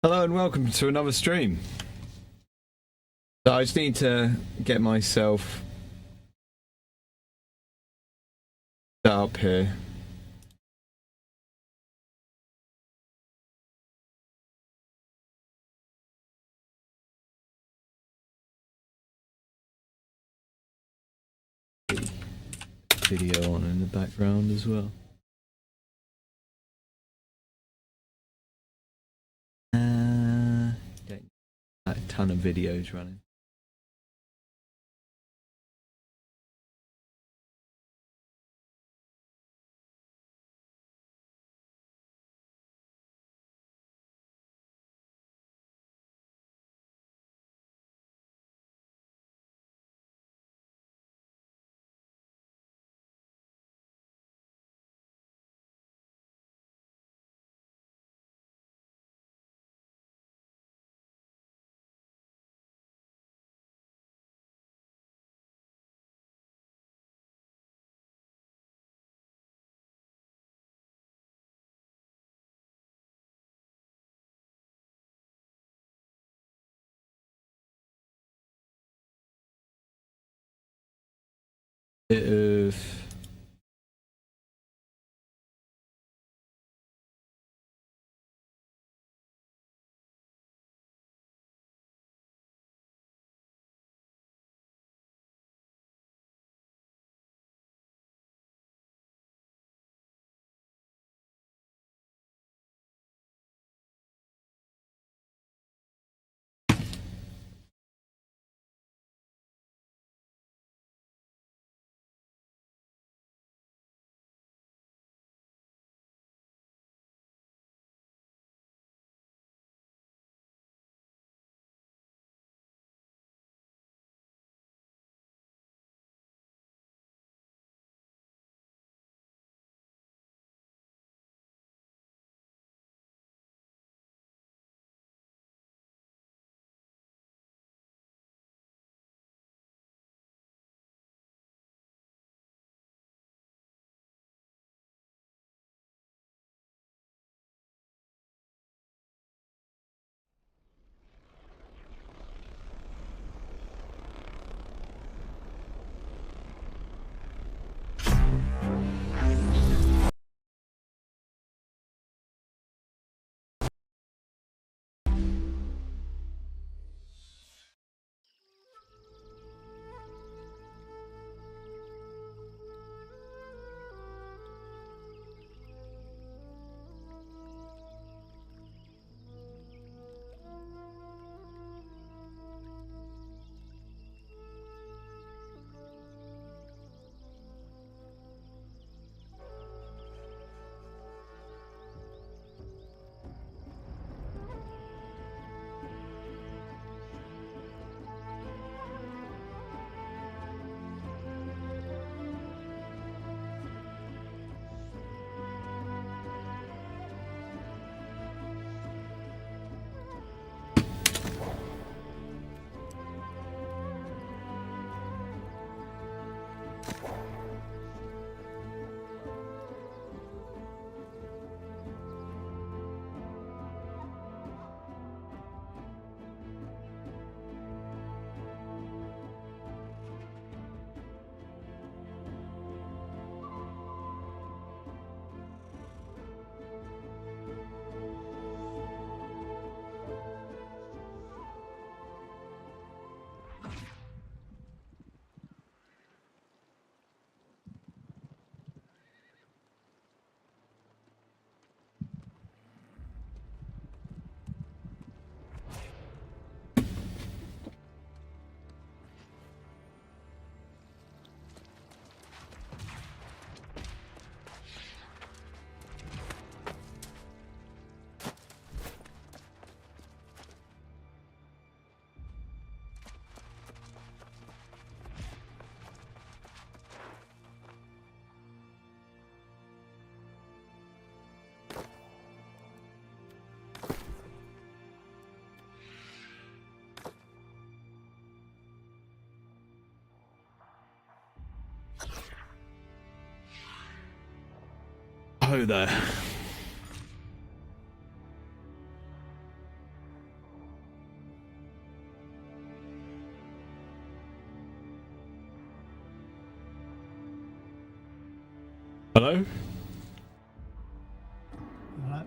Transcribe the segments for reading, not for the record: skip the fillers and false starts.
Hello and welcome to another stream. So I just need to get myself set up here. Video on in the background as well. A ton of videos running. Bit of oh there. Hello. Hello.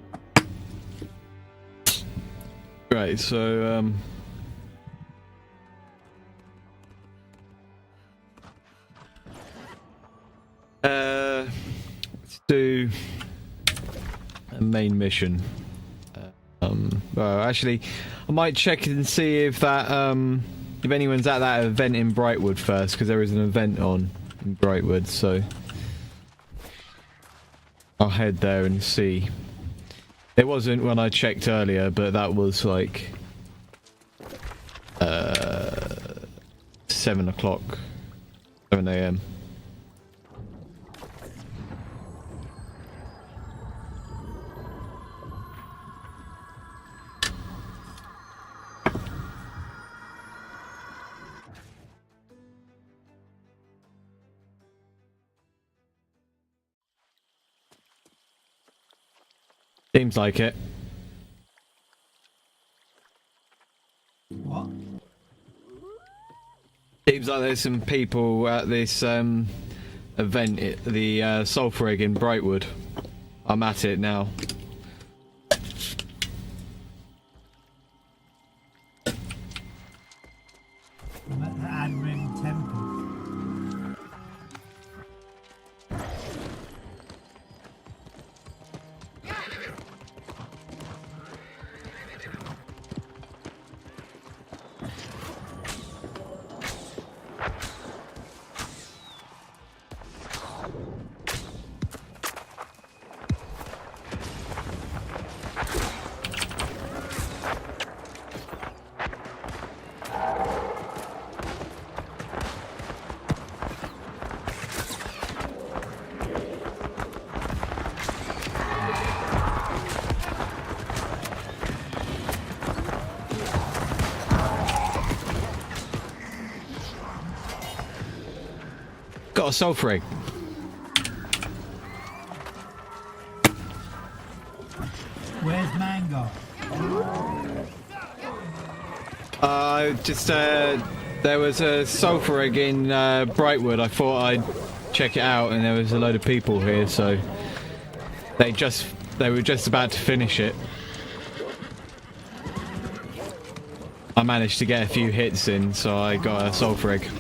Right, so let's do a main mission. Well, actually, I might check and see if that if anyone's at that event in Brightwood first, because there is an event on in Brightwood, so I'll head there and see. It wasn't when I checked earlier, but that was like 7 o'clock, 7 a.m. Seems like it. What? Seems like there's some people at this event, the Sulphur Egg in Brightwood. I'm at it now. I'm at the admin temple. Got a Sulphur Egg. Where's Mango? Just there was a Sulphur Egg in Brightwood. I thought I'd check it out, and there was a load of people here, so they were just about to finish it. I managed to get a few hits in, so I got a Sulphur Egg.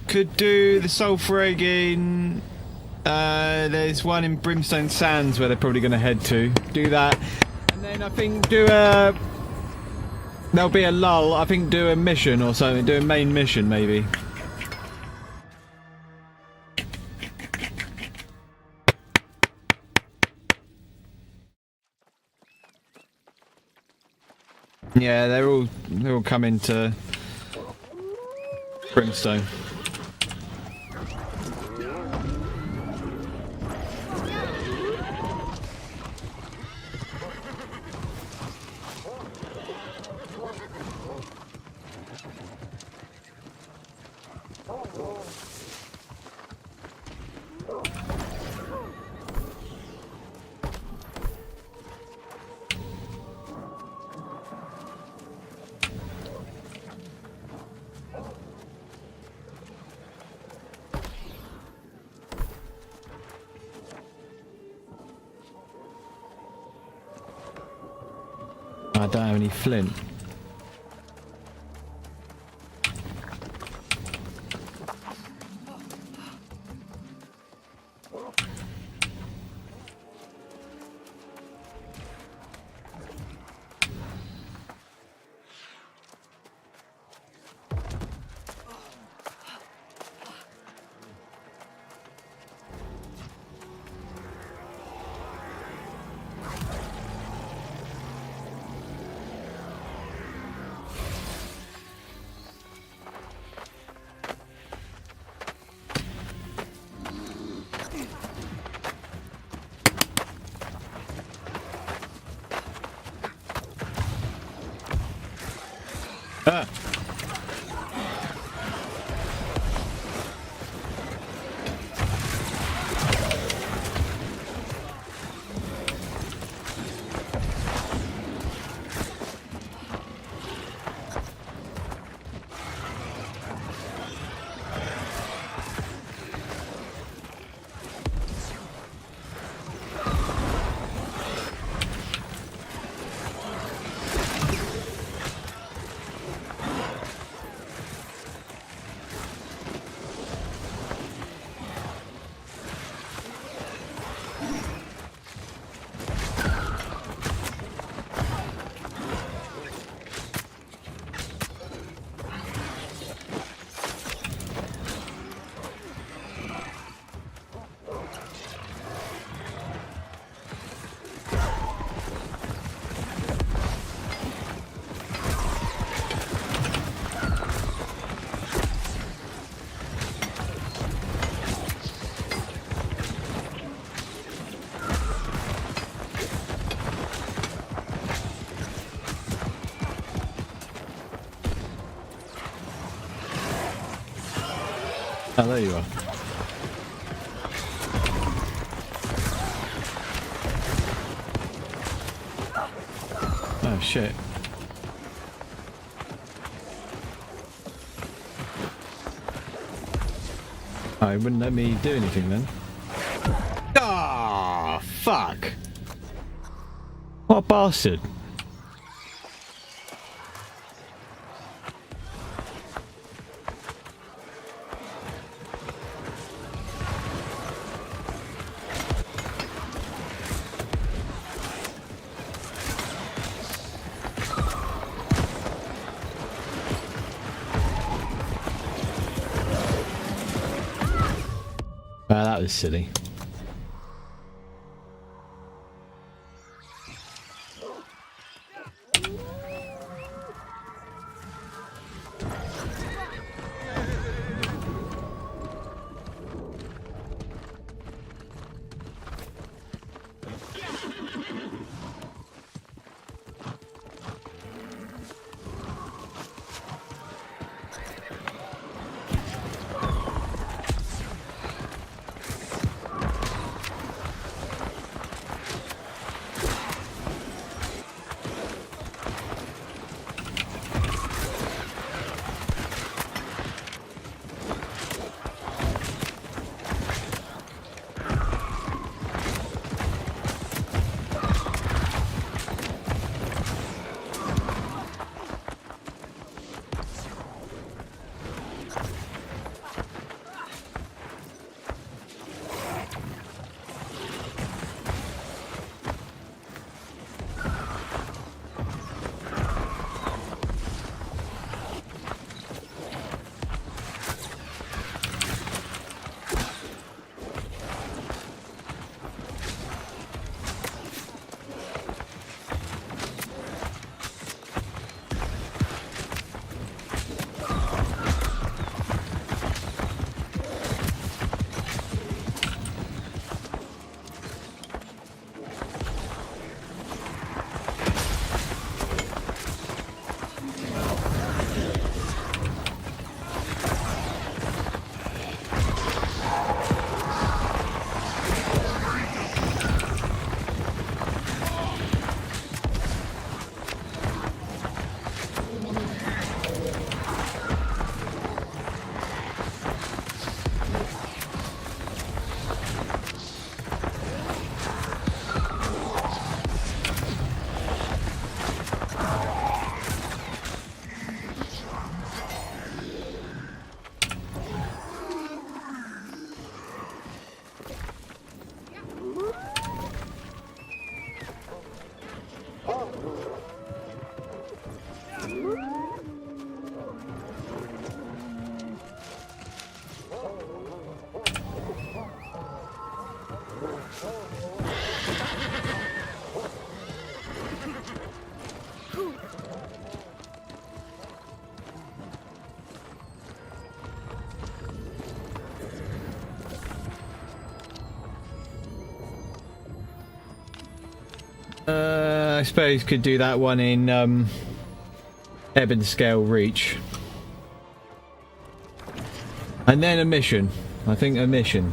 Could do the Sulphur Egg in there's one in Brimstone Sands where they're probably going to head to. Do that, and then I think there'll be a lull. I think do a mission or something. Do a main mission maybe. Yeah, they're all coming to Brimstone. I don't have any flint. Ah. Oh, there you are. Oh, shit. Oh, it wouldn't let me do anything then. Ah, fuck. What a bastard. Wow, that was silly. I suppose could do that one in ebb and scale reach. And then a mission. I think a mission.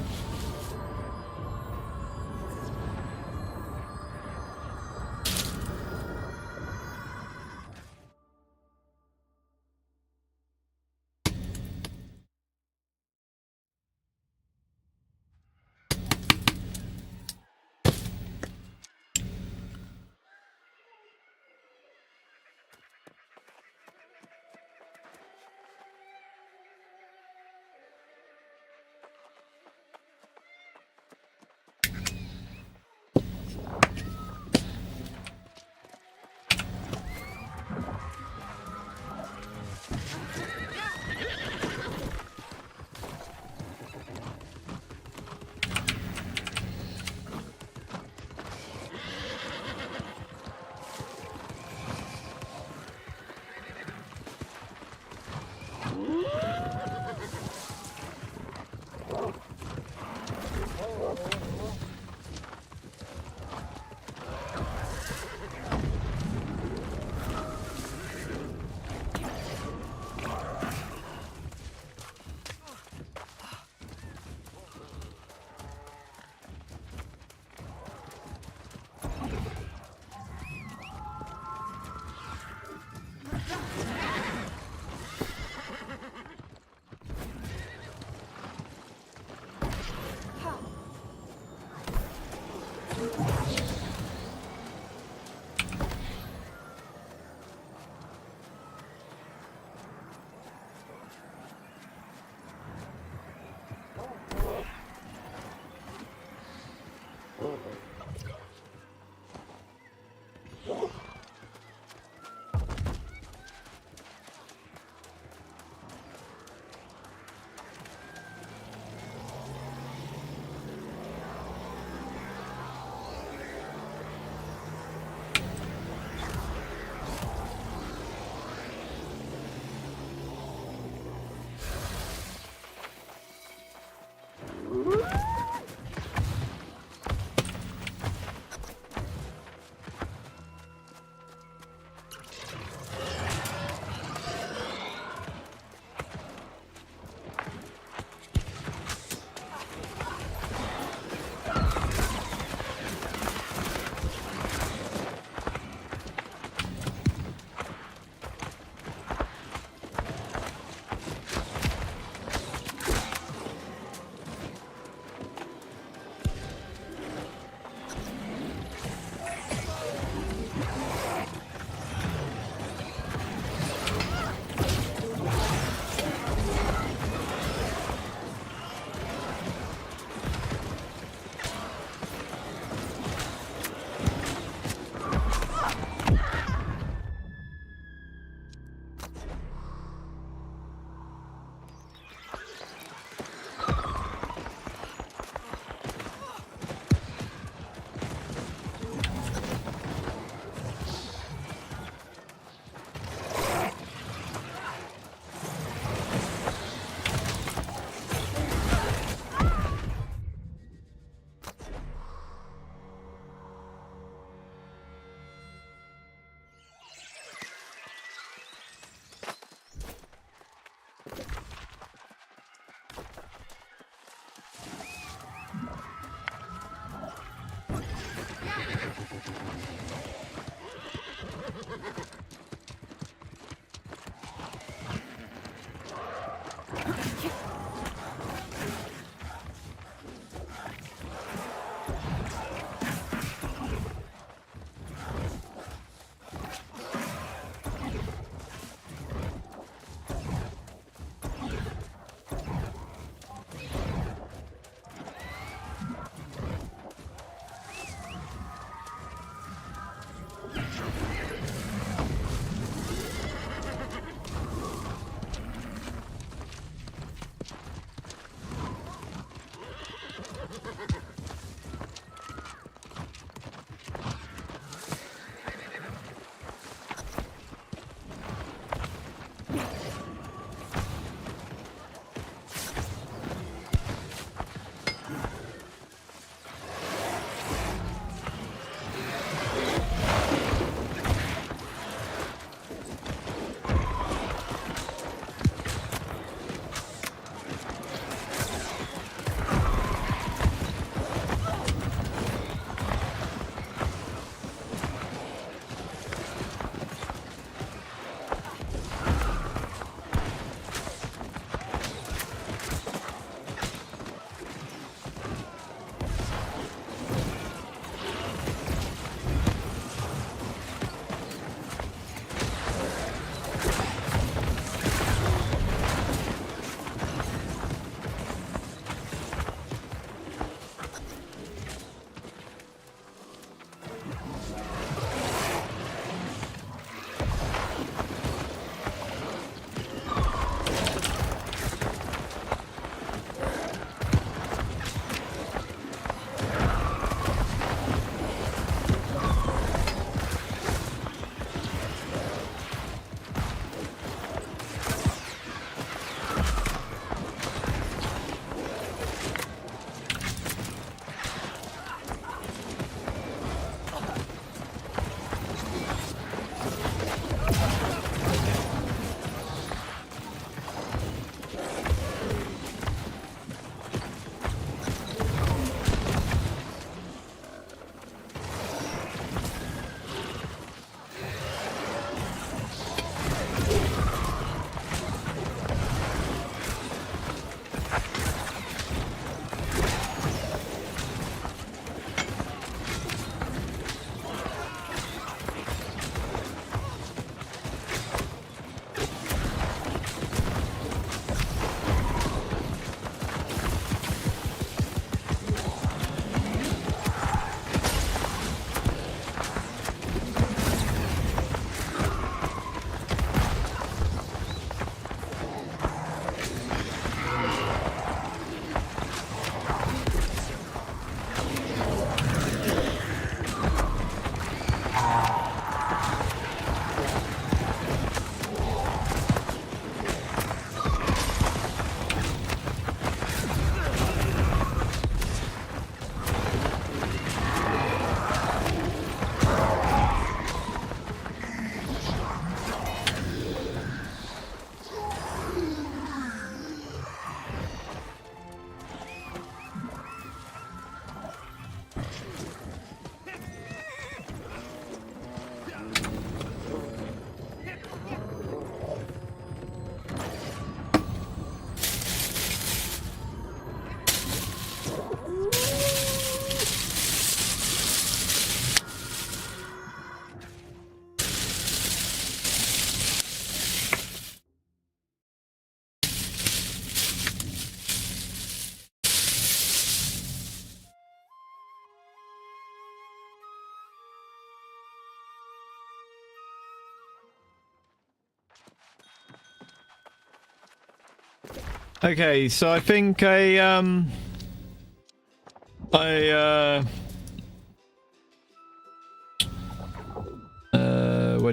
Okay, so I think what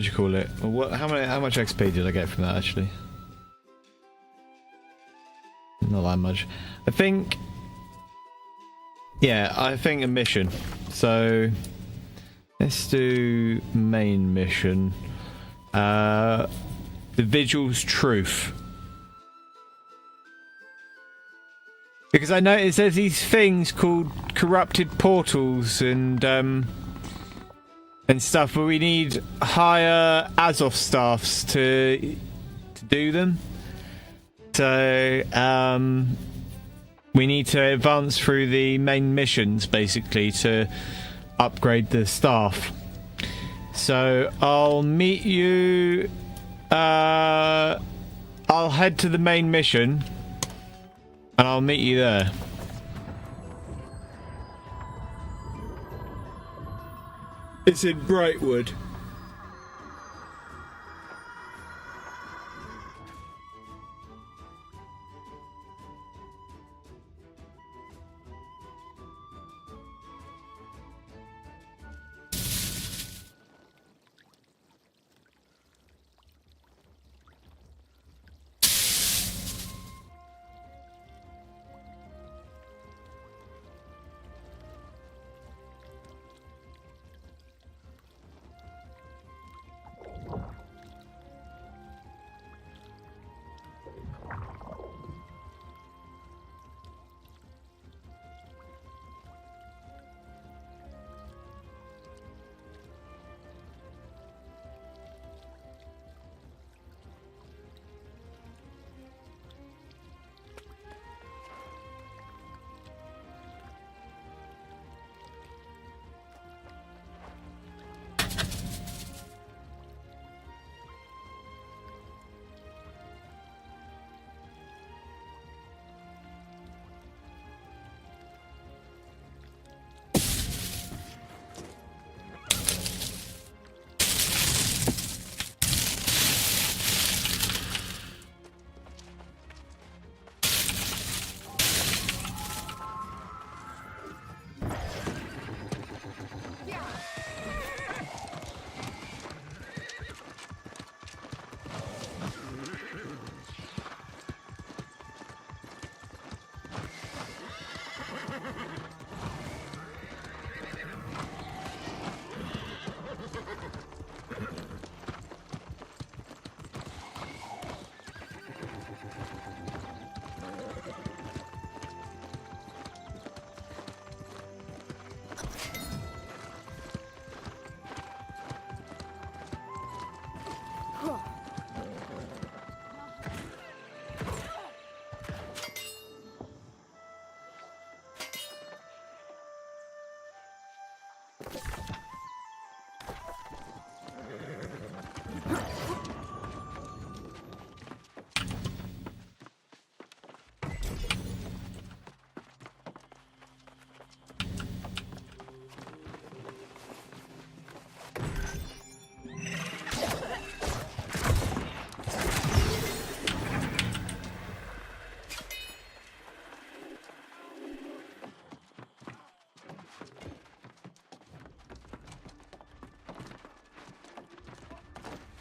do you call it? What? How much XP did I get from that actually? Not that much. I think. Yeah, I think a mission. So let's do main mission. The Vigil's Truth. Because I noticed there's these things called corrupted portals and stuff, but we need higher Azov staffs to do them. So we need to advance through the main missions basically to upgrade the staff. So I'll meet you. I'll head to the main mission. And I'll meet you there. It's in Brightwood.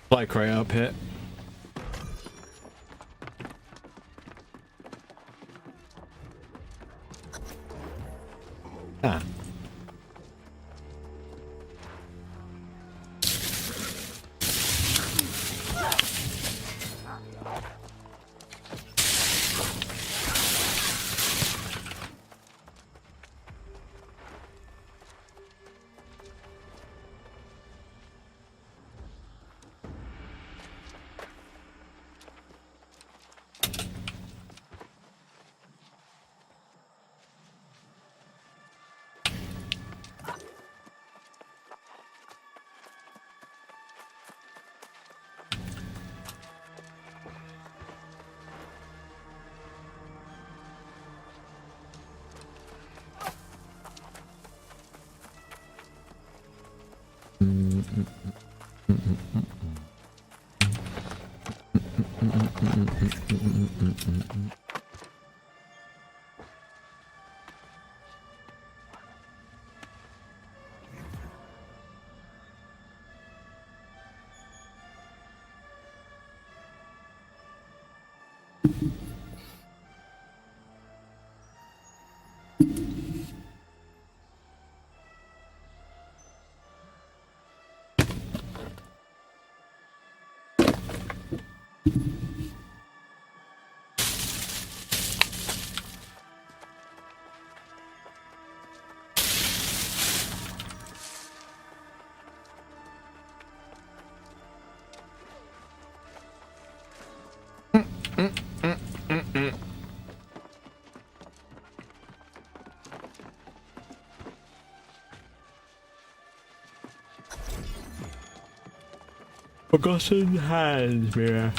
Bike right up here. Ah. Forgotten hands, mirror.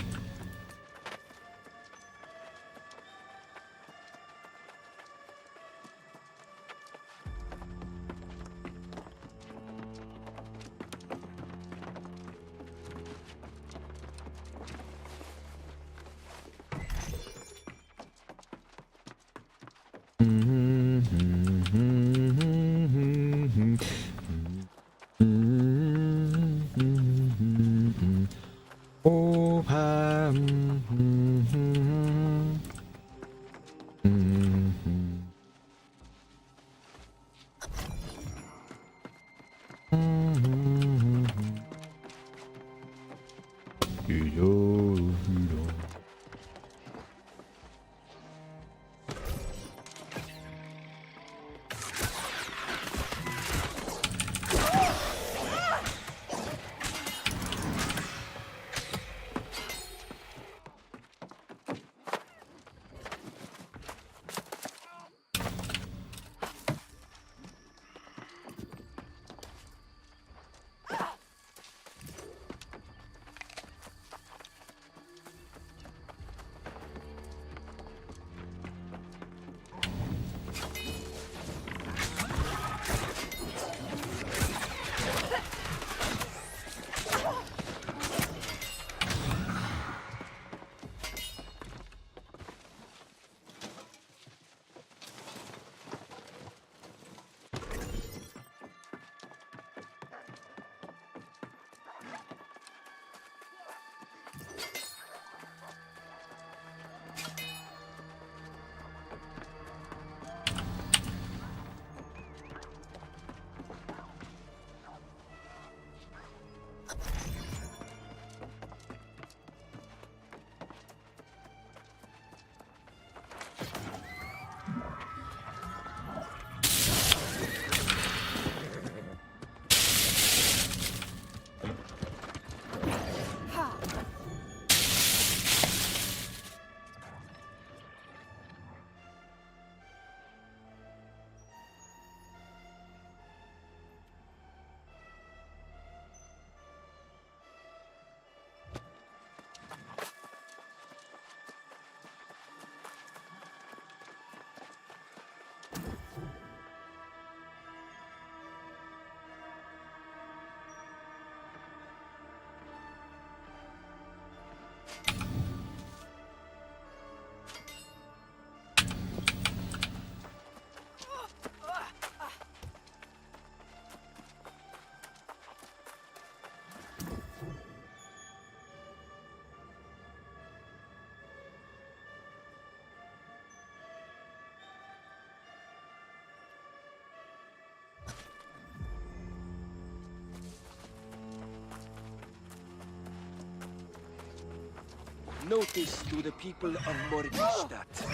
Notice to the people of Mordstadt.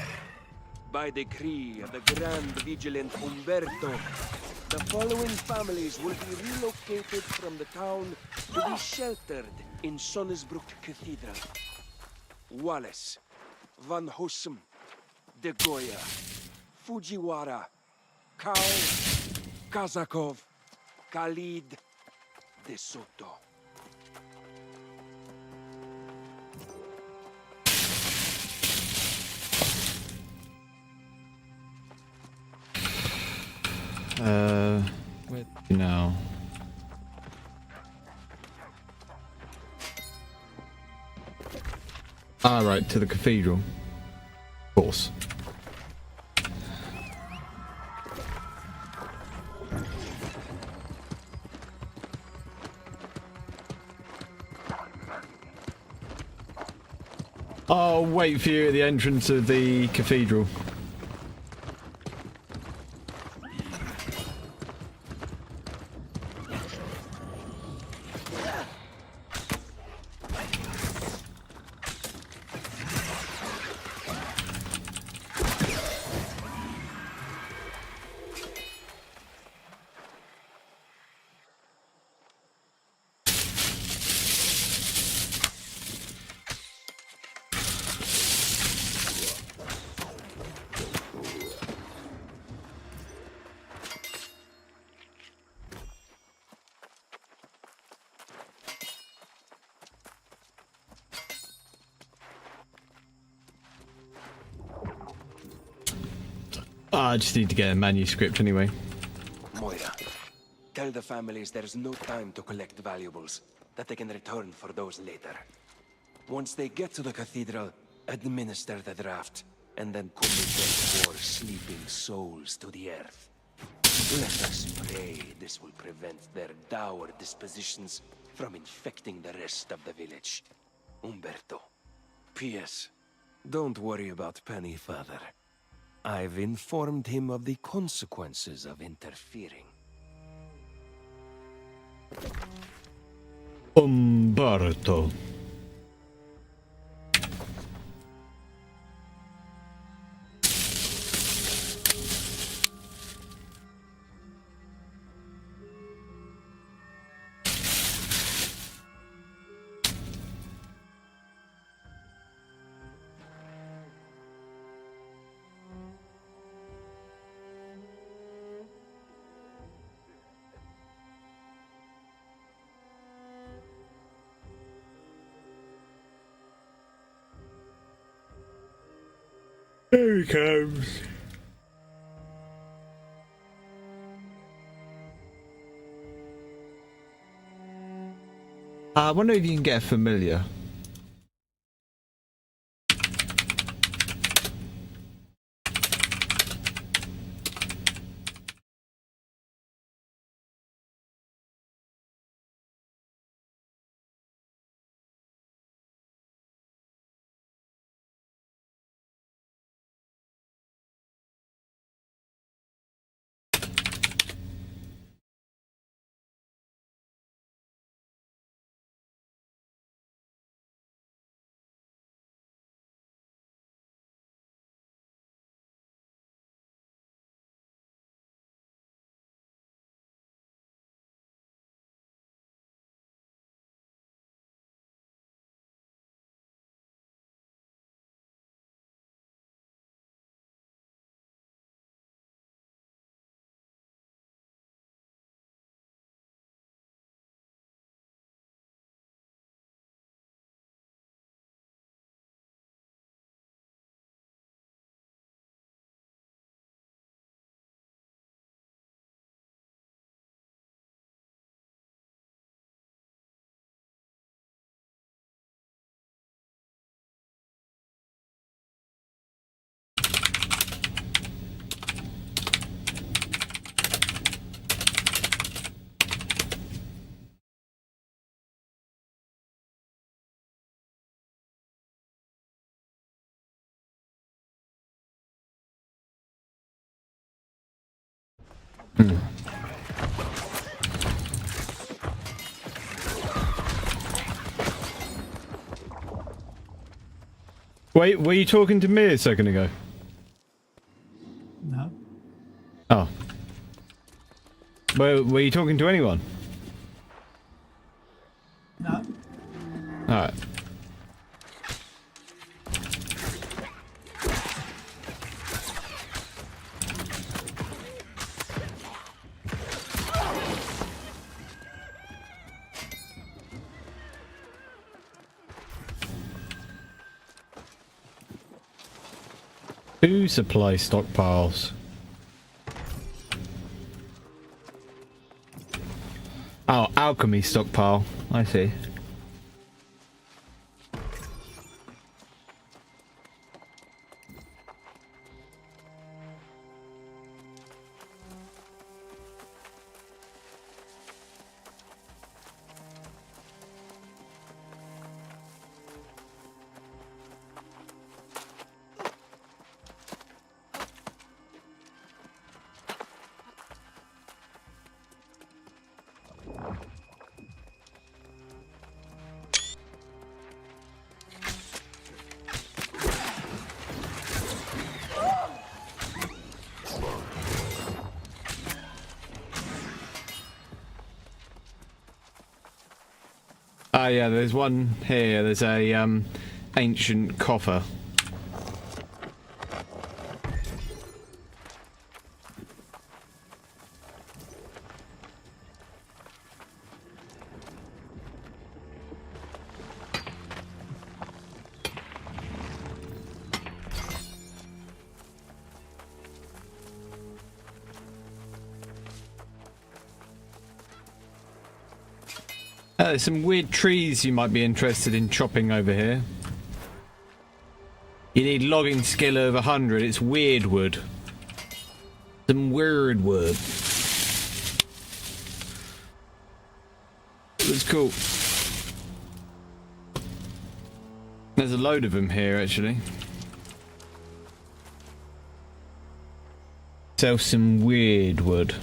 By decree of the Grand Vigilant Umberto, the following families will be relocated from the town to be sheltered in Sonnesbrook Cathedral. Wallace, Van Hussum, De Goya, Fujiwara, Kao, Kazakov, Khalid, De Soto. Where now? Ah, right, to the cathedral. Of course. I'll wait for you at the entrance of the cathedral. I just need to get a manuscript anyway. Moira, tell the families there's no time to collect valuables, that they can return for those later. Once they get to the cathedral, administer the draft, and then commit their poor sleeping souls to the earth. Let us pray this will prevent their dour dispositions from infecting the rest of the village. Umberto. P.S. Don't worry about Penny, Father. I've informed him of the consequences of interfering. Umberto. Here he comes. I wonder if you can get a familiar. Wait, were you talking to me a second ago? No. Oh. Were you talking to anyone? No. Alright. Two supply stockpiles. Oh, alchemy stockpile. I see. Yeah, there's one here. There's a ancient coffer. There's some weird trees you might be interested in chopping over here. You need logging skill of 100. It's weird wood. Some weird wood. Looks cool. There's a load of them here, actually. Sell some weird wood.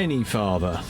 Penny Father.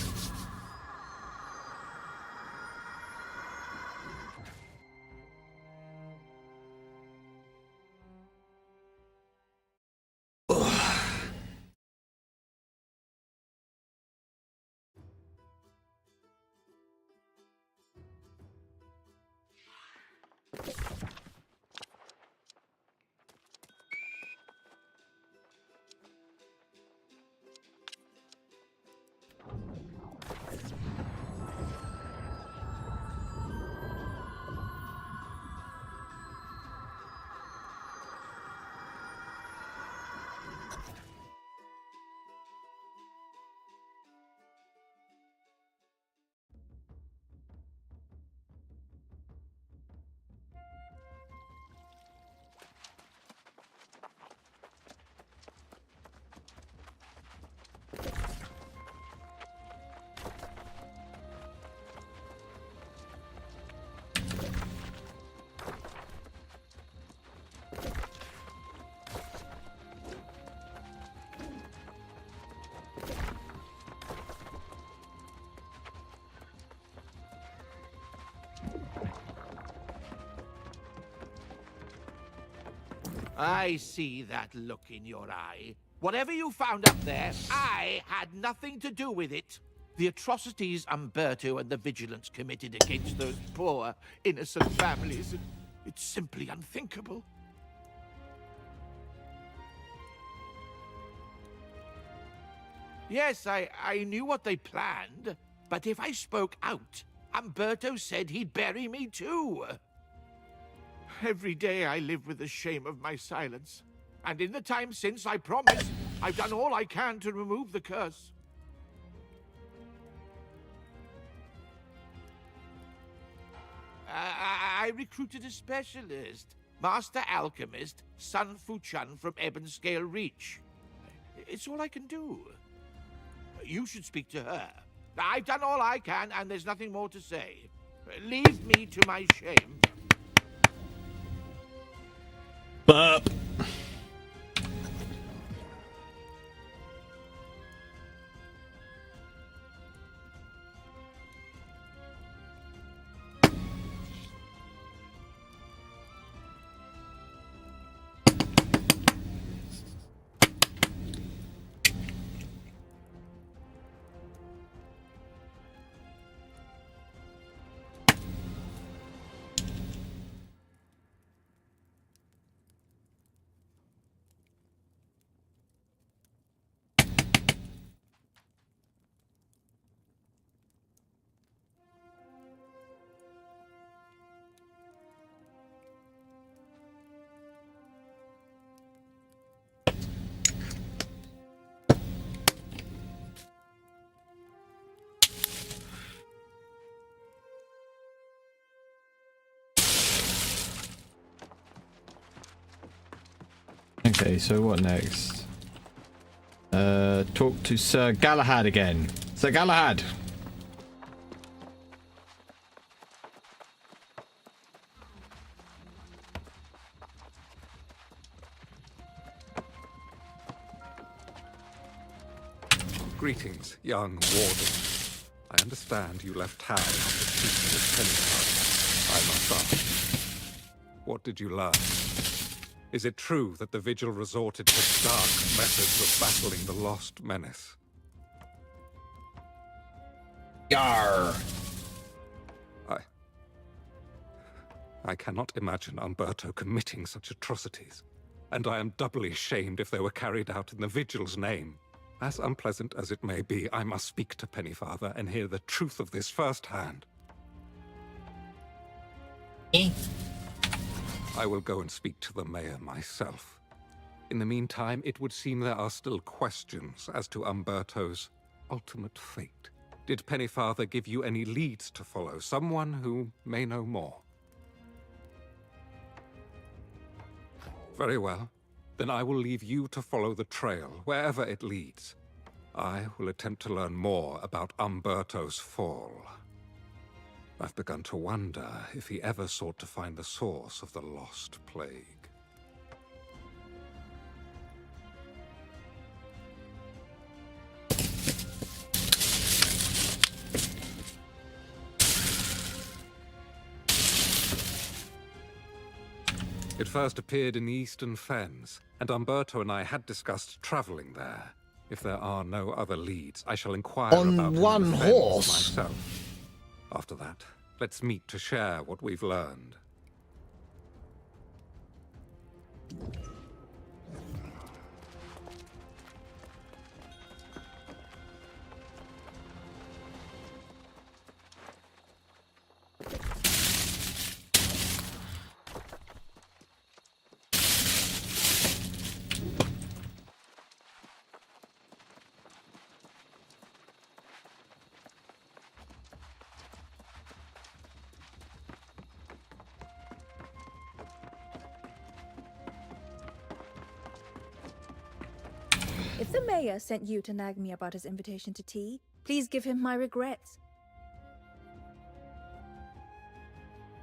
I see that look in your eye. Whatever you found up there, I had nothing to do with it. The atrocities Umberto and the Vigilance committed against those poor, innocent families, it's simply unthinkable. Yes, I knew what they planned, but if I spoke out, Umberto said he'd bury me too. Every day I live with the shame of my silence. And in the time since, I promise, I've done all I can to remove the curse. I recruited a specialist, Master Alchemist Sun Fu-Chun from Ebonscale Reach. It's all I can do. You should speak to her. I've done all I can, and there's nothing more to say. Leave me to my shame. Burp. Okay, so what next? Talk to Sir Galahad again. Sir Galahad! Greetings, young warden. I understand you left town after speaking with Penny. I must ask, what did you learn? Is it true that the Vigil resorted to dark methods of battling the Lost Menace? Yarr! I cannot imagine Umberto committing such atrocities, and I am doubly shamed if they were carried out in the Vigil's name. As unpleasant as it may be, I must speak to Pennyfather and hear the truth of this firsthand. I will go and speak to the mayor myself. In the meantime, it would seem there are still questions as to Umberto's ultimate fate. Did Pennyfather give you any leads to follow? Someone who may know more? Very well. Then I will leave you to follow the trail, wherever it leads. I will attempt to learn more about Umberto's fall. I've begun to wonder if he ever sought to find the source of the lost plague. first appeared in the Eastern Fens, and Umberto and I had discussed traveling there. If there are no other leads, I shall inquire On about him in one the Fens horse? myself. After that, let's meet to share what we've learned. If the mayor sent you to nag me about his invitation to tea, please give him my regrets.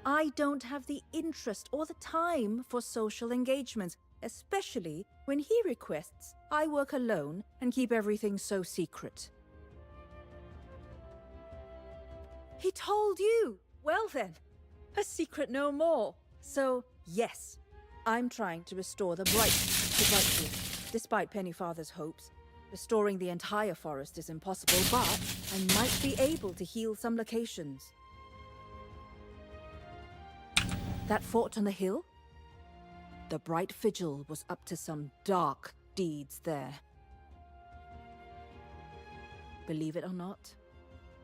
I don't have the interest or the time for social engagements, especially when he requests I work alone and keep everything so secret. He told you! Well then, a secret no more. So, yes, I'm trying to restore the Brightwood. Despite Pennyfather's hopes, restoring the entire forest is impossible, but I might be able to heal some locations. That fort on the hill? The Bright Vigil was up to some dark deeds there. Believe it or not,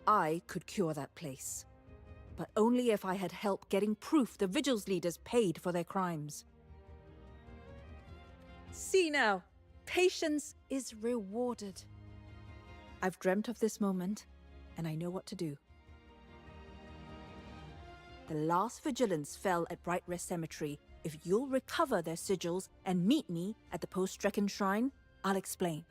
I could cure that place. But only if I had help getting proof the Vigil's leaders paid for their crimes. See now, patience is rewarded. I've dreamt of this moment, and I know what to do. The last vigilance fell at Bright Rest Cemetery. If you'll recover their sigils and meet me at the post-Strecken Shrine, I'll explain.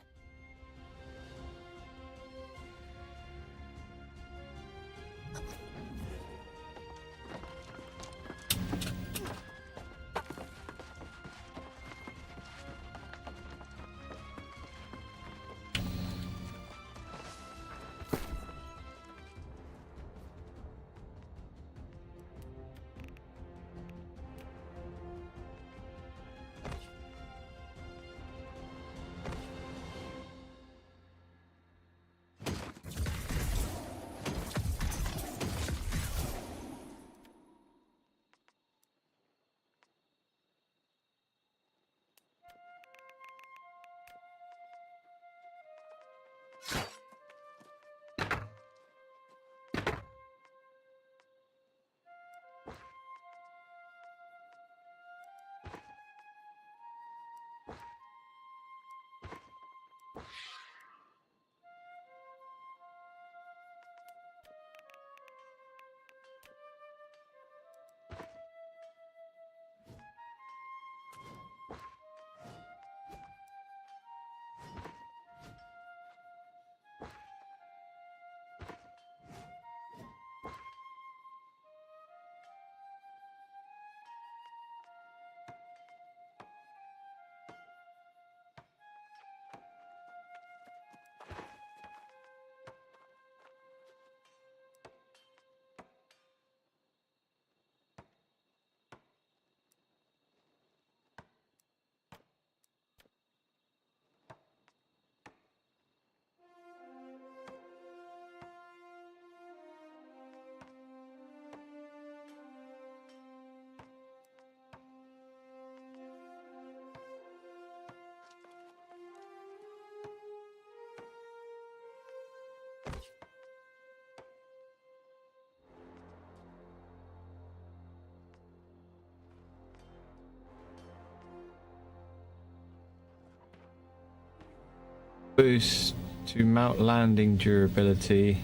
Boost to mount landing durability.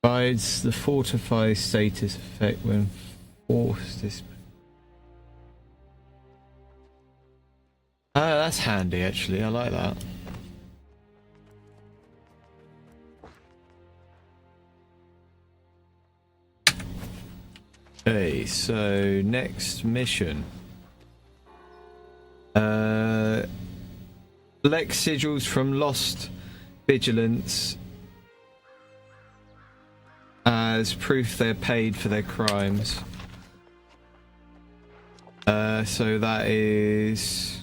Provides the fortify status effect when forced. That's handy actually, I like that. Okay, so next mission. Collect sigils from lost vigilance as proof they're paid for their crimes. So that is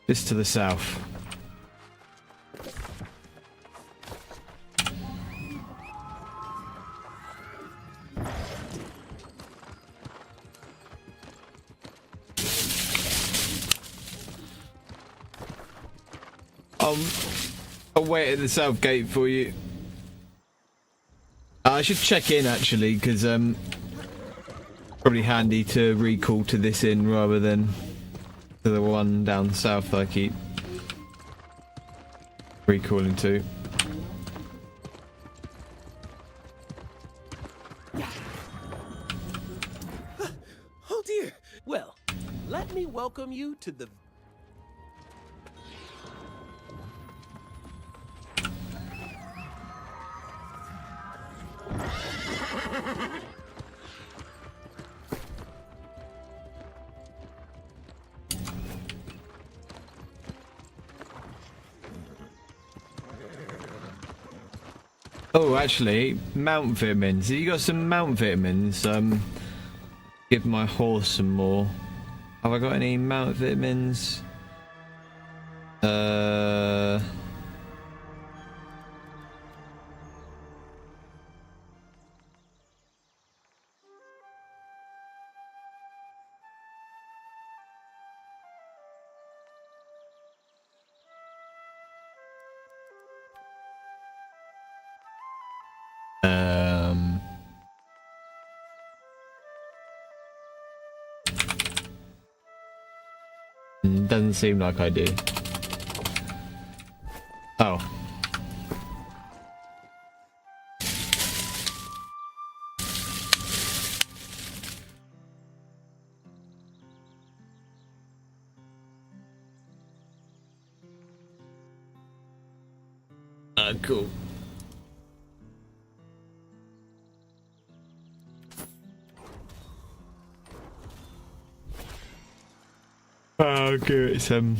just to the south. I'll wait at the south gate for you. I should check in actually, because probably handy to recall to this inn rather than to the one down south that I keep recalling to. Oh dear. Well, let me welcome you to the... Oh, actually, mount vitamins. Have you got some mount vitamins? Give my horse some more. Have I got any mount vitamins? Doesn't seem like I do. Oh. Cool. Oh, good. It's okay.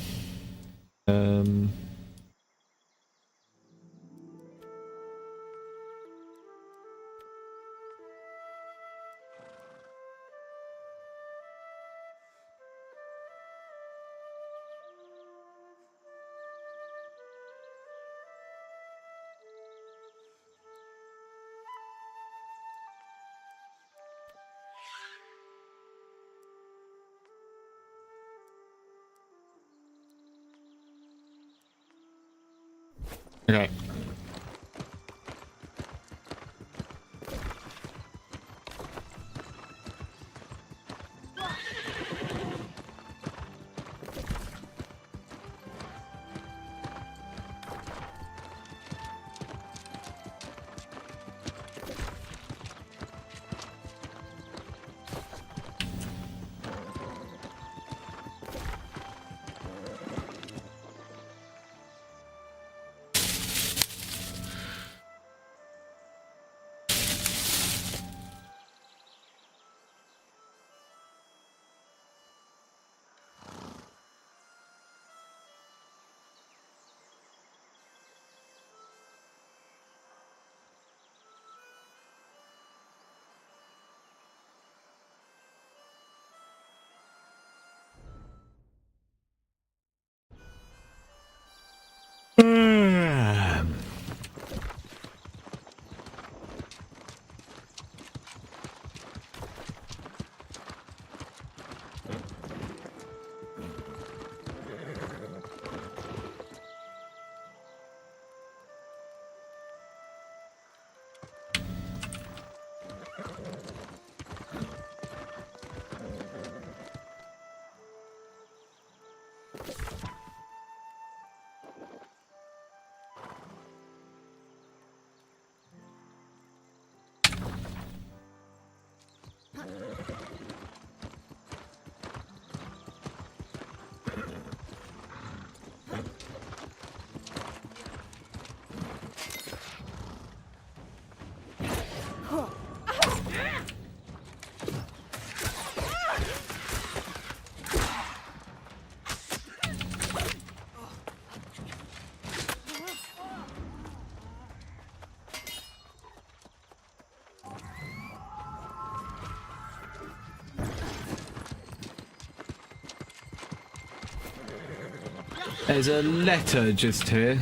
There's a letter just here.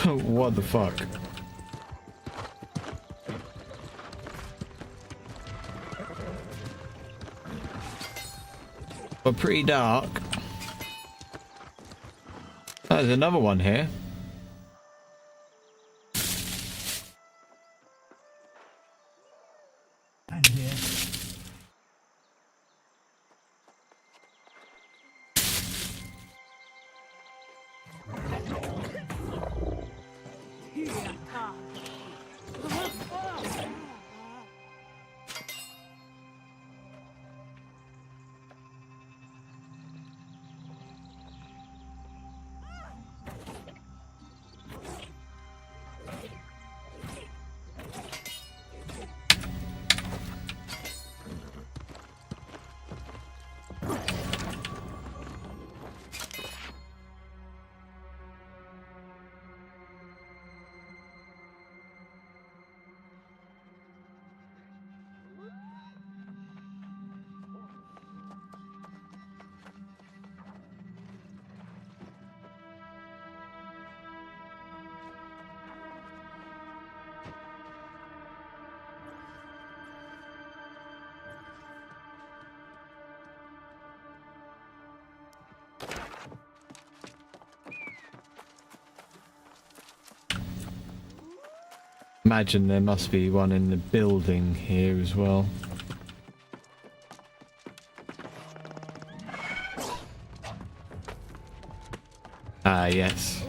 What the fuck? But pretty dark. There's another one here. And here. Imagine there must be one in the building here as well. Ah, yes.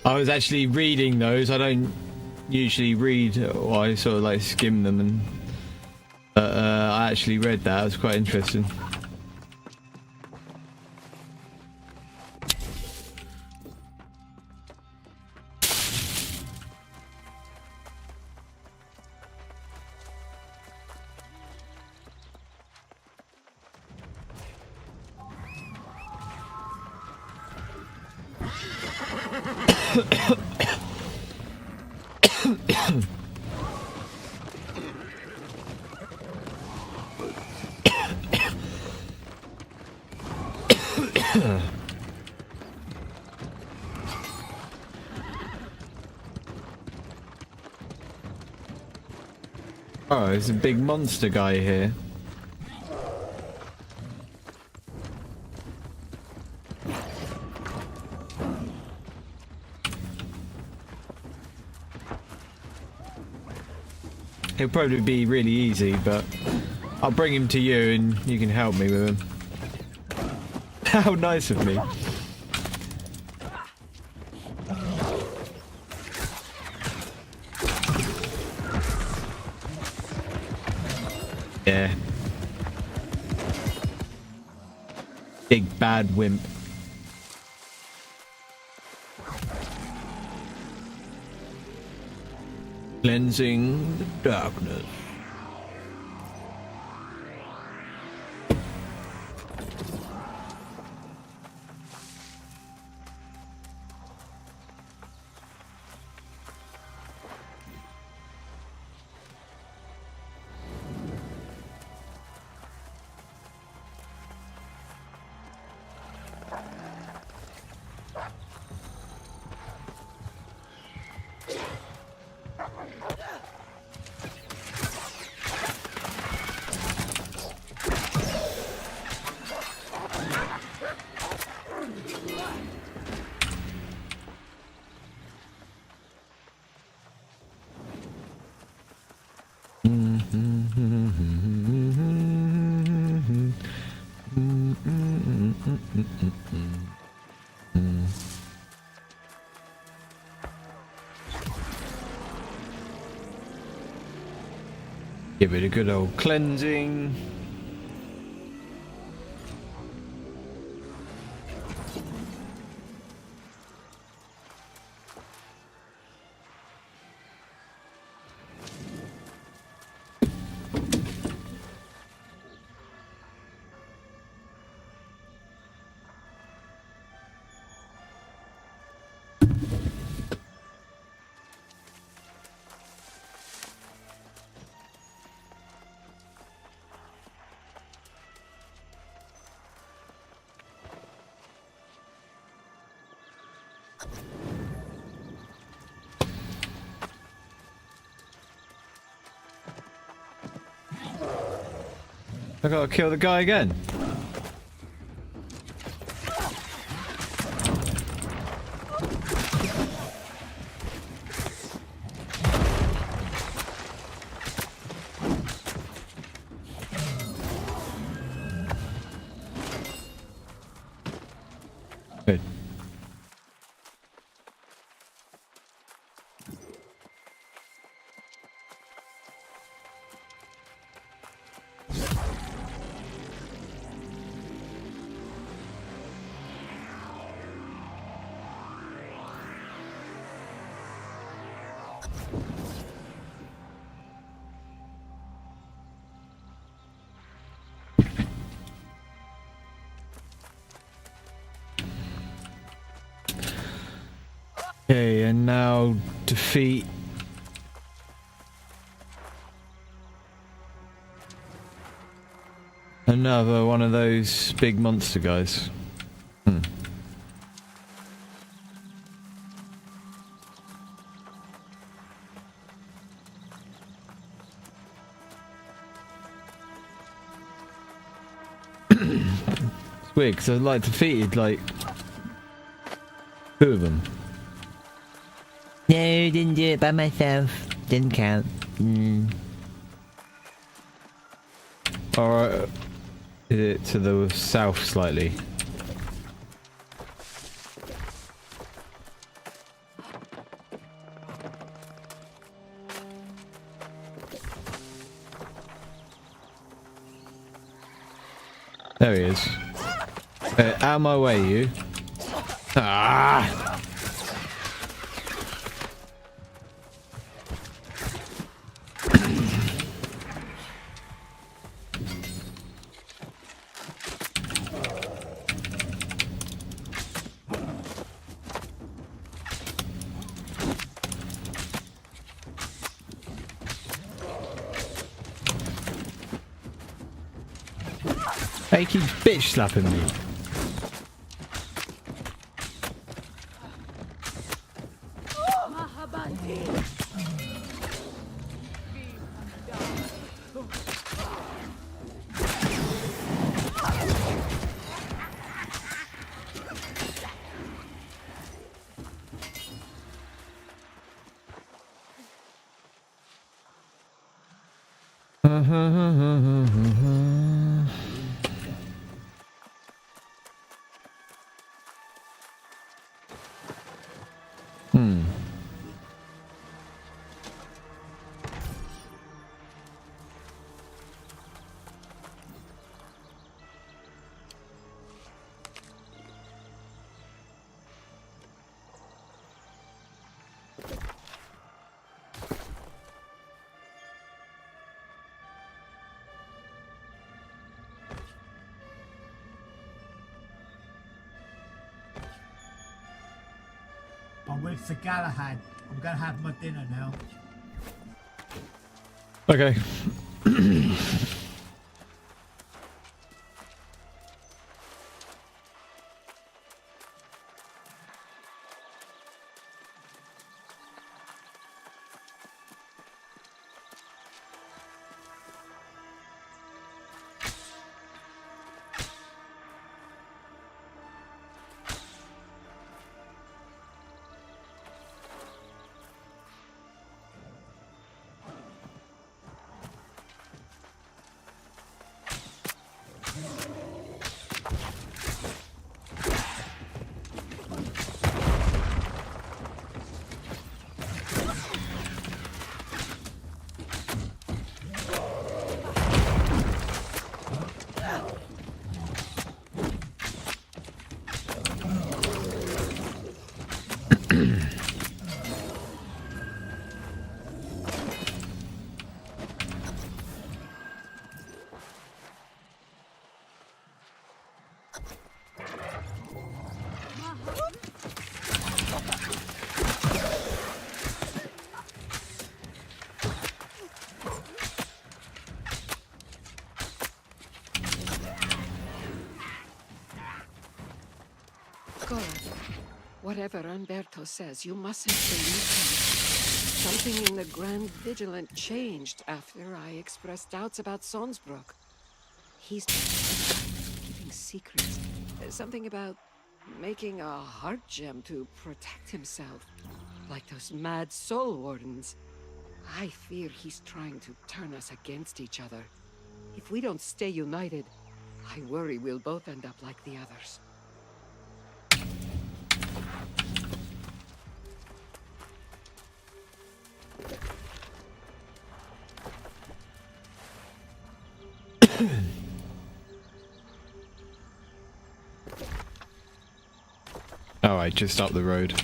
I was actually reading those. I don't usually read, or I sort of like skim them, and I actually read that. It was quite interesting. Oh, there's a big monster guy here. He'll probably be really easy, but I'll bring him to you and you can help me with him. How nice of me. Yeah. Big bad wimp. Cleansing the darkness. Give it a good old cleansing. I gotta kill the guy again. Good. Okay, and now defeat another one of those big monster guys. It's weird because I like defeated like two of them. No, didn't do it by myself. Didn't count. Alright, is it to the south slightly? There he is. Out of my way, you. Ah! He keeps bitch slapping me. I'm with Sir Galahad. I'm gonna have my dinner now. Okay. God, whatever Umberto says, you mustn't believe him. Something in the Grand Vigilant changed after I expressed doubts about Sonsbrook. He's keeping secrets. Something about making a heart gem to protect himself. Like those mad soul wardens. I fear he's trying to turn us against each other. If we don't stay united, I worry we'll both end up like the others. Alright, just up the road.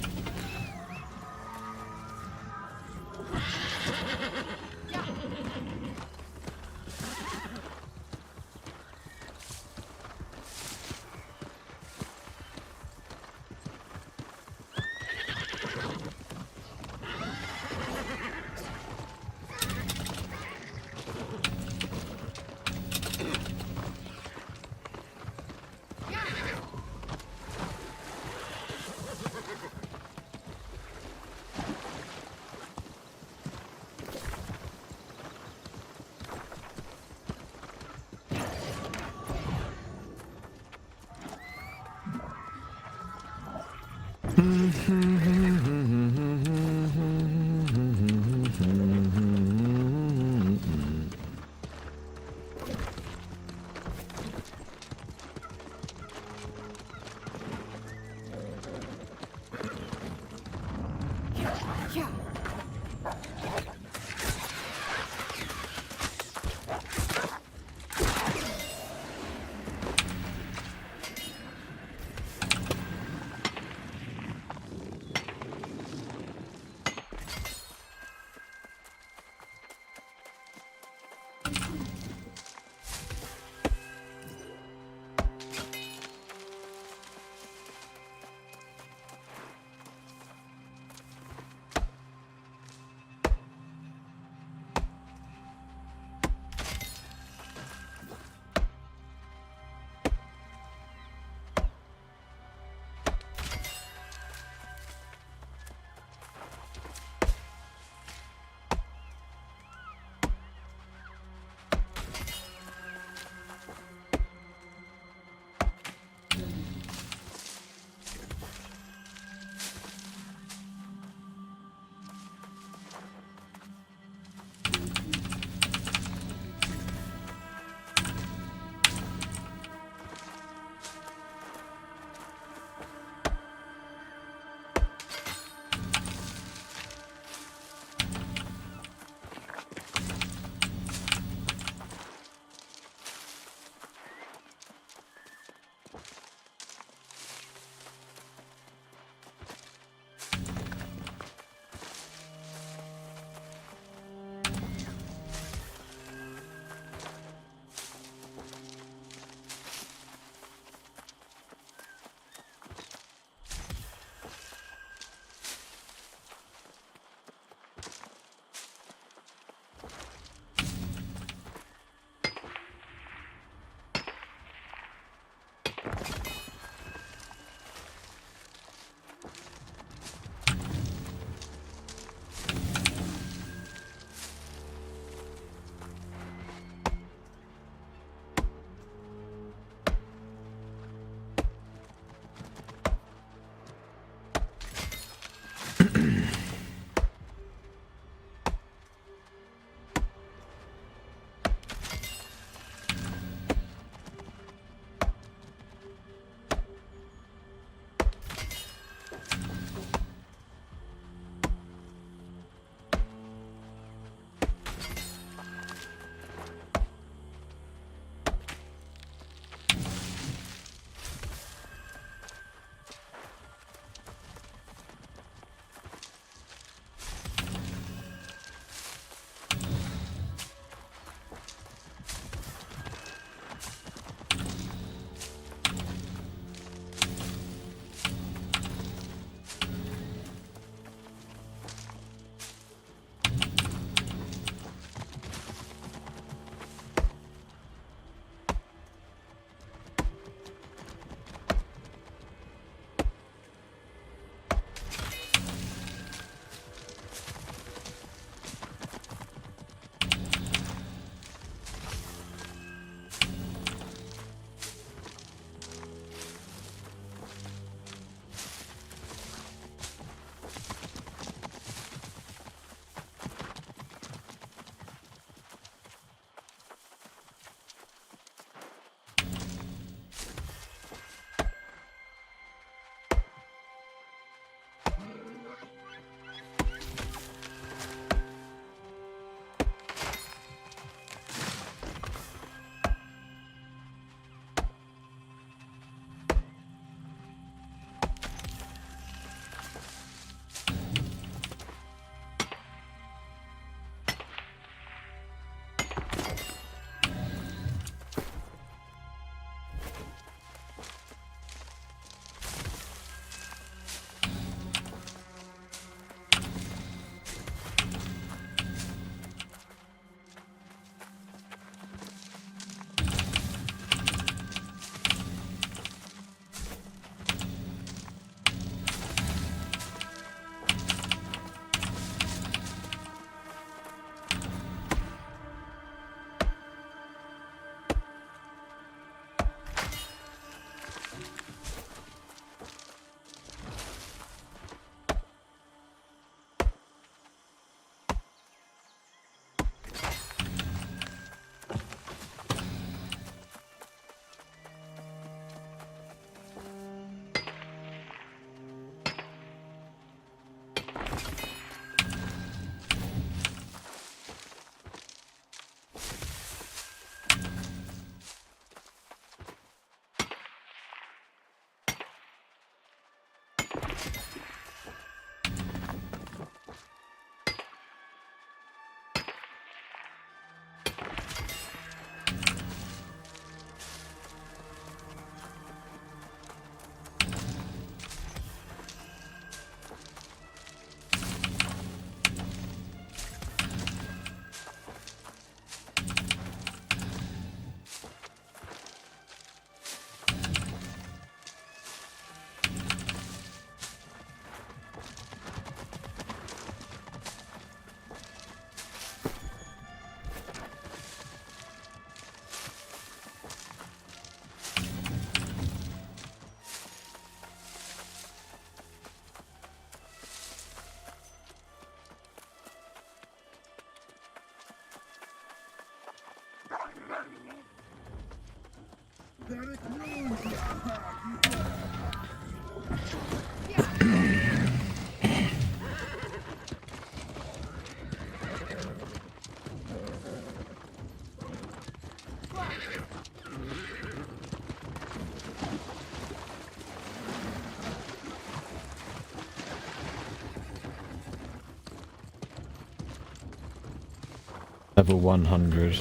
Level 100.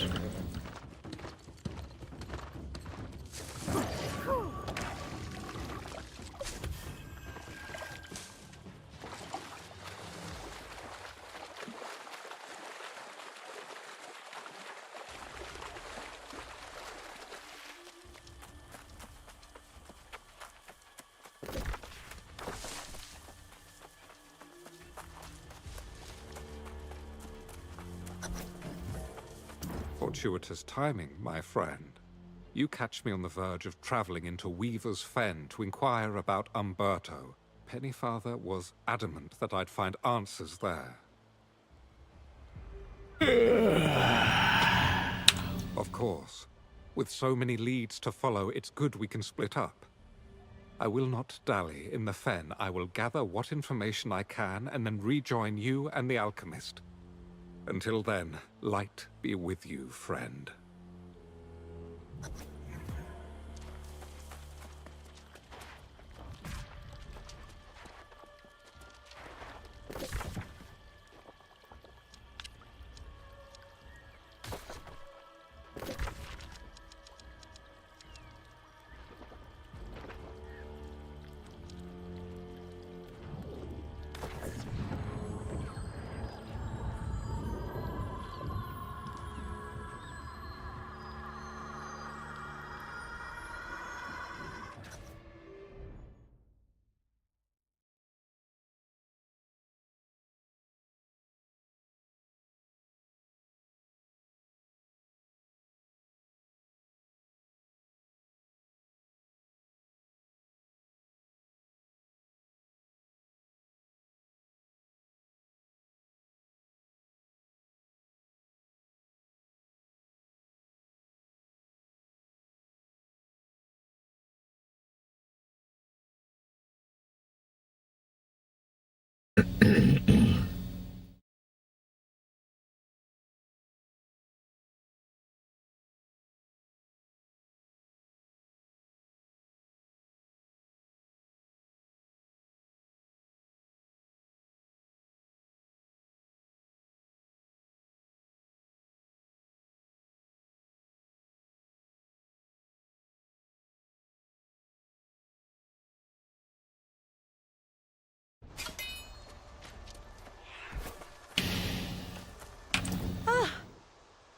Fortuitous timing, my friend. You catch me on the verge of traveling into Weaver's Fen to inquire about Umberto. Pennyfather was adamant that I'd find answers there. Of course. With so many leads to follow, it's good we can split up. I will not dally. In the Fen, I will gather what information I can and then rejoin you and the alchemist. Until then, light be with you, friend.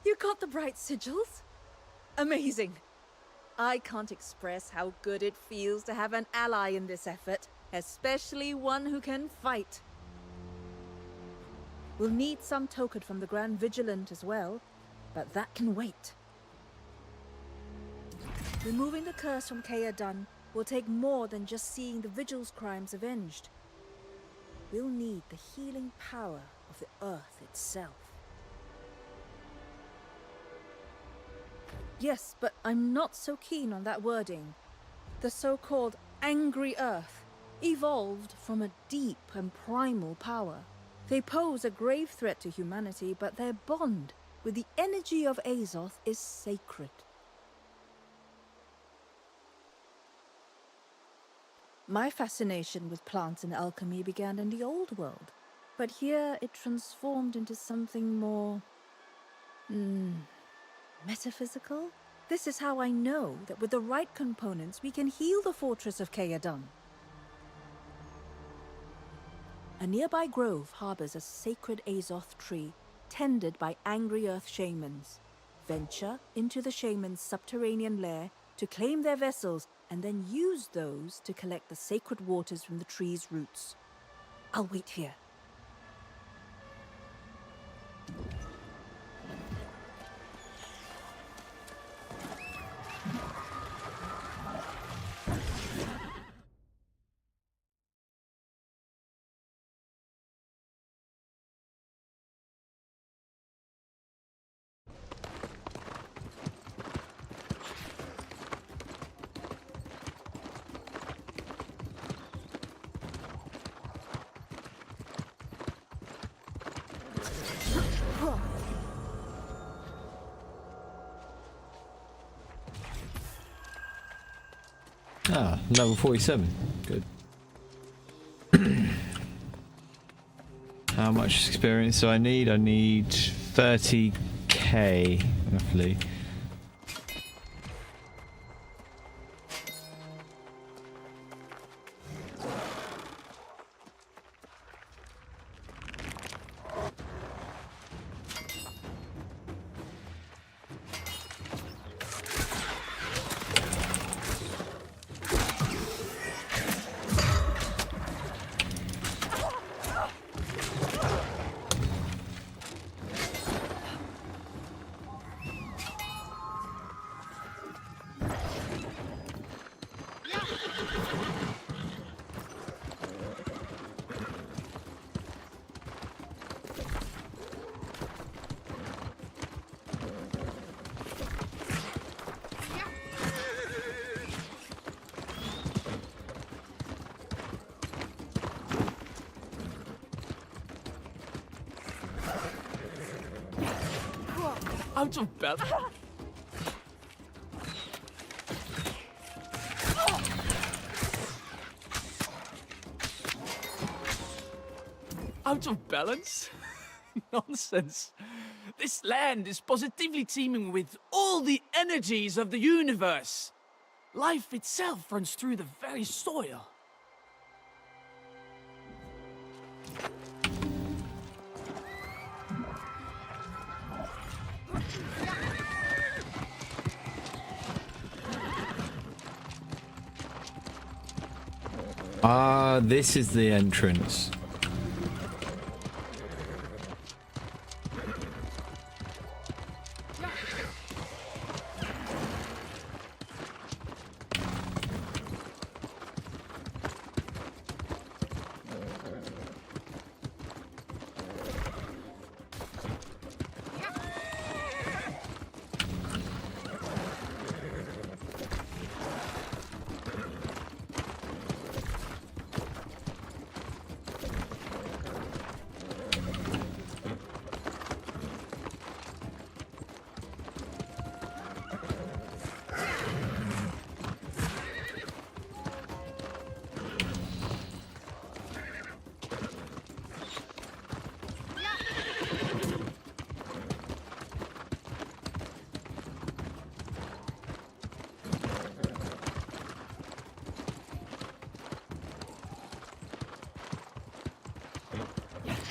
You got the bright sigils? Amazing. I can't express how good it feels to have an ally in this effort, especially one who can fight. We'll need some token from the Grand Vigilant as well, but that can wait. Removing the curse from Kaya-dun will take more than just seeing the Vigil's crimes avenged. We'll need the healing power of the Earth itself. Yes, but I'm not so keen on that wording. The so-called Angry Earth evolved from a deep and primal power. They pose a grave threat to humanity, but their bond with the energy of Azoth is sacred. My fascination with plants and alchemy began in the old world, but here it transformed into something more... metaphysical? This is how I know that with the right components we can heal the fortress of Kaya-dun. A nearby grove harbors a sacred Azoth tree, tended by angry earth shamans. Venture into the shamans' subterranean lair to claim their vessels, and then use those to collect the sacred waters from the tree's roots. I'll wait here. Ah, level 47. Good. How much experience do I need? I need 30k, roughly. Out of balance. Out of balance? Nonsense. This land is positively teeming with all the energies of the universe. Life itself runs through the very soil. Ah, this is the entrance.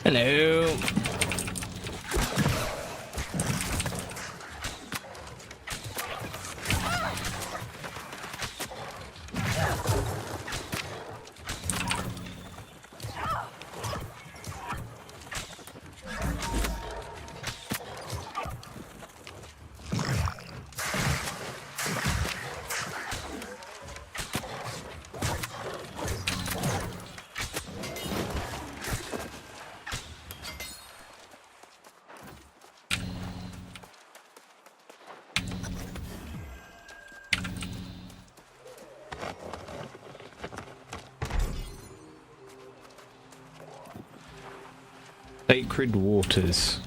Hello. Sacred waters.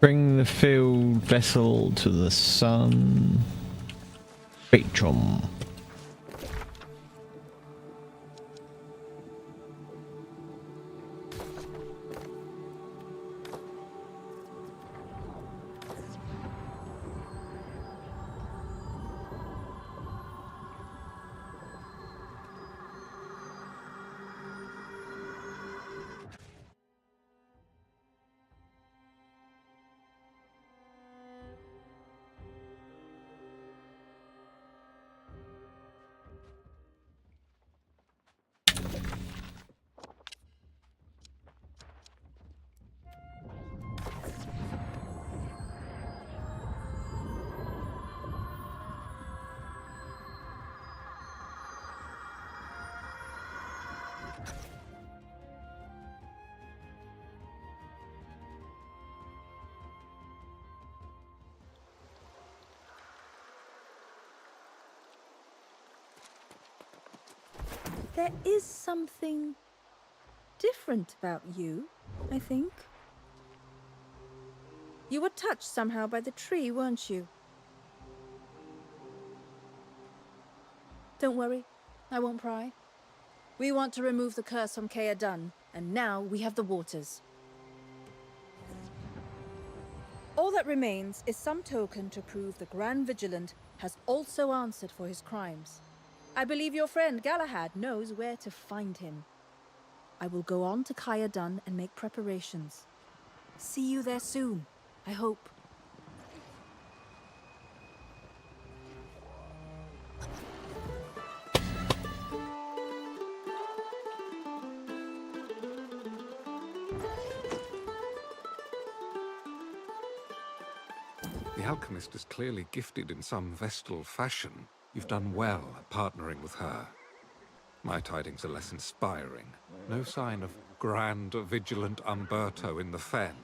Bring the field vessel to the sun. Spectrum. There is something different about you, I think. You were touched somehow by the tree, weren't you? Don't worry, I won't pry. We want to remove the curse from Caerdan, and now we have the waters. All that remains is some token to prove the Grand Vigilant has also answered for his crimes. I believe your friend Galahad knows where to find him. I will go on to Caerdan and make preparations. See you there soon, I hope. The alchemist is clearly gifted in some Vestal fashion. You've done well at partnering with her. My tidings are less inspiring. No sign of Grand Vigilant Umberto in the fen,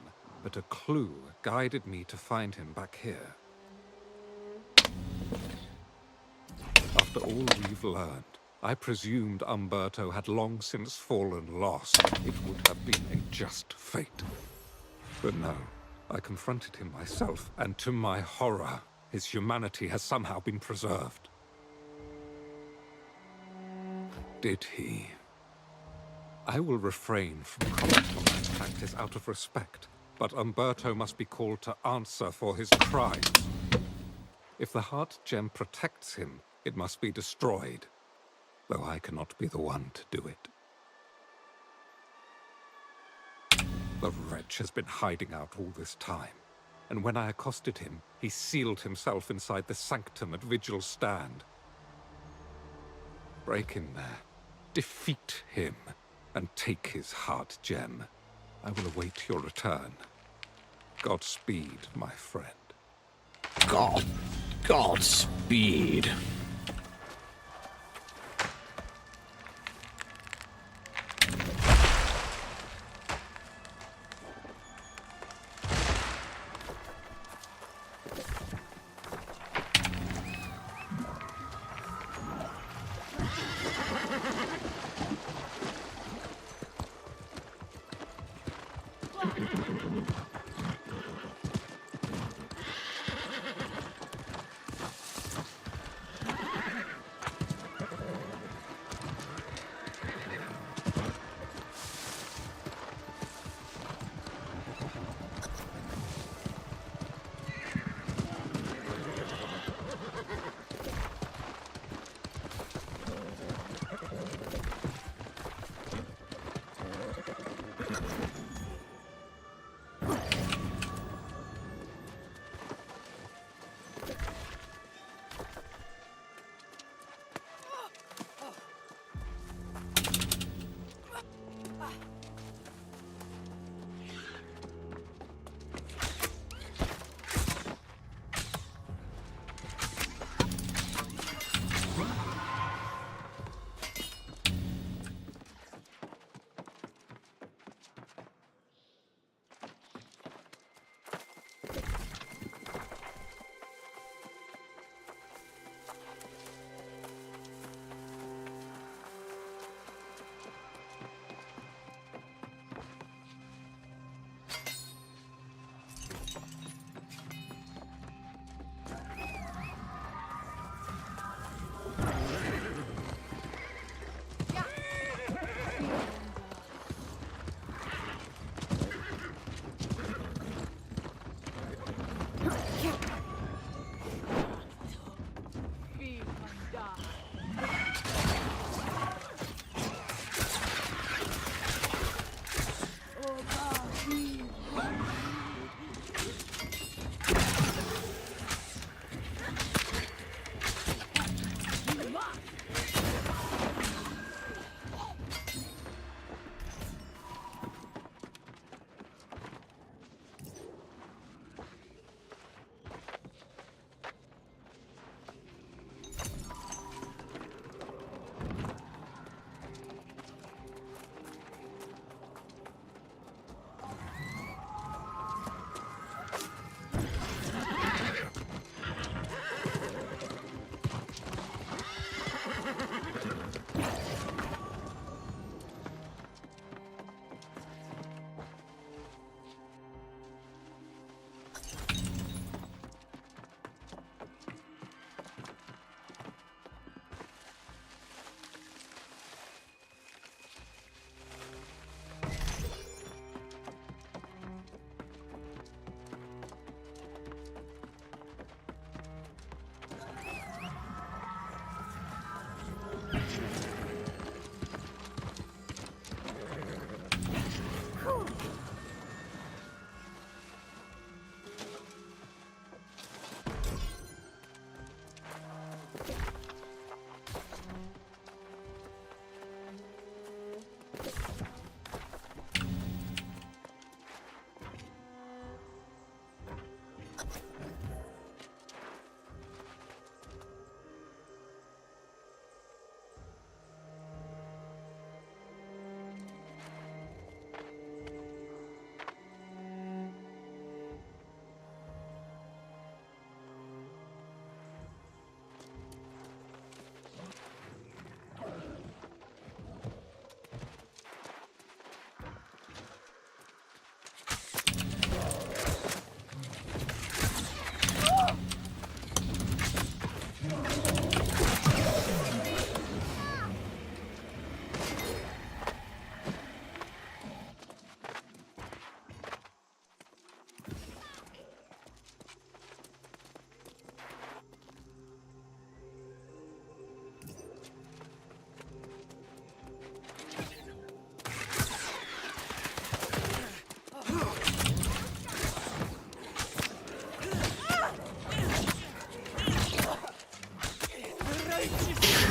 but a clue guided me to find him back here. After all we've learned, I presumed Umberto had long since fallen lost. It would have been a just fate. But no, I confronted him myself, and to my horror, his humanity has somehow been preserved. Did he? I will refrain from commenting on that practice out of respect, but Umberto must be called to answer for his crimes. If the heart gem protects him, it must be destroyed, though I cannot be the one to do it. The wretch has been hiding out all this time, and when I accosted him, he sealed himself inside the sanctum at Vigil Stand. Break in there, defeat him, and take his heart gem. I will await your return. Godspeed, my friend. Godspeed.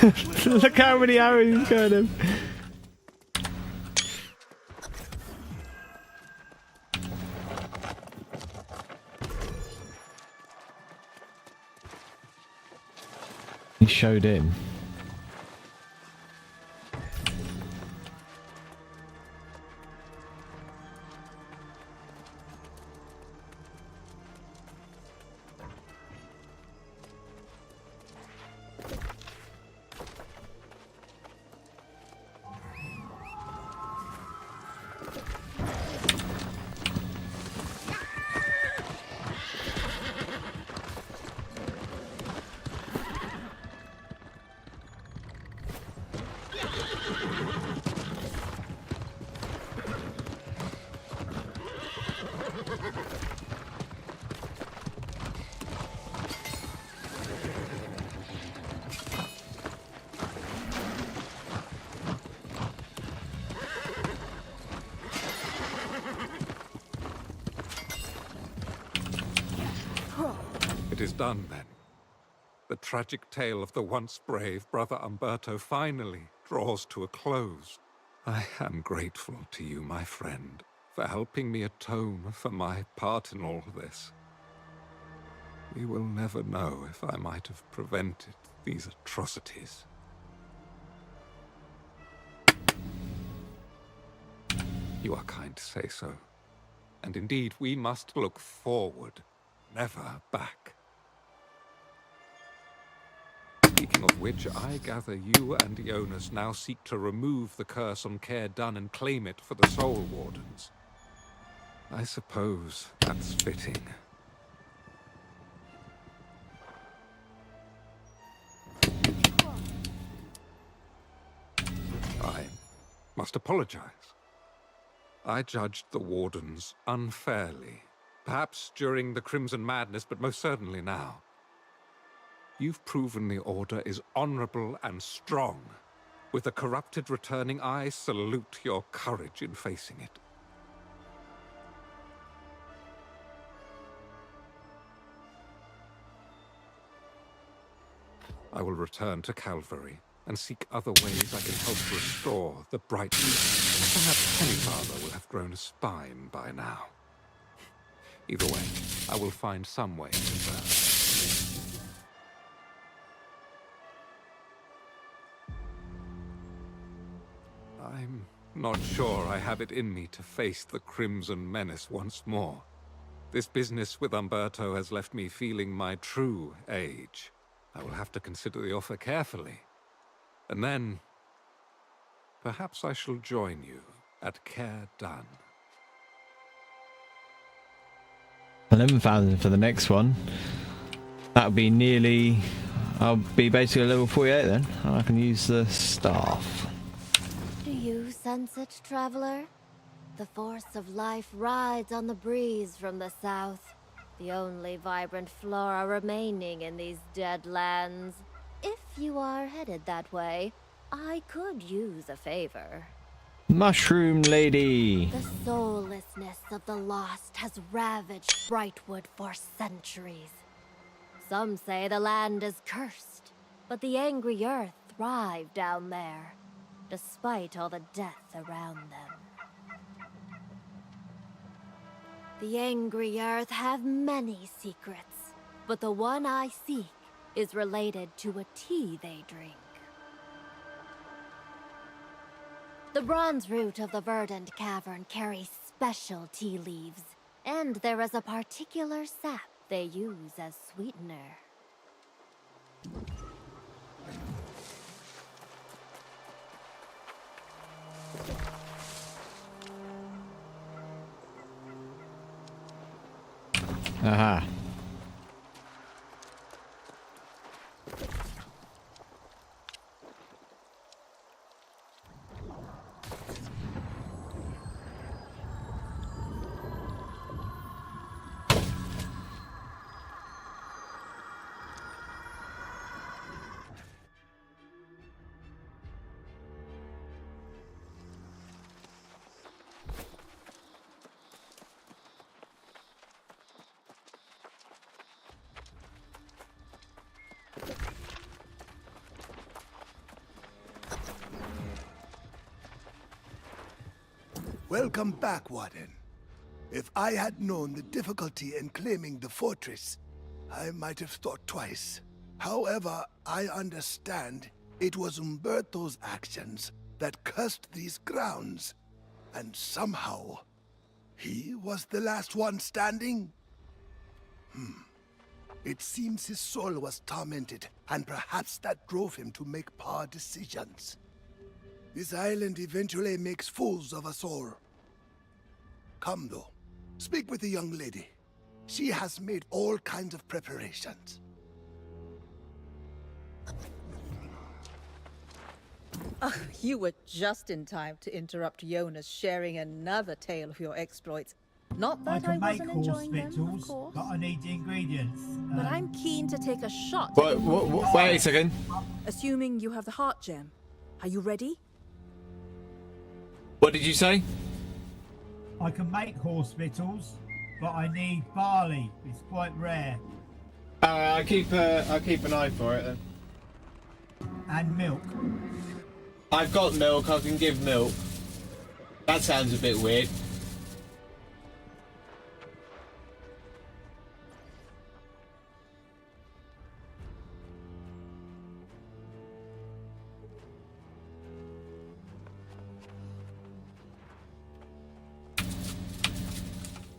Look how many arrows he's got him. He showed him. It is done, then. The tragic tale of the once brave Brother Umberto finally draws to a close. I am grateful to you, my friend, for helping me atone for my part in all this. We will never know if I might have prevented these atrocities. You are kind to say so. And indeed, we must look forward, never back. Speaking of which, I gather you and Aorus now seek to remove the curse on Care Done and claim it for the Soul Wardens. I suppose that's fitting. I must apologize. I judged the Wardens unfairly. Perhaps during the Crimson Madness, but most certainly now. You've proven the Order is honorable and strong. With the corrupted returning, I salute your courage in facing it. I will return to Calvary and seek other ways I can help restore the brightness. Perhaps Pennyfather will have grown a spine by now. Either way, I will find some way to serve. I'm not sure I have it in me to face the Crimson Menace once more. This business with Umberto has left me feeling my true age. I will have to consider the offer carefully. And then, perhaps I shall join you at Care Done. 11,000 for the next one. That'll be nearly... I'll be basically level 48 then. I can use the staff. Do you sense it, traveler? The force of life rides on the breeze from the south. The only vibrant flora remaining in these dead lands. If you are headed that way, I could use a favor. Mushroom Lady! The soullessness of the lost has ravaged Brightwood for centuries. Some say the land is cursed, but the angry earth thrive down there, despite all the death around them. The angry earth have many secrets, but the one I seek is related to a tea they drink. The bronze root of the verdant cavern carries special tea leaves, and there is a particular sap they use as sweetener. Aha. Welcome back, Warden. If I had known the difficulty in claiming the fortress, I might have thought twice. However, I understand it was Umberto's actions that cursed these grounds. And somehow, he was the last one standing? It seems his soul was tormented, and perhaps that drove him to make poor decisions. This island eventually makes fools of us all. Come, though. Speak with the young lady. She has made all kinds of preparations. Oh, you were just in time to interrupt Jonas sharing another tale of your exploits. Not that I can make wasn't horse enjoying them, of victuals, course. but I need the ingredients. But I'm keen to take a shot. Wait a second. Assuming you have the heart gem. Are you ready? What did you say? I can make horse victuals, but I need barley. It's quite rare. I'll keep an eye for it then. And milk. I've got milk. I can give milk. That sounds a bit weird.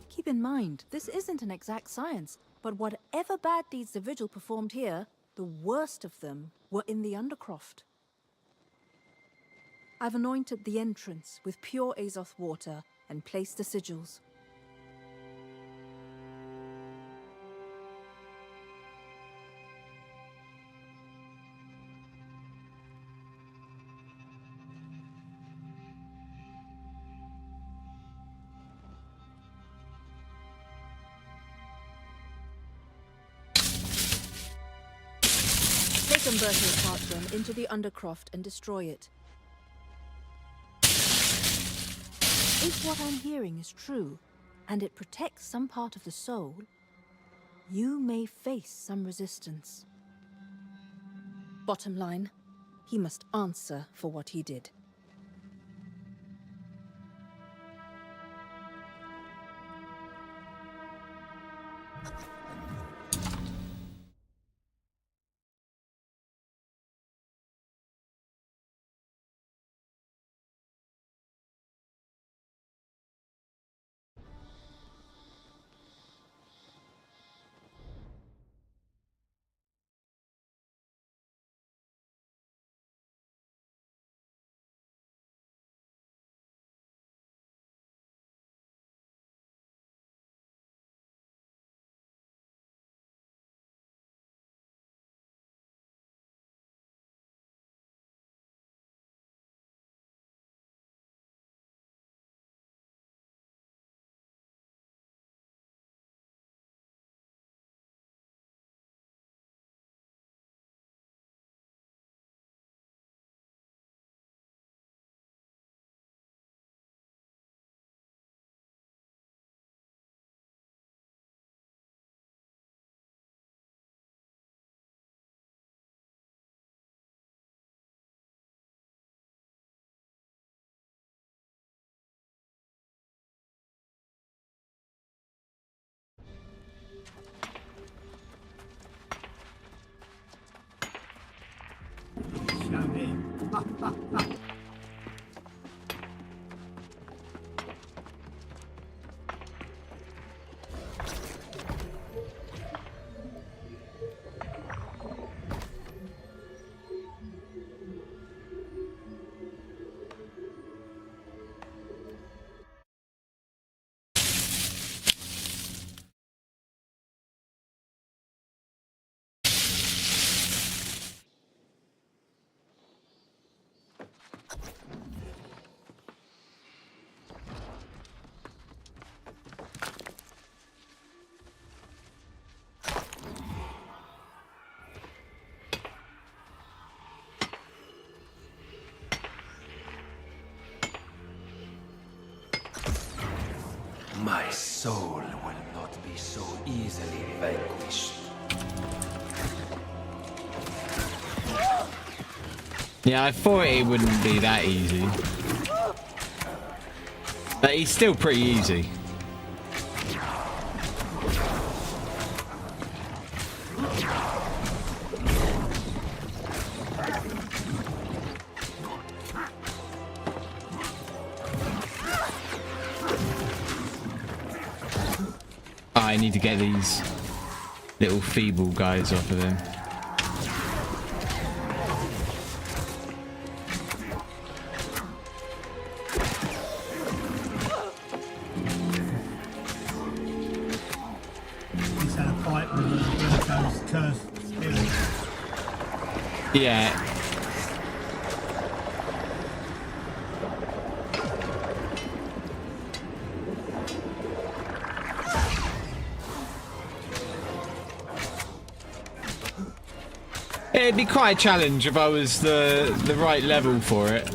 Keep in mind, this isn't an exact science, but whatever bad deeds the Vigil performed here, the worst of them were in the Undercroft. I've anointed the entrance with pure Azoth water and placed the sigils. Take Umberto's heart gem into the Undercroft and destroy it. If what I'm hearing is true, and it protects some part of the soul, you may face some resistance. Bottom line, he must answer for what he did. My soul will not be so easily vanquished. Yeah, I thought it wouldn't be that easy. But he's still pretty easy. I need to get these little feeble guys off of him. He's had a fight with those cursed spirits. Yeah. It'd be quite a challenge if I was the right level for it.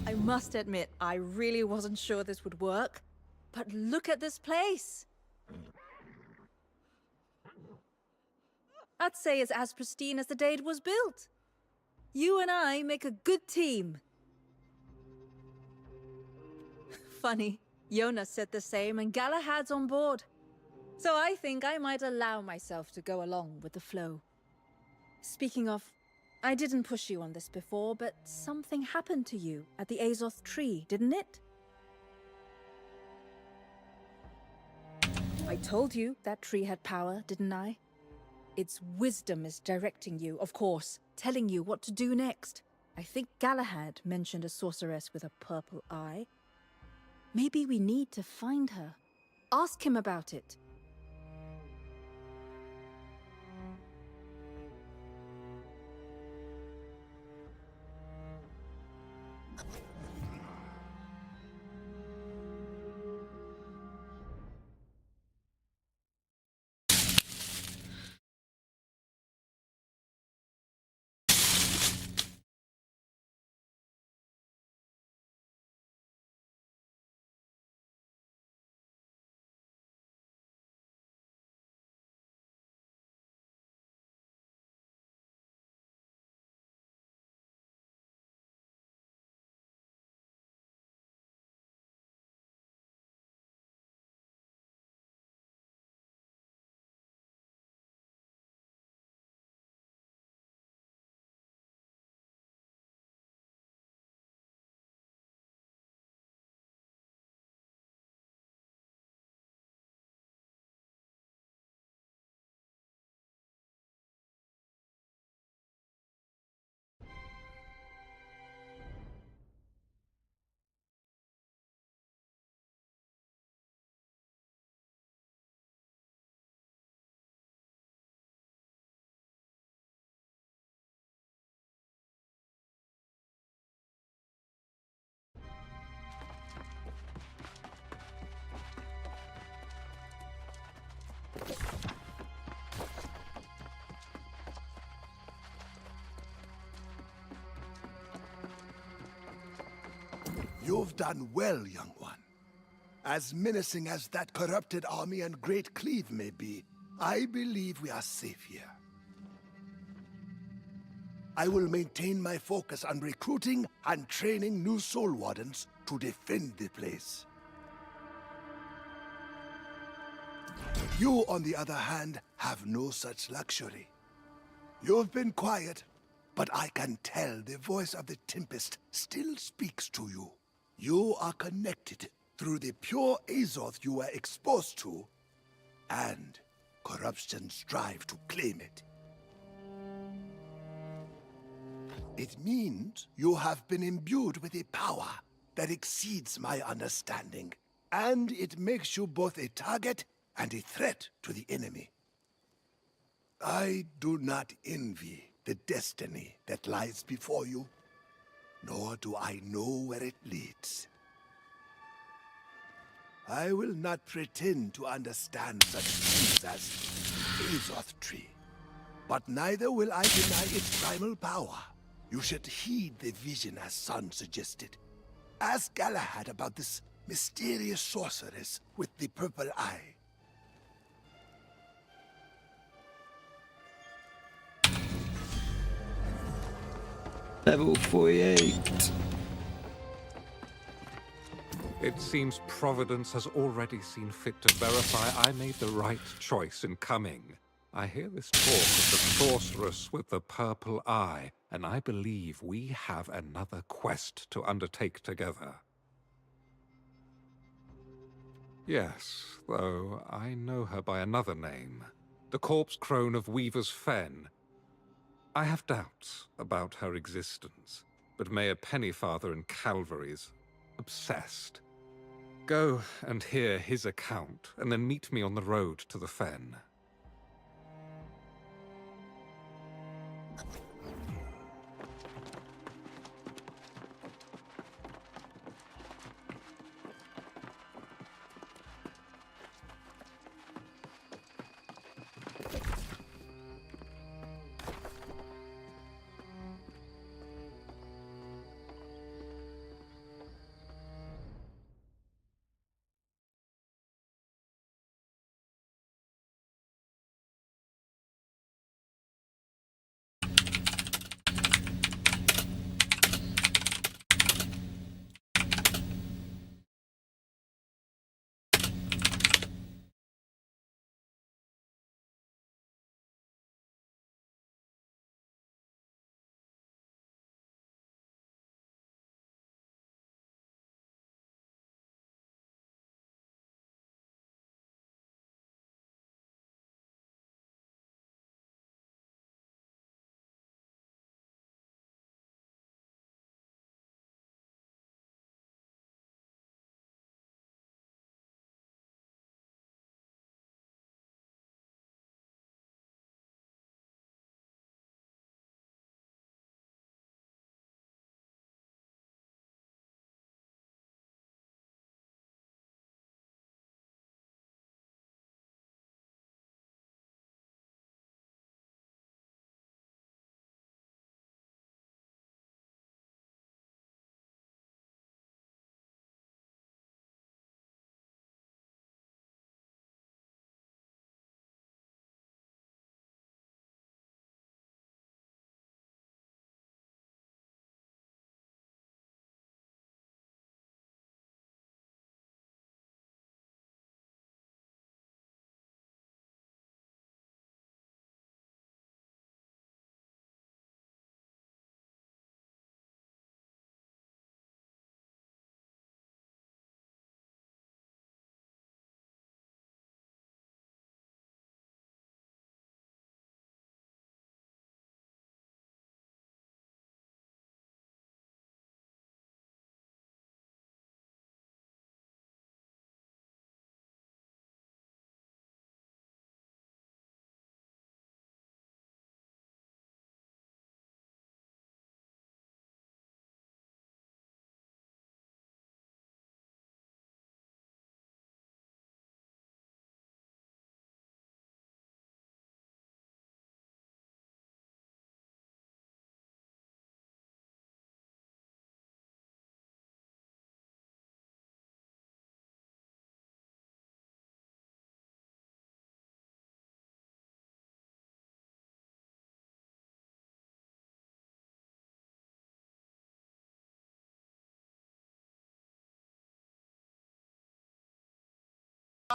I must admit, I really wasn't sure this would work. But look at this place! I'd say it's as pristine as the day it was built. You and I make a good team. Funny, Jonas said the same and Galahad's on board. So I think I might allow myself to go along with the flow. Speaking of, I didn't push you on this before, but something happened to you at the Azoth tree, didn't it? I told you that tree had power, didn't I? Its wisdom is directing you, of course, telling you what to do next. I think Galahad mentioned a sorceress with a purple eye. Maybe we need to find her. Ask him about it. You've done well, young one. As menacing as that corrupted army and Great Cleave may be, I believe we are safe here. I will maintain my focus on recruiting and training new Soul Wardens to defend the place. You, on the other hand, have no such luxury. You've been quiet, but I can tell the voice of the Tempest still speaks to you. You are connected through the pure Azoth you were exposed to, and corruption strive to claim it. It means you have been imbued with a power that exceeds my understanding, and it makes you both a target and a threat to the enemy. I do not envy the destiny that lies before you, nor do I know where it leads. I will not pretend to understand such things as Azoth Tree, but neither will I deny its primal power. You should heed the vision as Son suggested. Ask Galahad about this mysterious sorceress with the purple eye. Level 48. It seems Providence has already seen fit to verify I made the right choice in coming. I hear this talk of the sorceress with the purple eye, and I believe we have another quest to undertake together. Yes, though I know her by another name. The corpse crone of Weaver's Fen. I have doubts about her existence, but Mayor Pennyfather in Calvary is obsessed. Go and hear his account, and then meet me on the road to the Fen.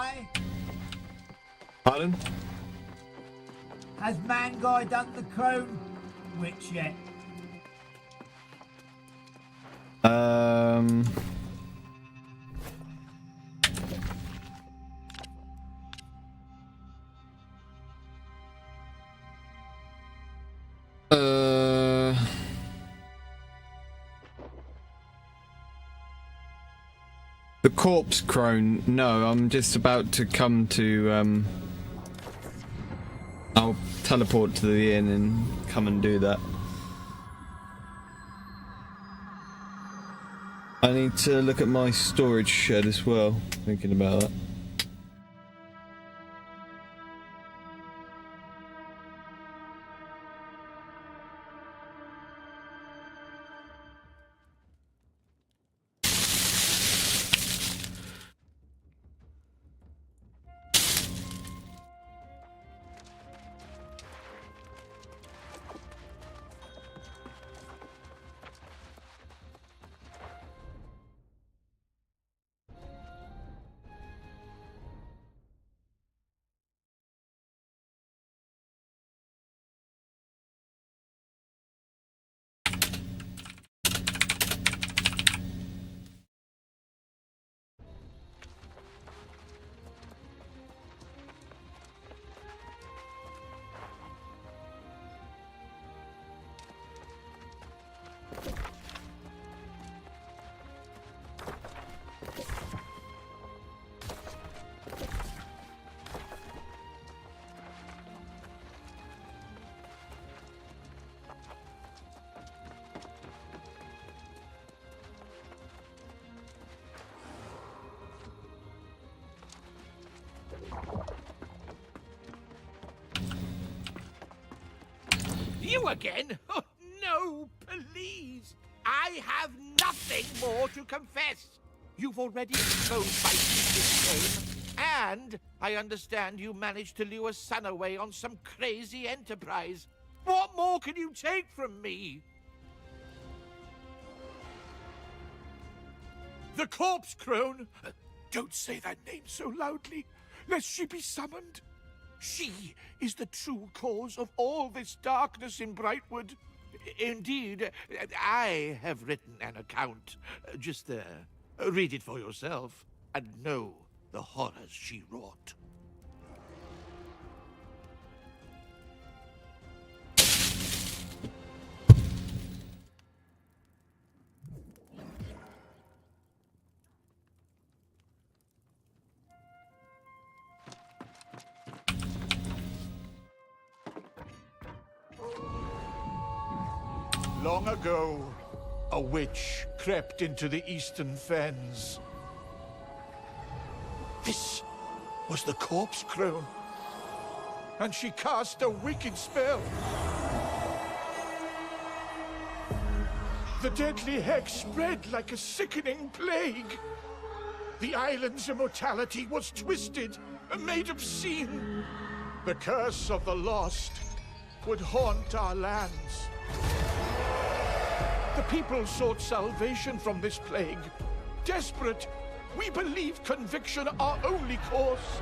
Guy? Pardon? Has Man Guy done the Crone Witch yet? The corpse crone. No, I'm just about to come to. I'll teleport to the inn and come and do that. I need to look at my storage shed as well. Thinking about that. You again? Oh, no, please. I have nothing more to confess. You've already exposed my secret game, and I understand you managed to lure Sun away on some crazy enterprise. What more can you take from me? The corpse crone? Don't say that name so loudly, lest she be summoned. She is the true cause of all this darkness in Brightwood. Indeed, I have written an account. Just read it for yourself and know the horrors she wrought. Long ago, a witch crept into the eastern fens. This was the corpse crone, and she cast a wicked spell. The deadly hex spread like a sickening plague. The island's immortality was twisted and made obscene. The curse of the lost would haunt our lands. The people sought salvation from this plague. Desperate, we believed conviction our only course.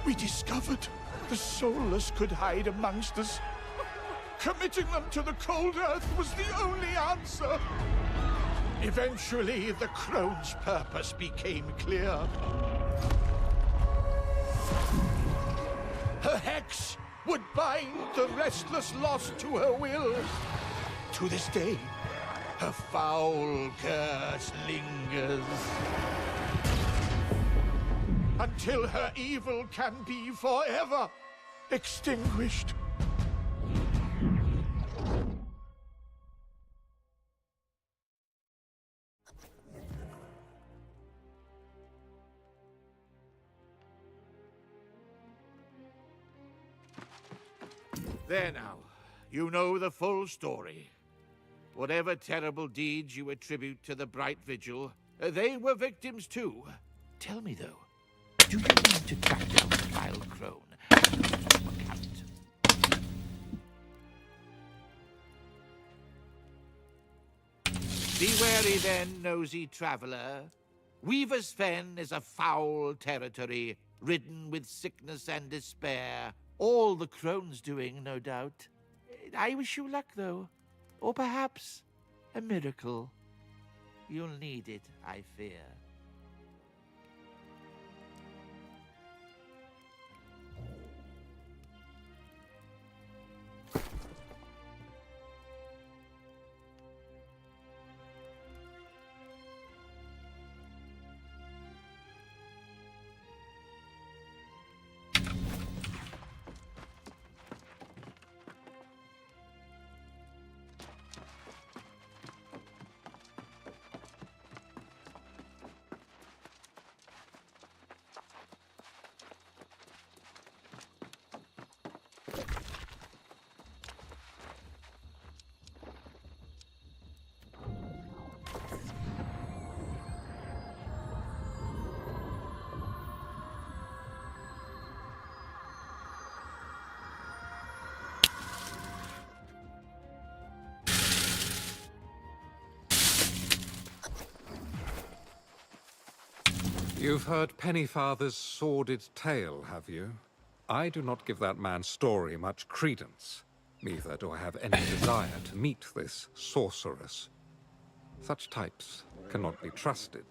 We discovered the soulless could hide amongst us. Committing them to the cold earth was the only answer. Eventually, the crone's purpose became clear. Her hex would bind the restless lost to her will. To this day, her foul curse lingers. Until her evil can be forever extinguished. There now, you know the full story. Whatever terrible deeds you attribute to the Bright Vigil, they were victims too. Tell me though, do you need to track down the vile crone and keep some account? Be wary then, nosy traveler. Weaver's Fen is a foul territory, ridden with sickness and despair. All the crone's doing, no doubt. I wish you luck, though. Or perhaps a miracle. You'll need it, I fear. You've heard Pennyfather's sordid tale, have you? I do not give that man's story much credence. Neither do I have any desire to meet this sorceress. Such types cannot be trusted,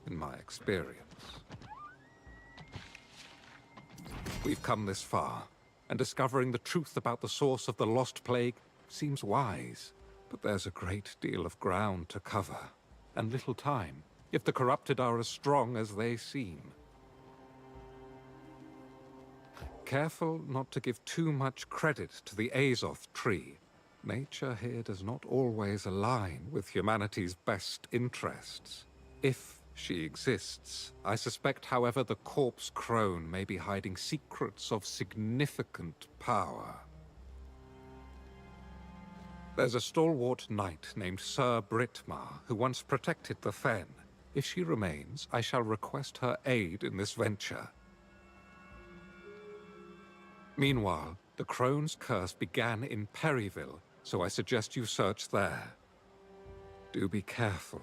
in my experience. We've come this far, and discovering the truth about the source of the Lost Plague seems wise. But there's a great deal of ground to cover, and little time, if the corrupted are as strong as they seem. Careful not to give too much credit to the Azoth tree. Nature here does not always align with humanity's best interests. If she exists, I suspect, however, the corpse crone may be hiding secrets of significant power. There's a stalwart knight named Sir Britmar who once protected the Fen. If she remains, I shall request her aid in this venture. Meanwhile, the crone's curse began in Perryville, so I suggest you search there. Do be careful.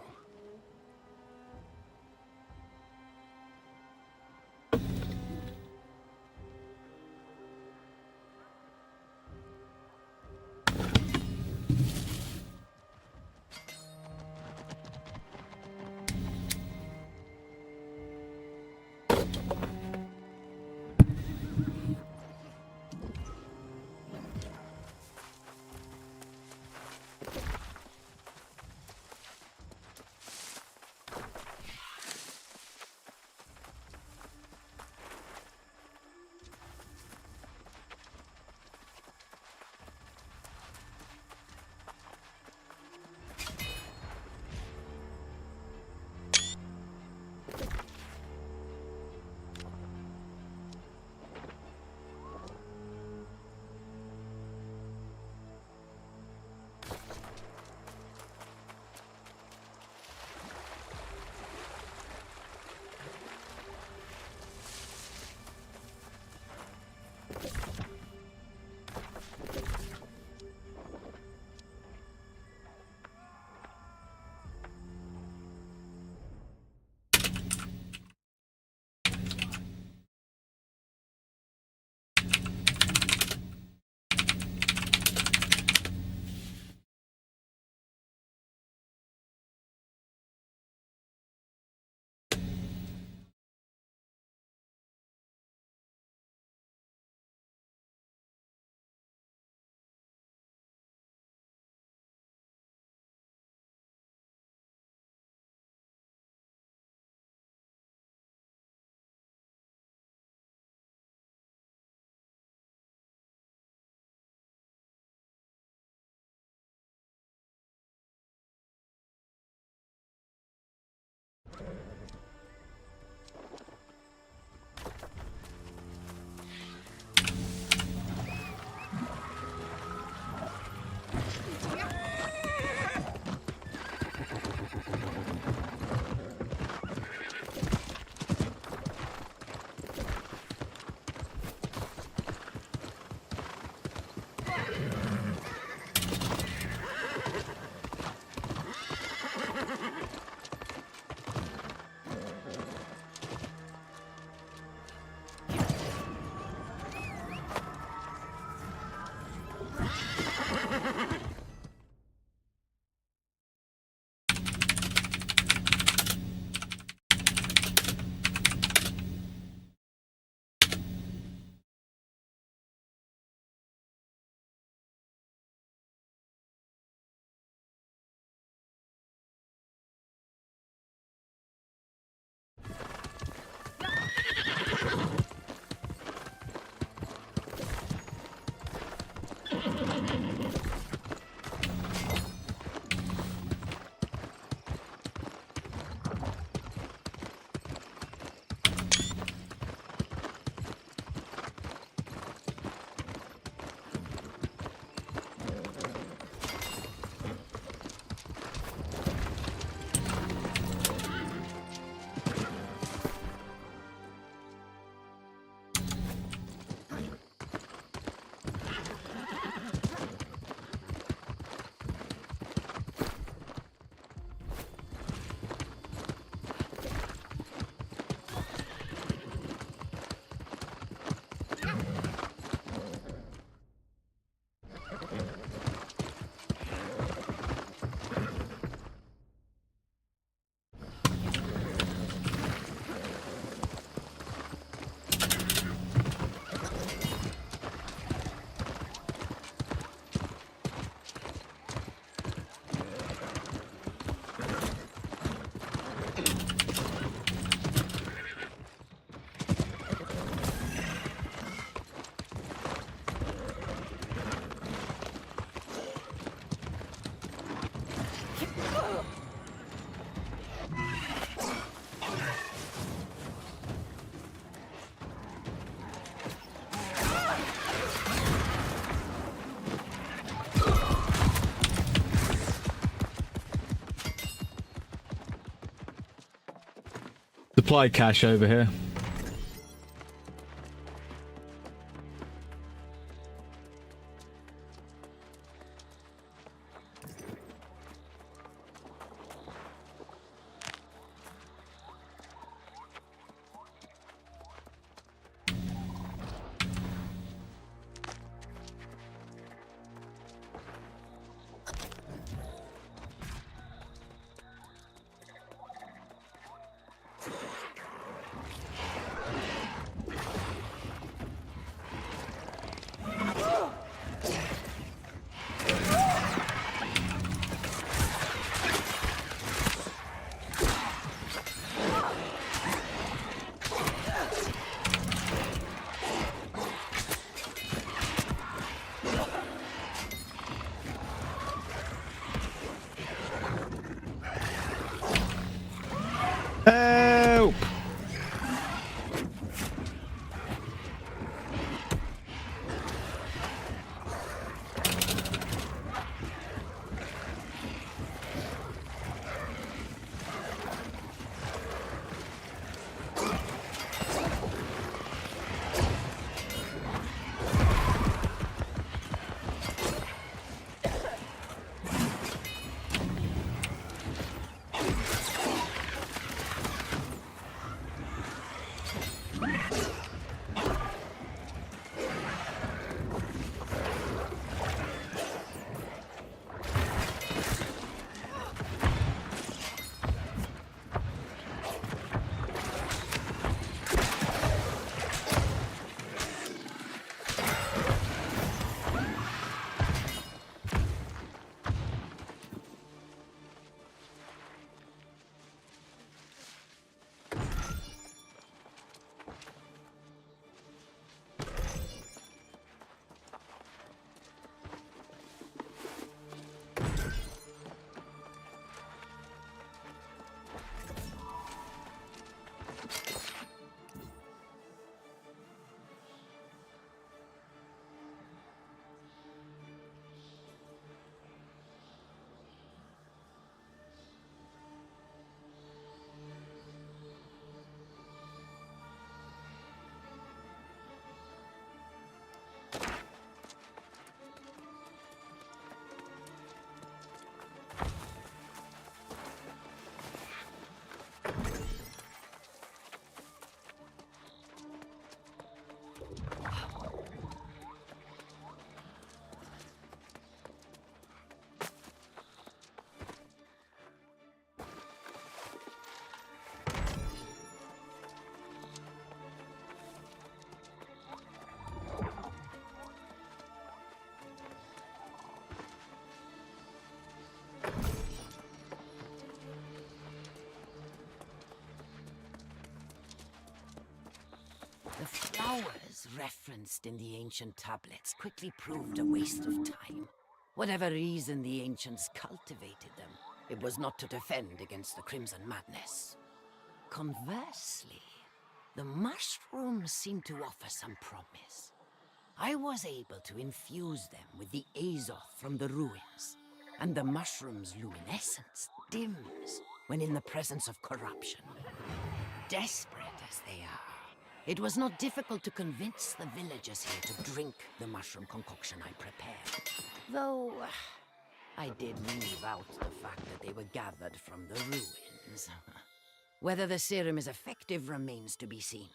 Supply cache over here. referenced in the ancient tablets quickly proved a waste of time. Whatever reason the ancients cultivated them, it was not to defend against the Crimson Madness. Conversely, the mushrooms seem to offer some promise. I was able to infuse them with the azoth from the ruins, and the mushroom's luminescence dims when in the presence of corruption. Desperate as they are, it was not difficult to convince the villagers here to drink the mushroom concoction I prepared. Though, I did leave out the fact that they were gathered from the ruins. Whether the serum is effective remains to be seen.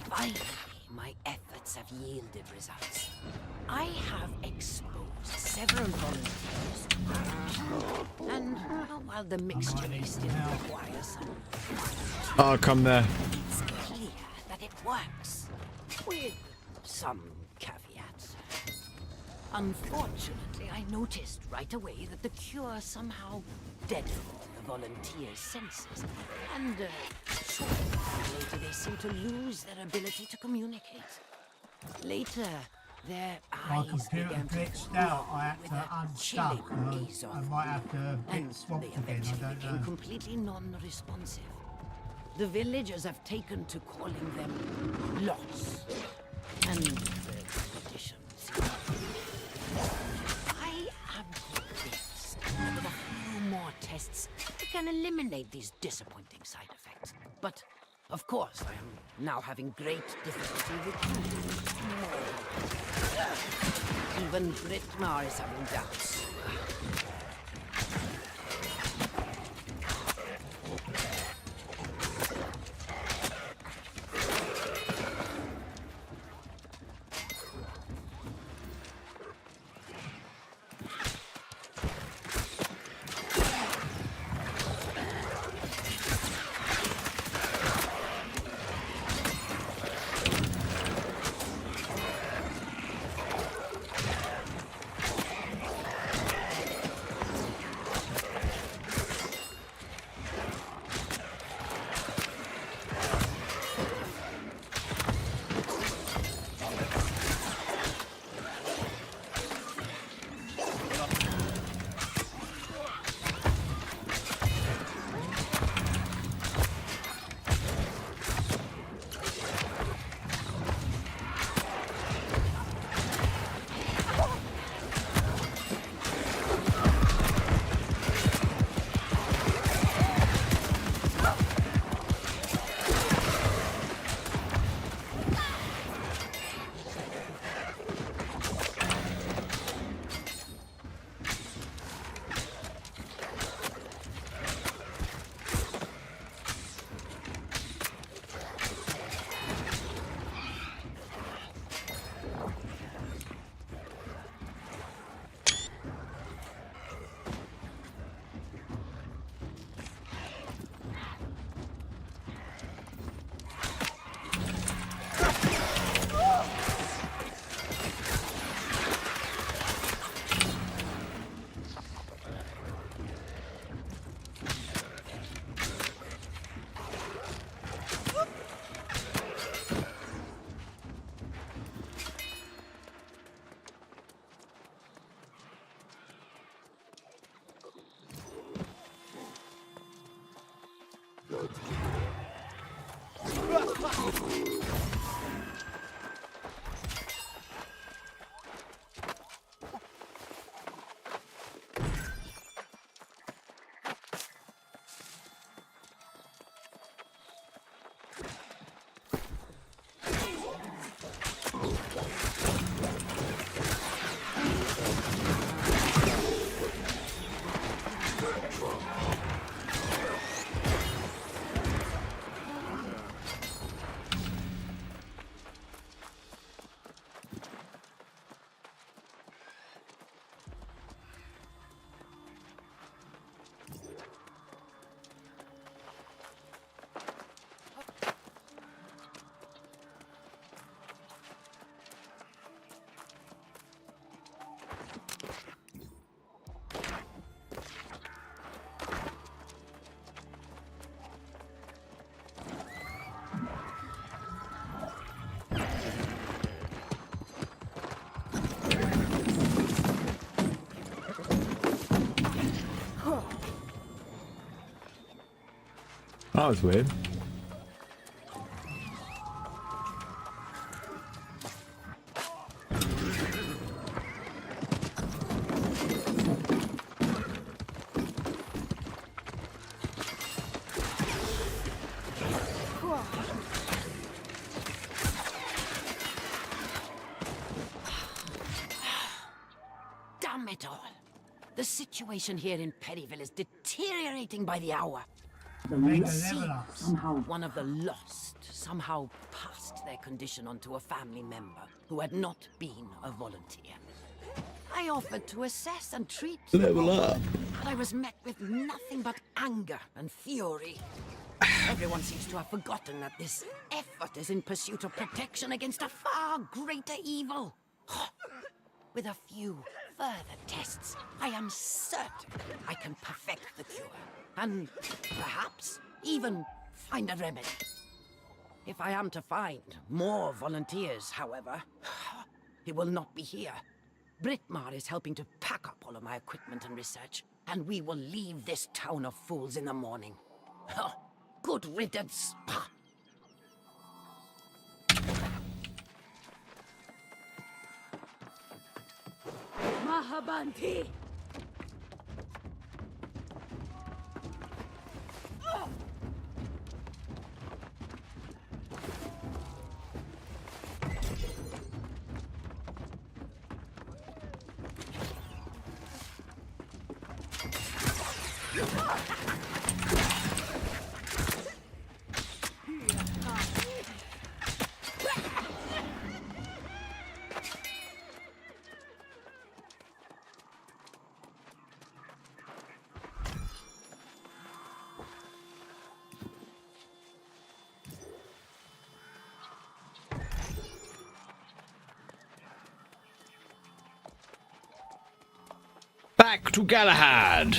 Finally, my efforts have yielded results. I have exposed several volunteers to corruption, and while the mixture may still require some... I'll come there. It's clear that it works, with some caveats. Unfortunately, I noticed right away that the cure somehow deadened the volunteers' senses, and shortly later they seem to lose their ability to communicate. Later, their My eyes computer began to glitched out. I had with to a unstuck. chilling I azoth, might have to and get swapped they again. eventually I don't became know. completely non-responsive. The villagers have taken to calling them lost, and the traditions. I am convinced that with a few more tests, we can eliminate these disappointing side effects. But, of course, I am now having great difficulty recruiting more. Even Britmar is having doubts. That was weird. Damn it all. The situation here in Perryville is deteriorating by the hour. One of the lost somehow passed their condition on to a family member who had not been a volunteer. I offered to assess and treat Level up. but I was met with nothing but anger and fury. Everyone seems to have forgotten that this effort is in pursuit of protection against a far greater evil. With a few further tests, I am certain I can perfect the cure. And perhaps even find a remedy. If I am to find more volunteers, however, it will not be here. Brittmar is helping to pack up all of my equipment and research, and we will leave this town of fools in the morning. Good riddance. Mahabanti! Back to Galahad.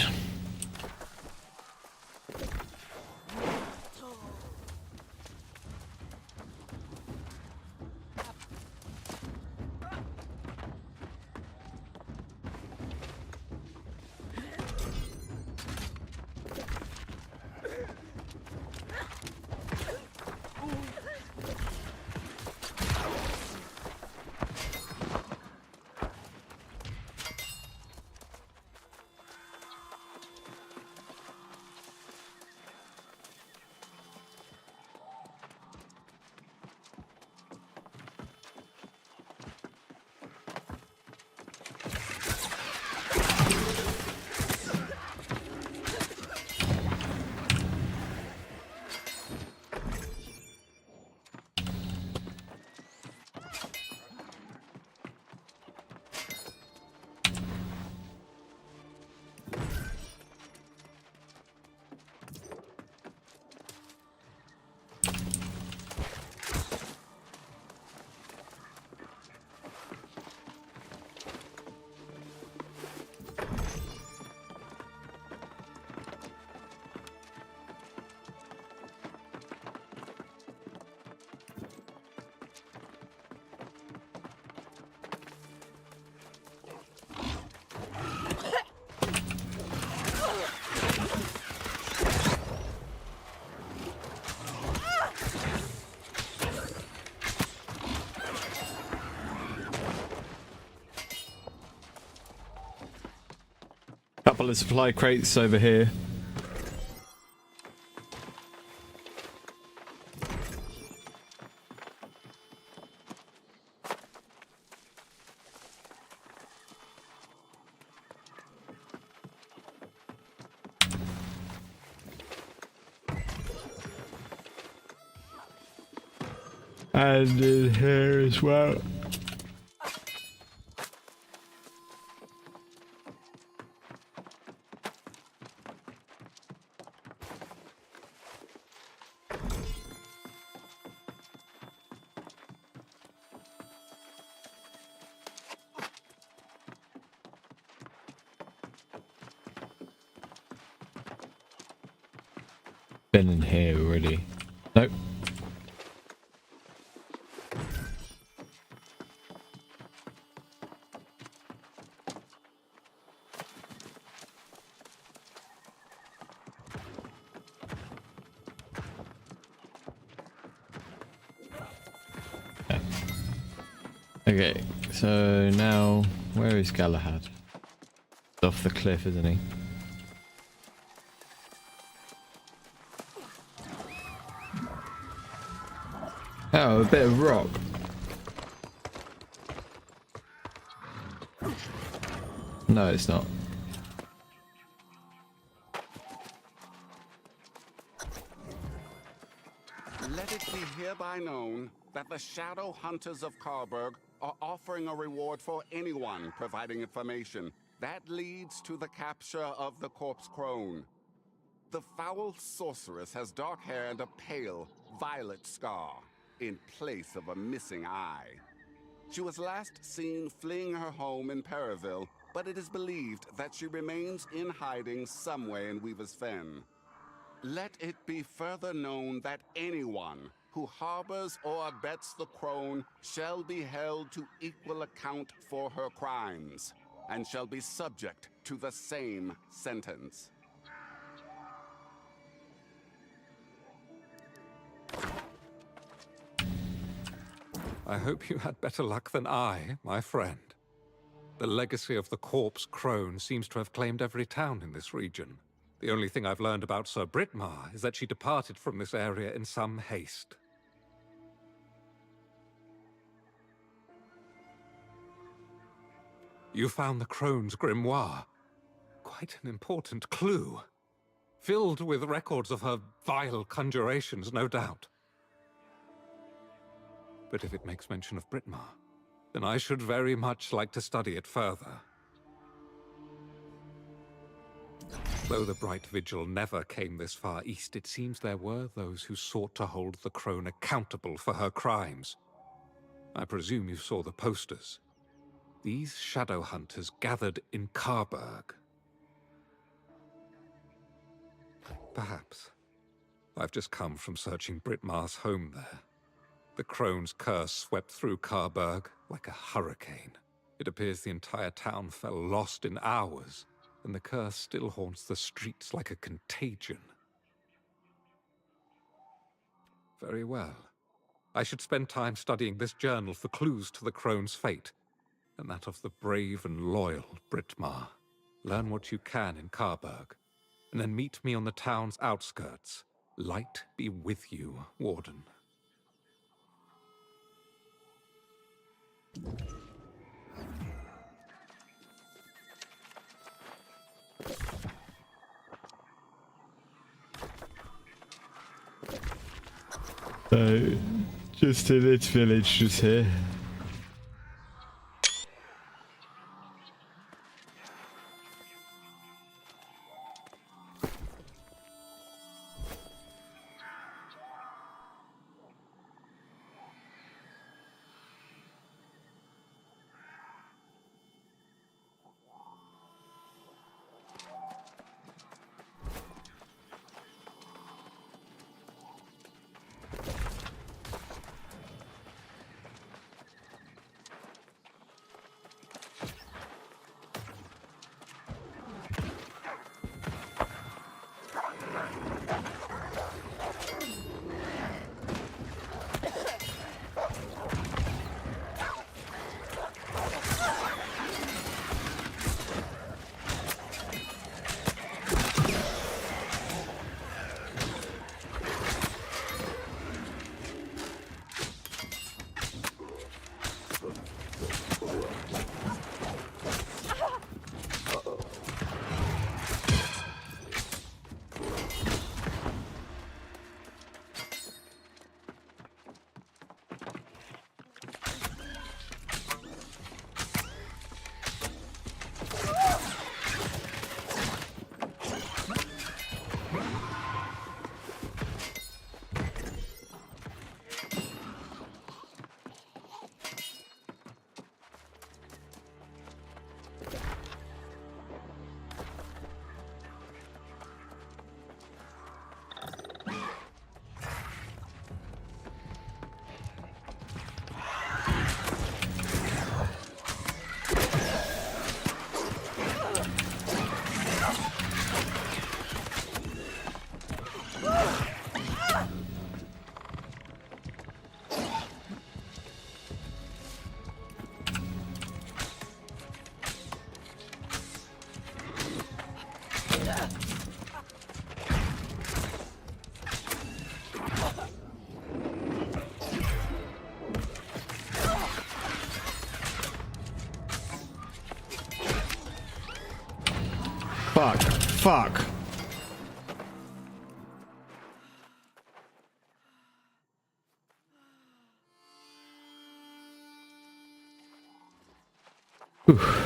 Couple of supply crates over here. And in here as well. Been in here already. Nope. Okay, so now where is Galahad? He's off the cliff, isn't he? Oh, a bit of rock. No, it's not. Let it be hereby known that the Shadow Hunters of Karberg are offering a reward for anyone providing information that leads to the capture of the corpse crone. The foul sorceress has dark hair and a pale, violet scar in place of a missing eye. She was last seen fleeing her home in Periville, but it is believed that she remains in hiding somewhere in Weaver's Fen. Let it be further known that anyone who harbors or abets the crone shall be held to equal account for her crimes, and shall be subject to the same sentence. I hope you had better luck than I, my friend. The legacy of the corpse crone seems to have claimed every town in this region. The only thing I've learned about Sir Britmar is that she departed from this area in some haste. You found the crone's grimoire. Quite an important clue. Filled with records of her vile conjurations, no doubt. But if it makes mention of Britmar, then I should very much like to study it further. Though the Bright Vigil never came this far east, it seems there were those who sought to hold the crone accountable for her crimes. I presume you saw the posters. These shadow hunters gathered in Karberg. Perhaps. I've just come from searching Britmar's home there. The crone's curse swept through Karberg like a hurricane. It appears the entire town fell lost in hours, and the curse still haunts the streets like a contagion. Very well. I should spend time studying this journal for clues to the crone's fate, and that of the brave and loyal Britmar. Learn what you can in Karberg, and then meet me on the town's outskirts. Light be with you, Warden. So, just in this village just here. Fuck. Fuck. Oof.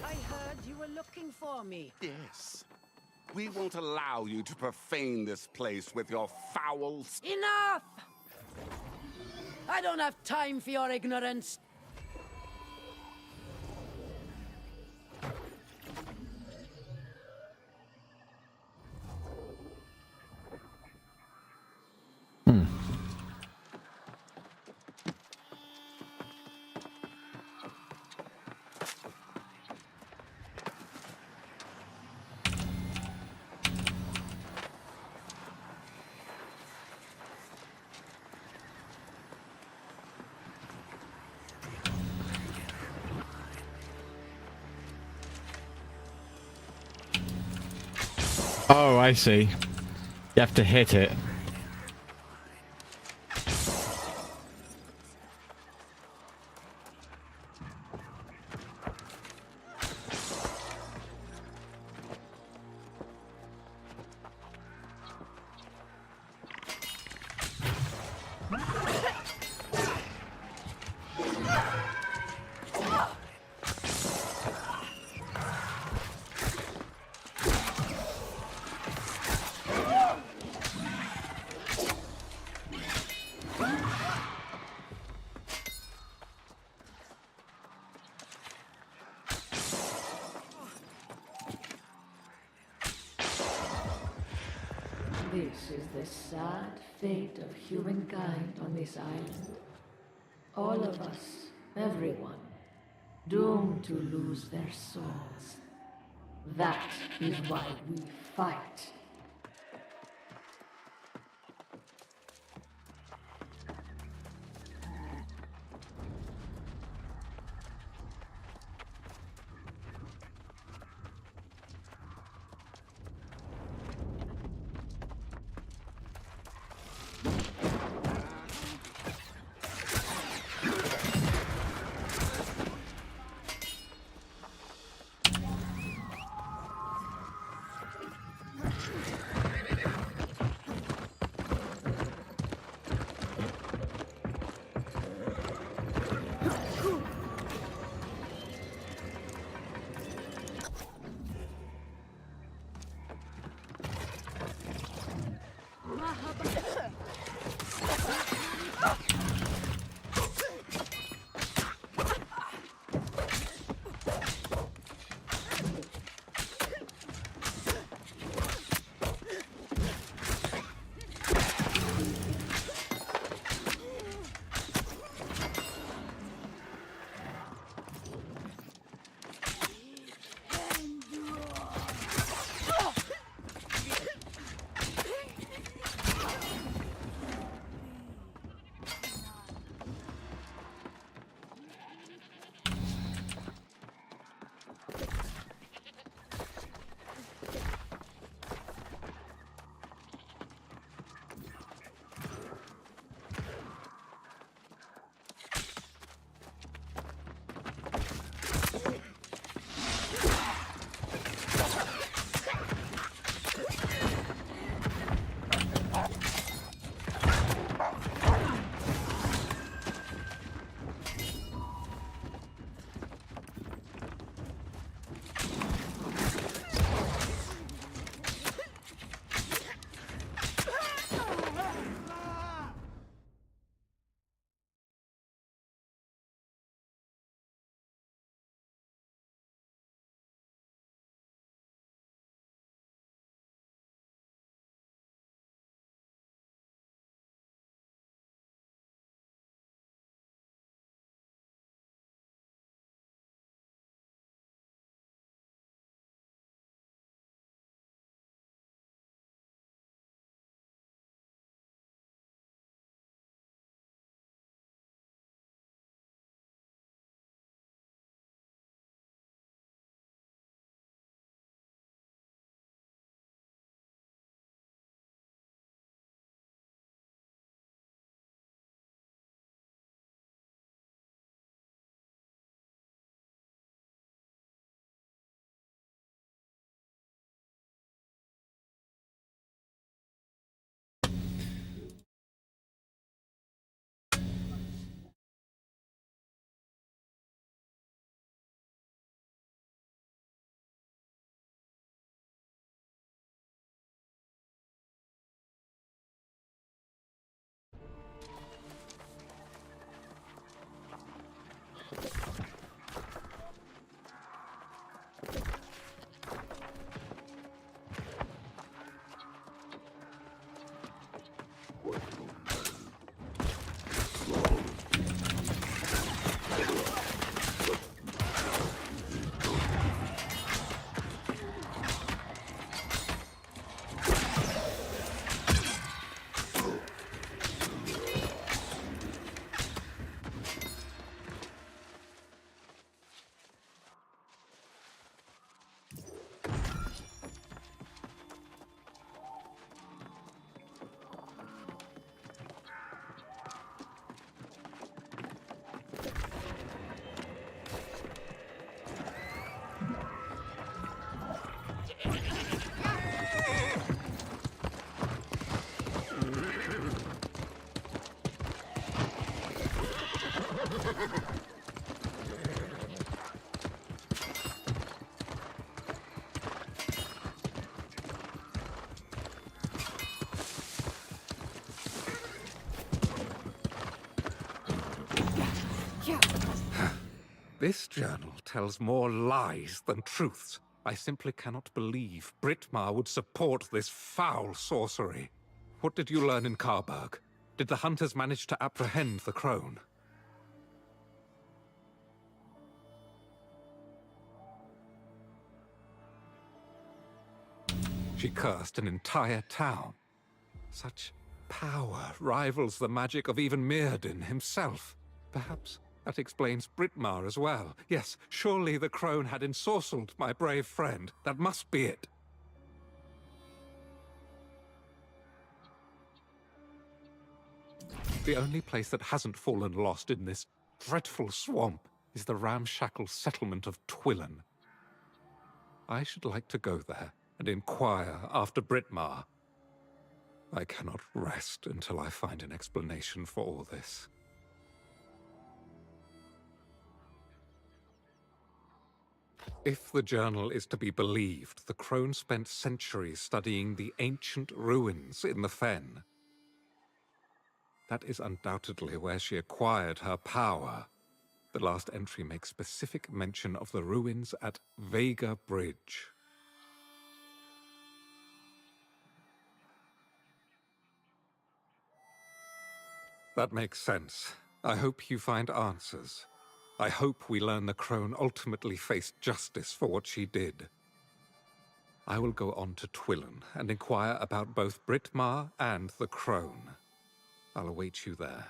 I heard you were looking for me. Yes. We won't allow you to profane this place with your fouls. Enough! I don't have time for your ignorance. Oh, I see. You have to hit it. This is the sad fate of humankind on this island. All of us, everyone, doomed to lose their souls. That is why we fight. This journal tells more lies than truths. I simply cannot believe Britmar would support this foul sorcery. What did you learn in Karberg? Did the hunters manage to apprehend the crone? She cursed an entire town. Such power rivals the magic of even Mirrodin himself. Perhaps that explains Britmar as well. Yes, surely the crone had ensorcelled my brave friend. That must be it. The only place that hasn't fallen lost in this dreadful swamp is the ramshackle settlement of Twillen. I should like to go there and inquire after Britmar. I cannot rest until I find an explanation for all this. If the journal is to be believed, the crone spent centuries studying the ancient ruins in the Fen. That is undoubtedly where she acquired her power. The last entry makes specific mention of the ruins at Vega Bridge. That makes sense. I hope you find answers. I hope we learn the crone ultimately faced justice for what she did. I will go on to Twillen and inquire about both Britmar and the crone. I'll await you there.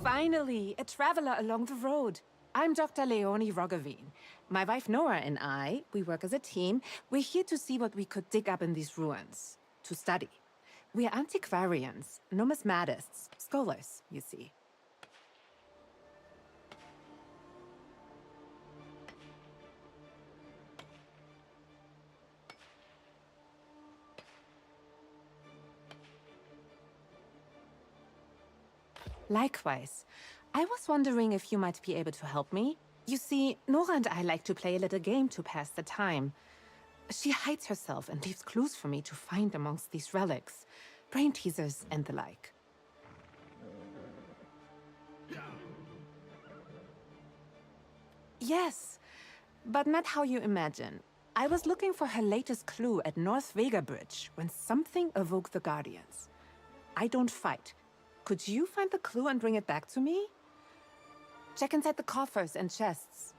Finally, a traveler along the road. I'm Dr. Leonie Roggeveen. My wife Nora and I, we work as a team. We're here to see what we could dig up in these ruins. To study. We're antiquarians, numismatists, scholars, you see. Likewise. I was wondering if you might be able to help me. You see, Nora and I like to play a little game to pass the time. She hides herself and leaves clues for me to find amongst these relics. Brain teasers and the like. Yes, but not how you imagine. I was looking for her latest clue at North Vega Bridge when something awoke the Guardians. I don't fight. Could you find the clue and bring it back to me? Check inside the coffers and chests.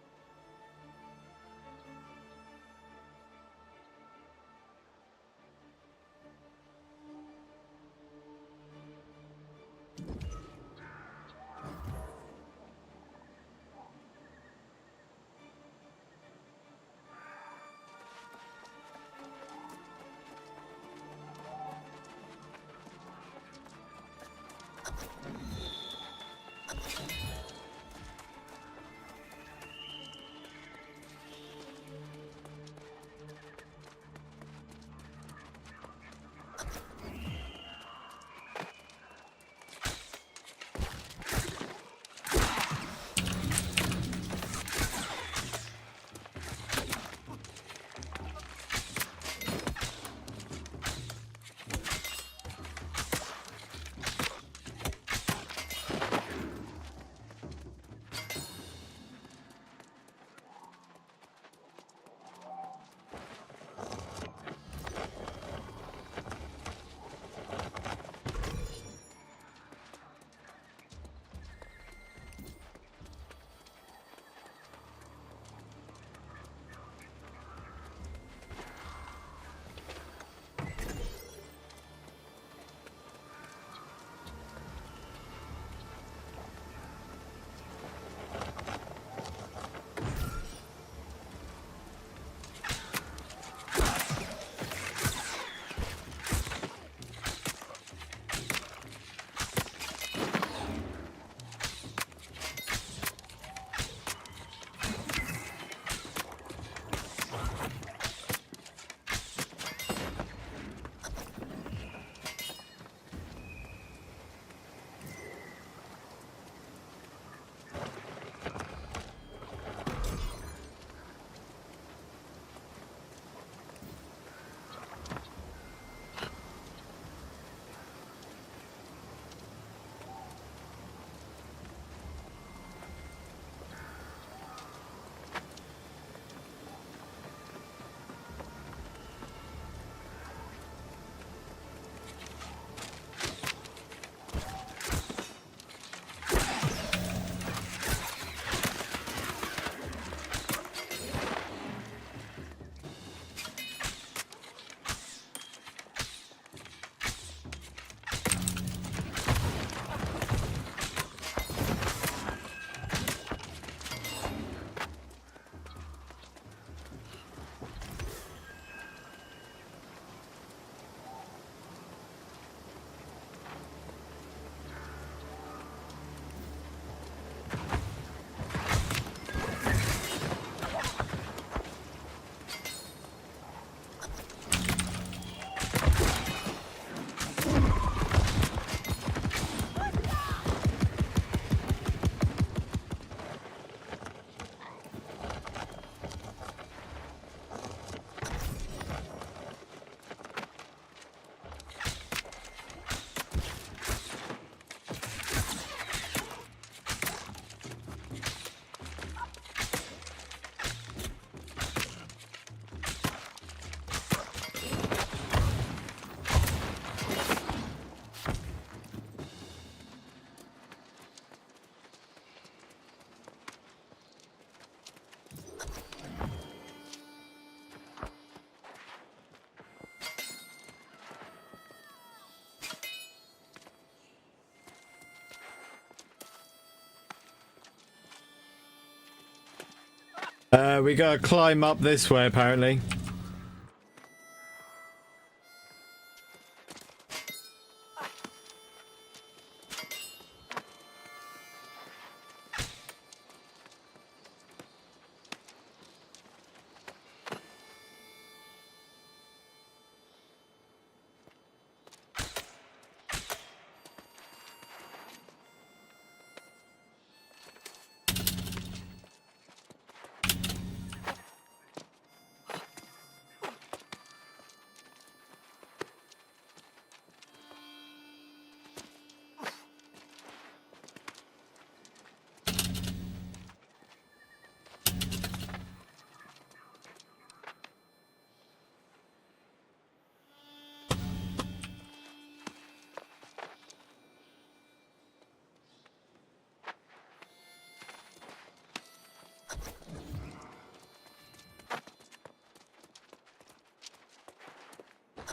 We gotta climb up this way, apparently.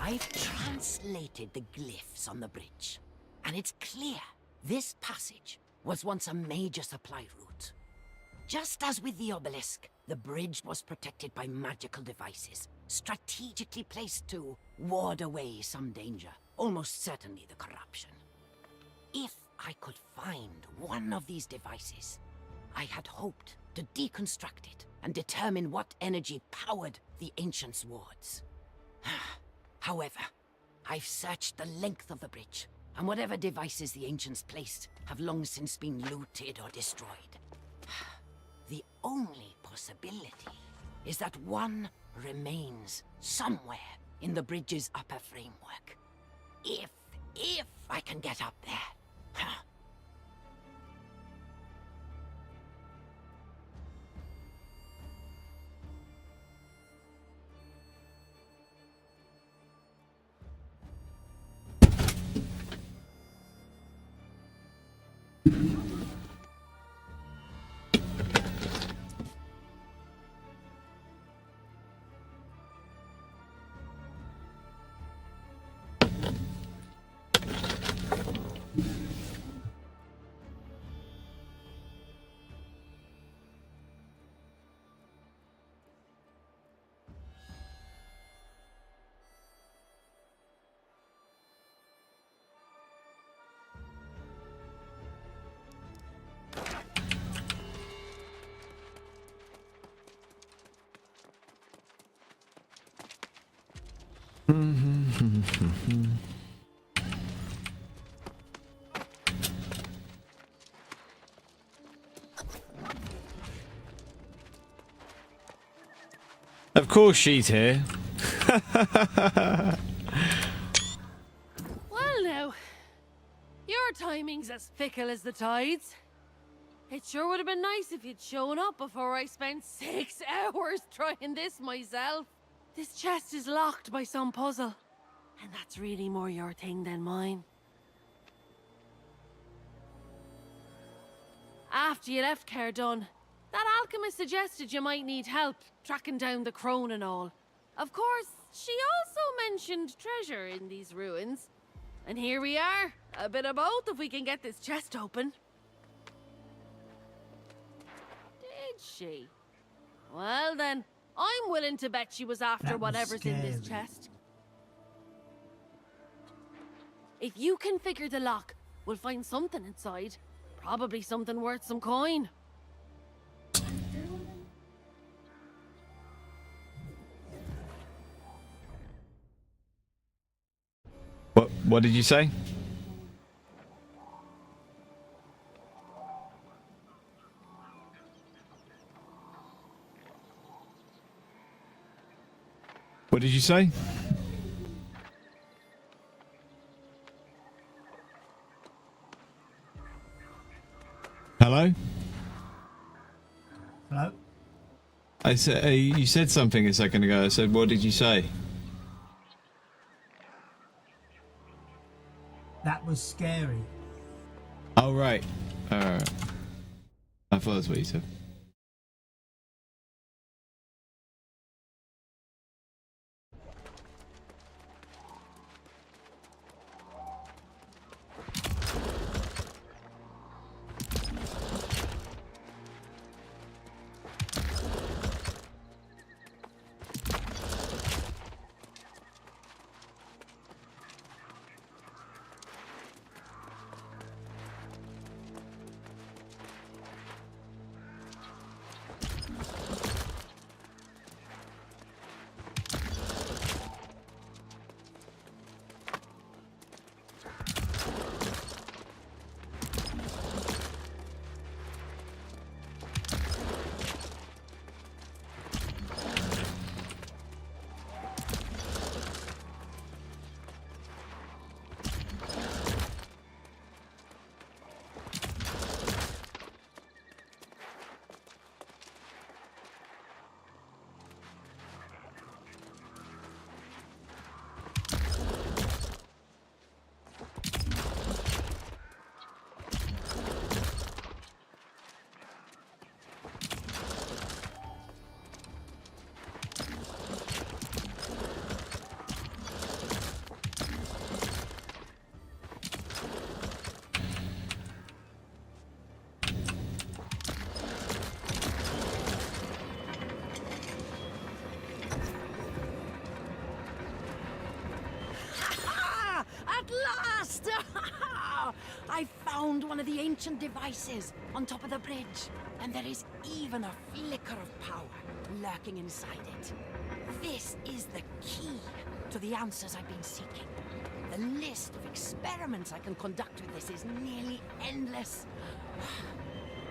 I've translated the glyphs on the bridge, and it's clear this passage was once a major supply route. Just as with the obelisk, the bridge was protected by magical devices, strategically placed to ward away some danger, almost certainly the corruption. If I could find one of these devices, I had hoped to deconstruct it and determine what energy powered the Ancients' wards. However, I've searched the length of the bridge, and whatever devices the Ancients placed have long since been looted or destroyed. The only possibility is that one remains somewhere in the bridge's upper framework. If I can get up there. Of course she's here. Well now, your timing's as fickle as the tides. It sure would have been nice if you'd shown up before I spent 6 hours trying this myself. This chest is locked by some puzzle, and that's really more your thing than mine. After you left Cardun, that alchemist suggested you might need help tracking down the crone and all. Of course, she also mentioned treasure in these ruins. And here we are, a bit of both if we can get this chest open. Did she? Well then, I'm willing to bet she was after whatever's in this chest. If you can figure the lock, we'll find something inside. Probably something worth some coin. What did you say? What did you say? Hello? Hello? I said you said something a second ago. I said, what did you say? That was scary. Oh, right. Alright. I thought that's what you said. I found one of the ancient devices on top of the bridge, and there is even a flicker of power lurking inside it. This is the key to the answers I've been seeking. The list of experiments I can conduct with this is nearly endless.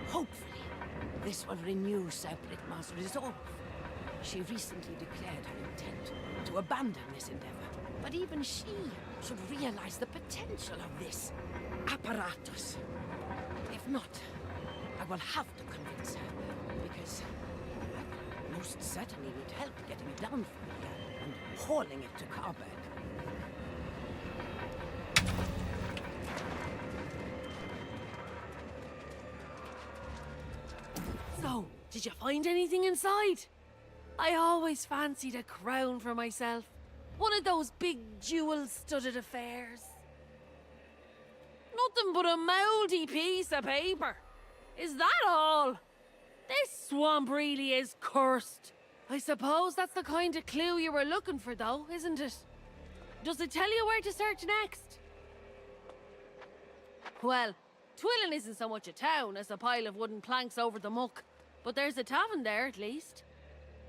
Hopefully, this will renew Sir Britmar's resolve. She recently declared her intent to abandon this endeavor, but even she should realize the potential of this apparatus. If not, I will have to convince her, because I most certainly need help getting it down from here and hauling it to Carberg. So, did you find anything inside? I always fancied a crown for myself. One of those big jewel-studded affairs. Nothing but a mouldy piece of paper. Is that all? This swamp really is cursed. I suppose that's the kind of clue you were looking for, though, isn't it? Does it tell you where to search next? Well, Twillin isn't so much a town as a pile of wooden planks over the muck, but there's a tavern there at least.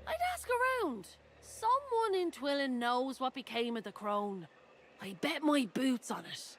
I'd ask around. Someone in Twillin knows what became of the crone. I bet my boots on it.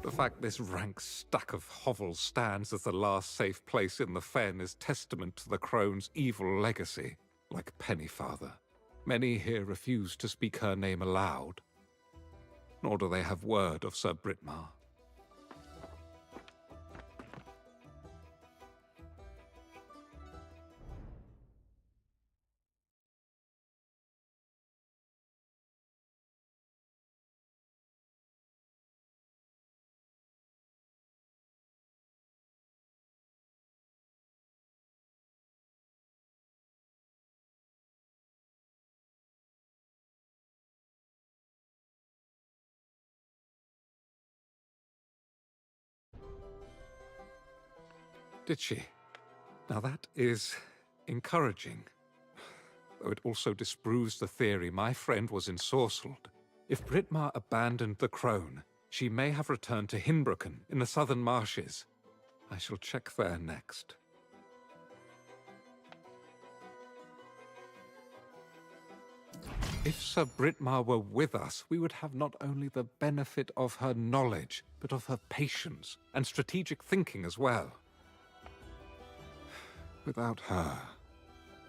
The fact this rank stack of hovels stands as the last safe place in the fen is testament to the crone's evil legacy. Like Pennyfather, many here refuse to speak her name aloud, nor do they have word of Sir Britmar. Did she? Now that is encouraging. Though it also disproves the theory my friend was ensorcelled. If Britmar abandoned the crone, she may have returned to Hinbroken in the southern marshes. I shall check there next. If Sir Britmar were with us, we would have not only the benefit of her knowledge, but of her patience and strategic thinking as well. Without her,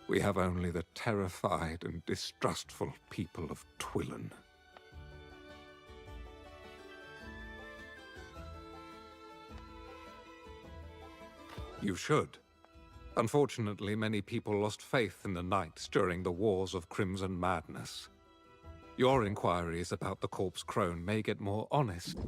we have only the terrified and distrustful people of Twillen. You should. Unfortunately, many people lost faith in the Knights during the Wars of Crimson Madness. Your inquiries about the Corpse Crone may get more honest.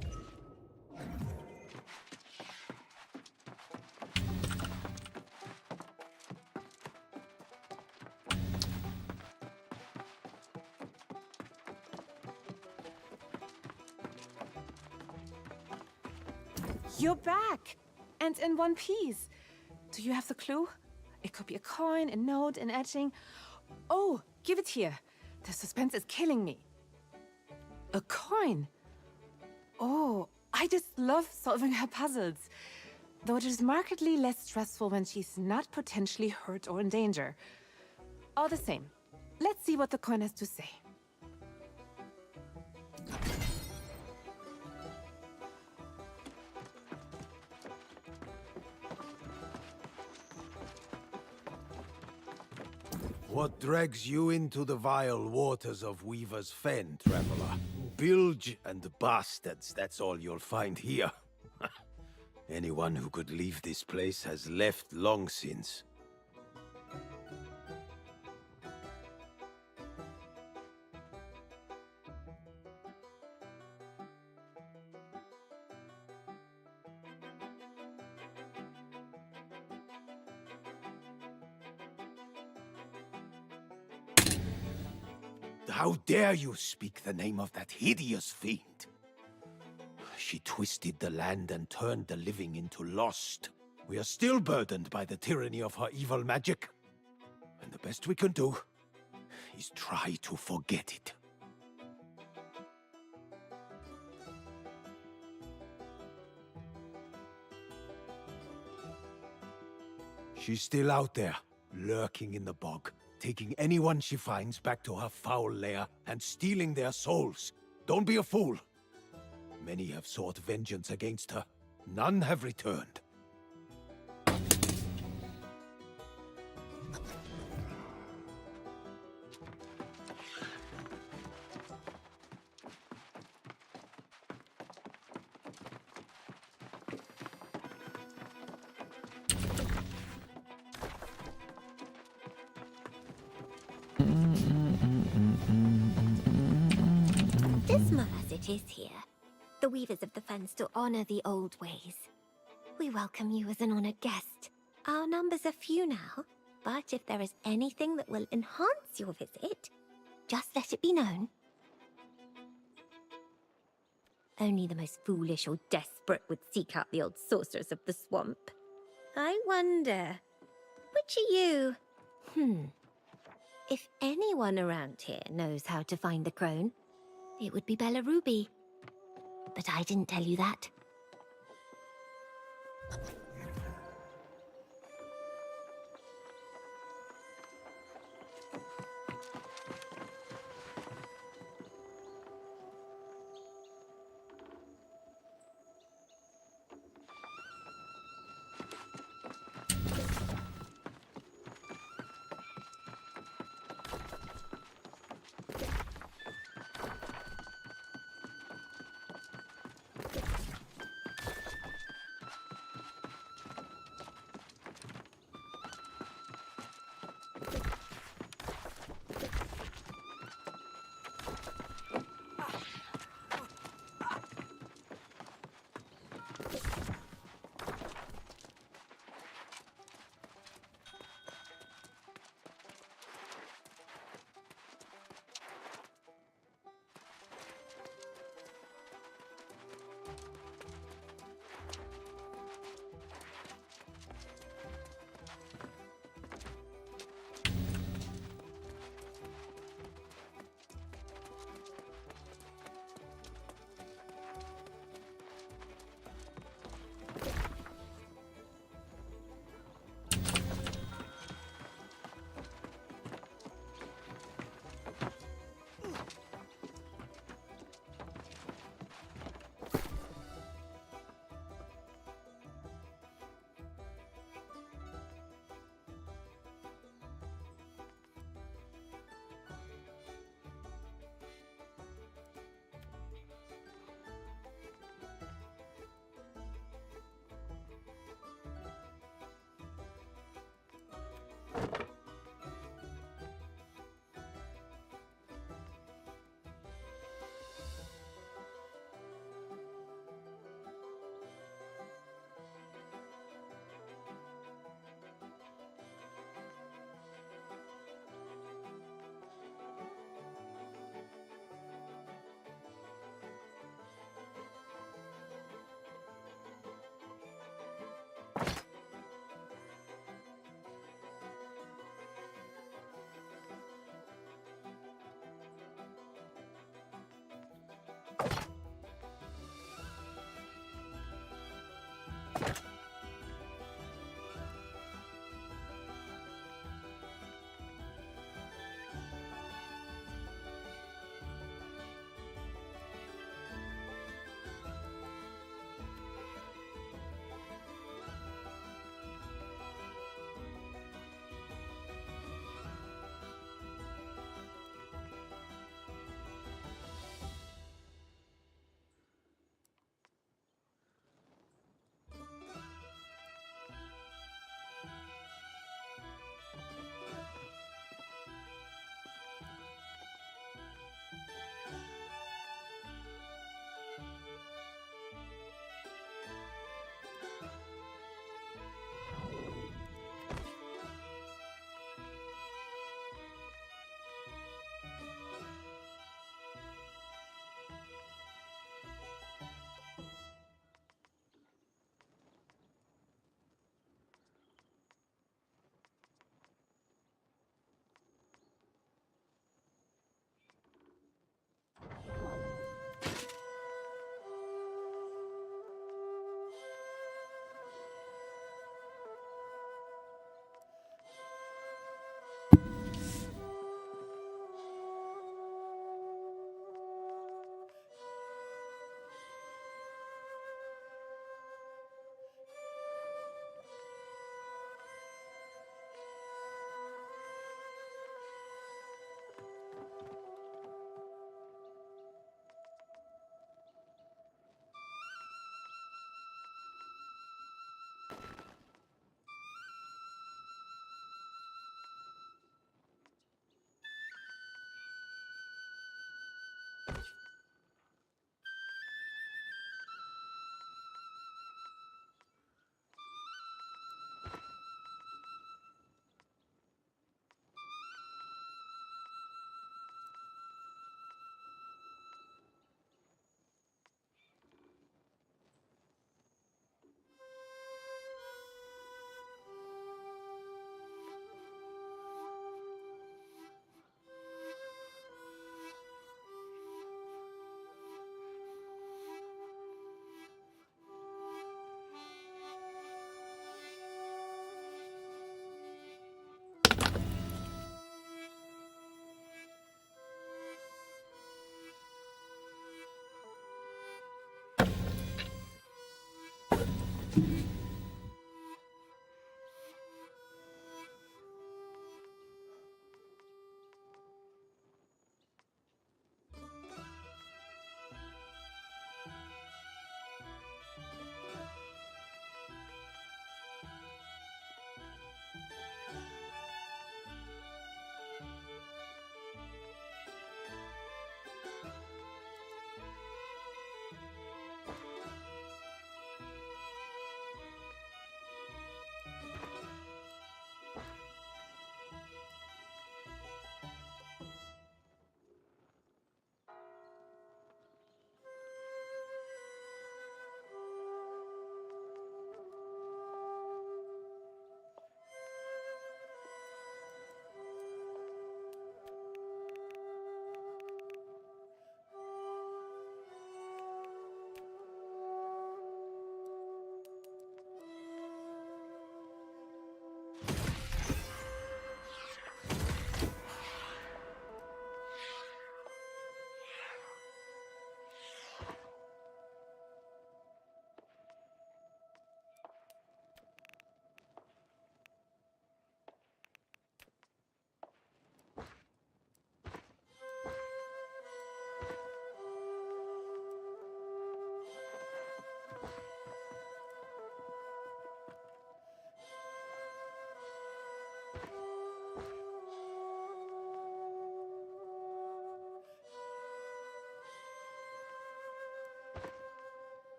You're back! And in one piece. Do you have the clue? It could be a coin, a note, an etching. Oh, give it here. The suspense is killing me. A coin? Oh, I just love solving her puzzles. Though it is markedly less stressful when she's not potentially hurt or in danger. All the same, let's see what the coin has to say. What drags you into the vile waters of Weaver's Fen, traveler? Bilge and bastards, that's all you'll find here. Anyone who could leave this place has left long since. How dare you speak the name of that hideous fiend? She twisted the land and turned the living into lost. We are still burdened by the tyranny of her evil magic. And the best we can do is try to forget it. She's still out there, lurking in the bog, taking anyone she finds back to her foul lair and stealing their souls. Don't be a fool. Many have sought vengeance against her. None have returned. Dismal as it is here, the Weavers of the Fen still honor the old ways. We welcome you as an honored guest. Our numbers are few now, but if there is anything that will enhance your visit, just let it be known. Only the most foolish or desperate would seek out the old sorcerers of the swamp. I wonder, which are you? If anyone around here knows how to find the crone, it would be Bella Ruby. But I didn't tell you that.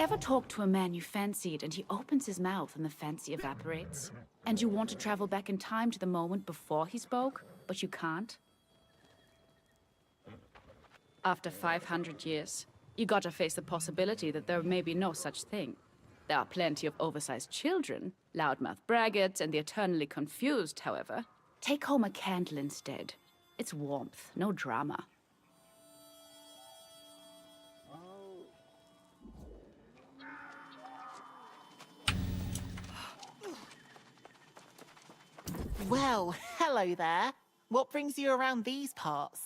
Ever talk to a man you fancied and he opens his mouth and the fancy evaporates? And you want to travel back in time to the moment before he spoke, but you can't? After 500 years, you gotta face the possibility that there may be no such thing. There are plenty of oversized children, loudmouth braggarts, and the eternally confused, however. Take home a candle instead. It's warmth, no drama. Well, hello there. What brings you around these parts?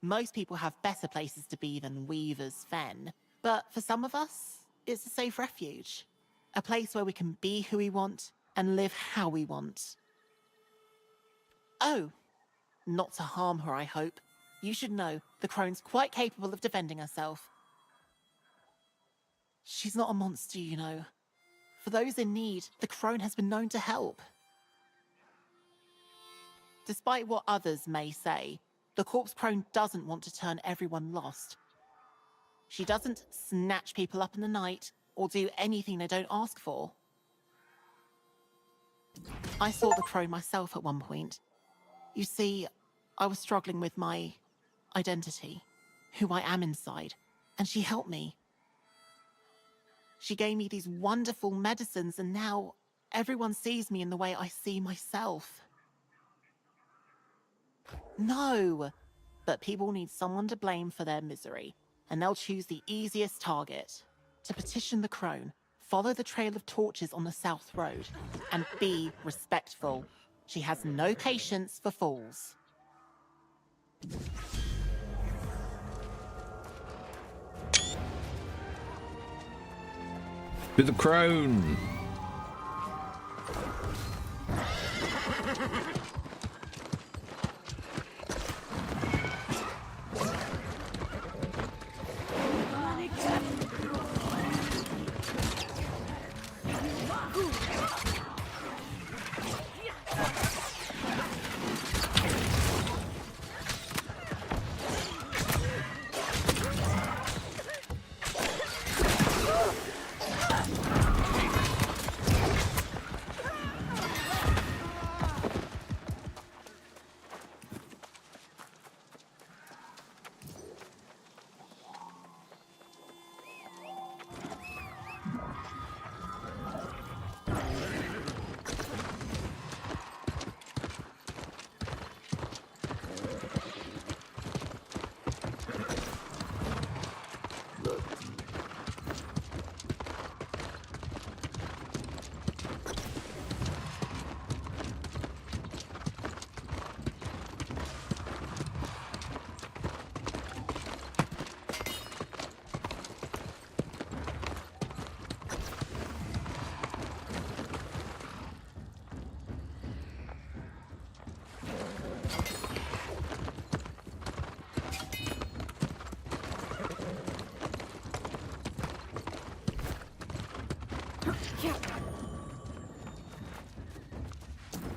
Most people have better places to be than Weaver's Fen, but for some of us, it's a safe refuge. A place where we can be who we want and live how we want. Oh, not to harm her, I hope. You should know, the crone's quite capable of defending herself. She's not a monster, you know. For those in need, the crone has been known to help. Despite what others may say, the corpse crone doesn't want to turn everyone lost. She doesn't snatch people up in the night or do anything they don't ask for. I saw the crone myself at one point. You see, I was struggling with my identity, who I am inside, and she helped me. She gave me these wonderful medicines, and now everyone sees me in the way I see myself. No, but people need someone to blame for their misery, and they'll choose the easiest target. To petition the crone, follow the trail of torches on the South Road, and be respectful. She has no patience for fools. To the crone!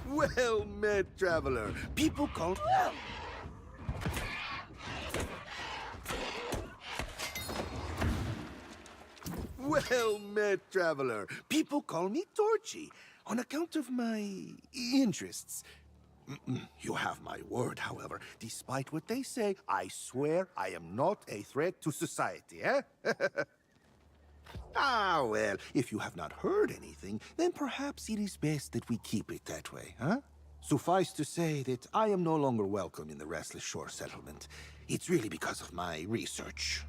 Well met, traveler. People call... Well met, traveler. People call me Torchy on account of my interests. You have my word, however. Despite what they say, I swear I am not a threat to society, eh? Ah, well, if you have not heard anything, then perhaps it is best that we keep it that way, huh? Suffice to say that I am no longer welcome in the Restless Shore settlement. It's really because of my research.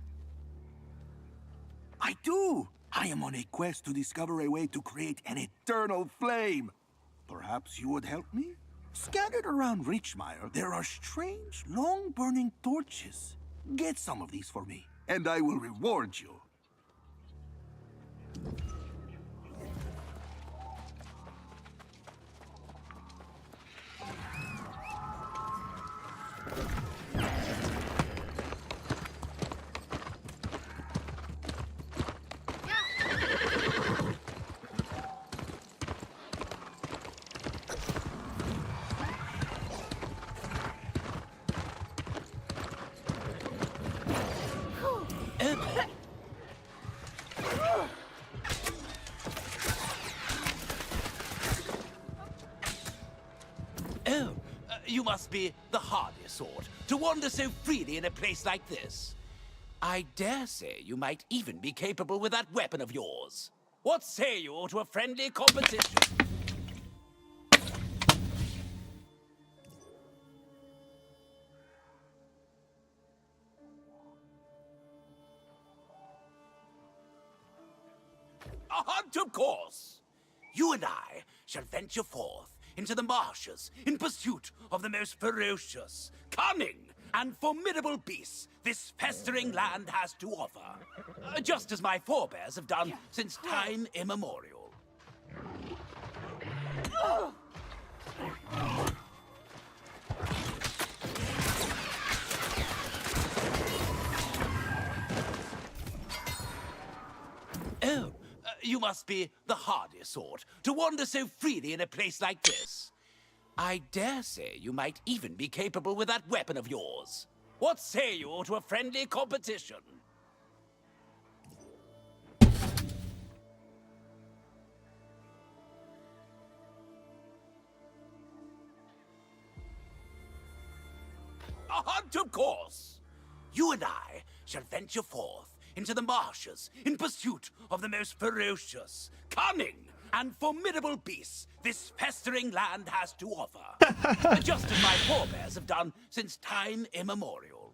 I do! I am on a quest to discover a way to create an eternal flame. Perhaps you would help me? Scattered around Richmire, there are strange, long-burning torches. Get some of these for me, and I will reward you. must be the hardy sort to wander so freely in a place like this. I dare say you might even be capable with that weapon of yours. What say you to a friendly competition? A hunt, of course. You and I shall venture forth into the marshes in pursuit of the most ferocious, cunning, and formidable beasts this festering land has to offer. Just as my forebears have done since time immemorial. Oh, you must be the hardy sort to wander so freely in a place like this. I dare say you might even be capable with that weapon of yours. What say you to a friendly competition? A hunt, of course. You and I shall venture forth into the marshes in pursuit of the most ferocious, cunning, and formidable beasts this festering land has to offer. Just as my forebears have done since time immemorial.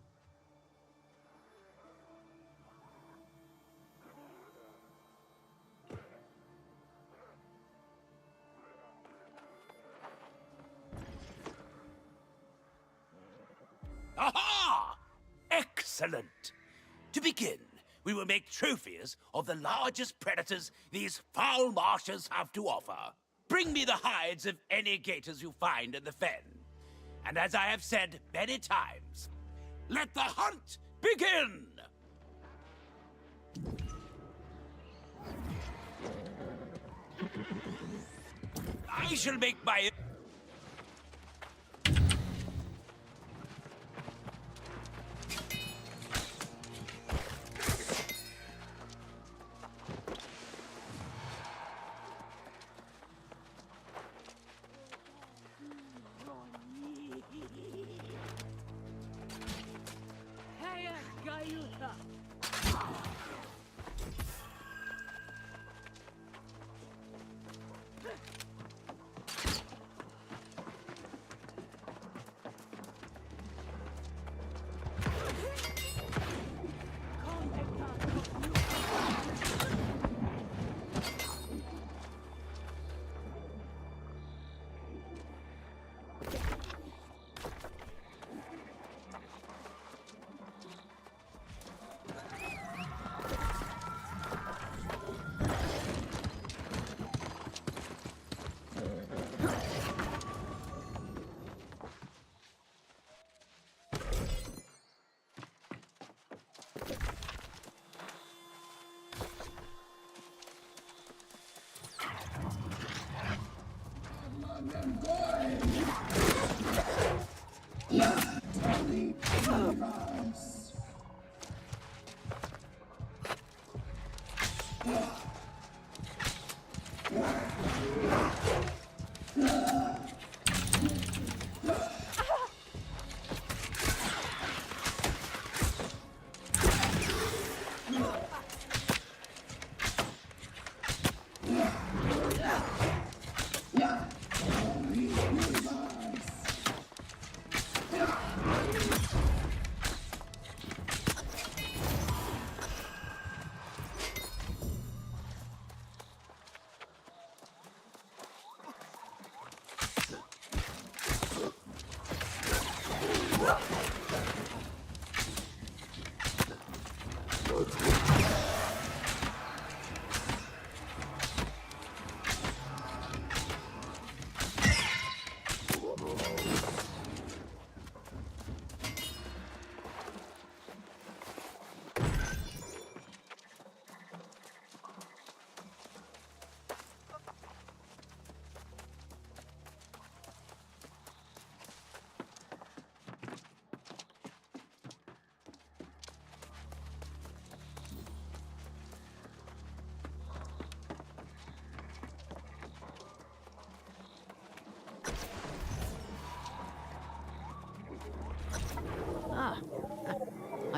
Aha! Excellent! To begin, we will make trophies of the largest predators these foul marshes have to offer. Bring me the hides of any gators you find in the fen. And as I have said many times, let the hunt begin! I shall make my...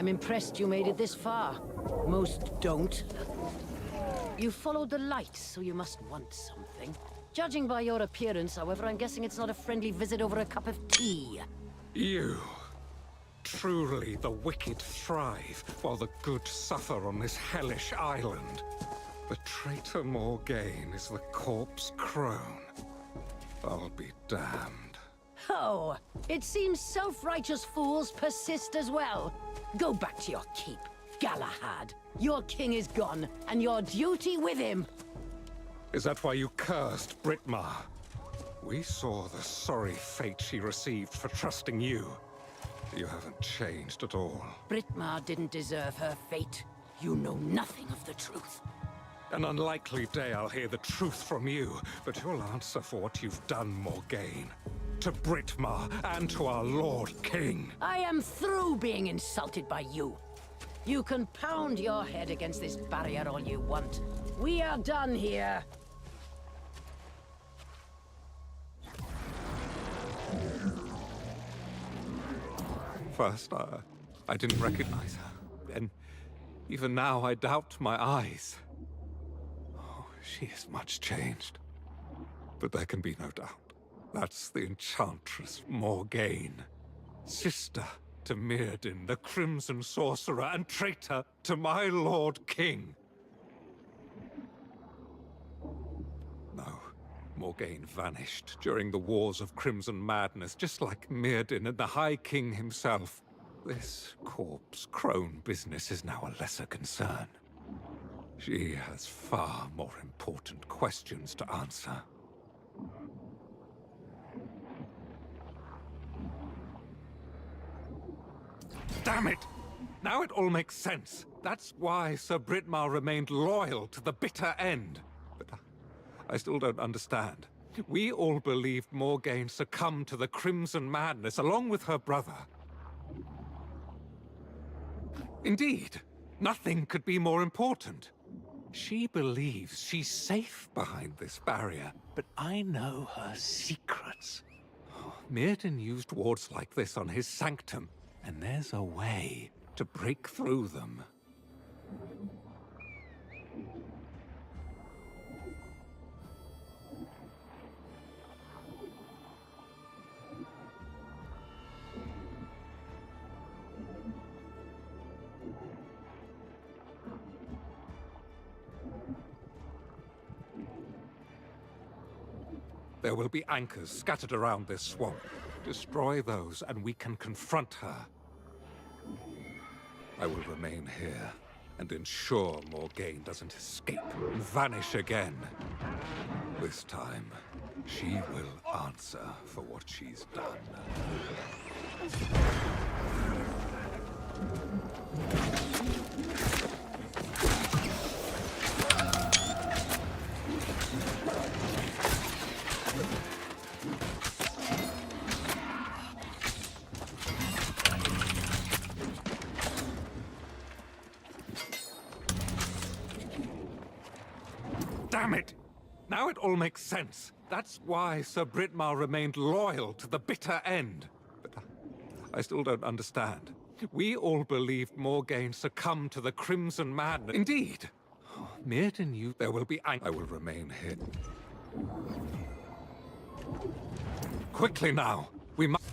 I'm impressed you made it this far. Most don't. You followed the light, so you must want something. Judging by your appearance, however, I'm guessing it's not a friendly visit over a cup of tea. You. Truly, the wicked thrive, while the good suffer on this hellish island. The traitor Morgaine is the corpse crone. I'll be damned. Oh, it seems self-righteous fools persist as well. Go back to your keep, Galahad. Your king is gone, and your duty with him. Is that why you cursed Britmar? We saw the sorry fate she received for trusting you. You haven't changed at all. Britmar didn't deserve her fate. You know nothing of the truth. An unlikely day I'll hear the truth from you, but you'll answer for what you've done, Morgaine. To Britmar and to our Lord King. I am through being insulted by you. You can pound your head against this barrier all you want. We are done here. First, I didn't recognize her. And even now, I doubt my eyes. Oh, she is much changed. But there can be no doubt. That's the Enchantress Morgaine. Sister to Myrddin, the Crimson Sorcerer, and traitor to my Lord King. No, Morgaine vanished during the Wars of Crimson Madness, just like Myrddin and the High King himself. This corpse crone business is now a lesser concern. She has far more important questions to answer. Damn it! Now it all makes sense. That's why Sir Britmar remained loyal to the bitter end. But I still don't understand. We all believed Morgaine succumbed to the Crimson Madness along with her brother. Indeed, nothing could be more important. She believes she's safe behind this barrier, but I know her secrets. Myrddin used wards like this on his sanctum, and there's a way to break through them. There will be anchors scattered around this swamp. Destroy those, and we can confront her. I will remain here and ensure Morgaine doesn't escape and vanish again. This time, she will answer for what she's done. Damn it! Now it all makes sense. That's why Sir Britmar remained loyal to the bitter end. But I still don't understand. We all believed Morgaine succumbed to the Crimson Madness. Indeed! Myrddin knew there will be I will remain here. Quickly now! We must...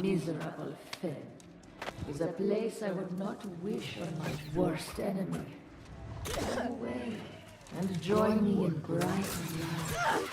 Miserable Finn is a place I would not wish on my worst enemy. Come away and join me in bright light.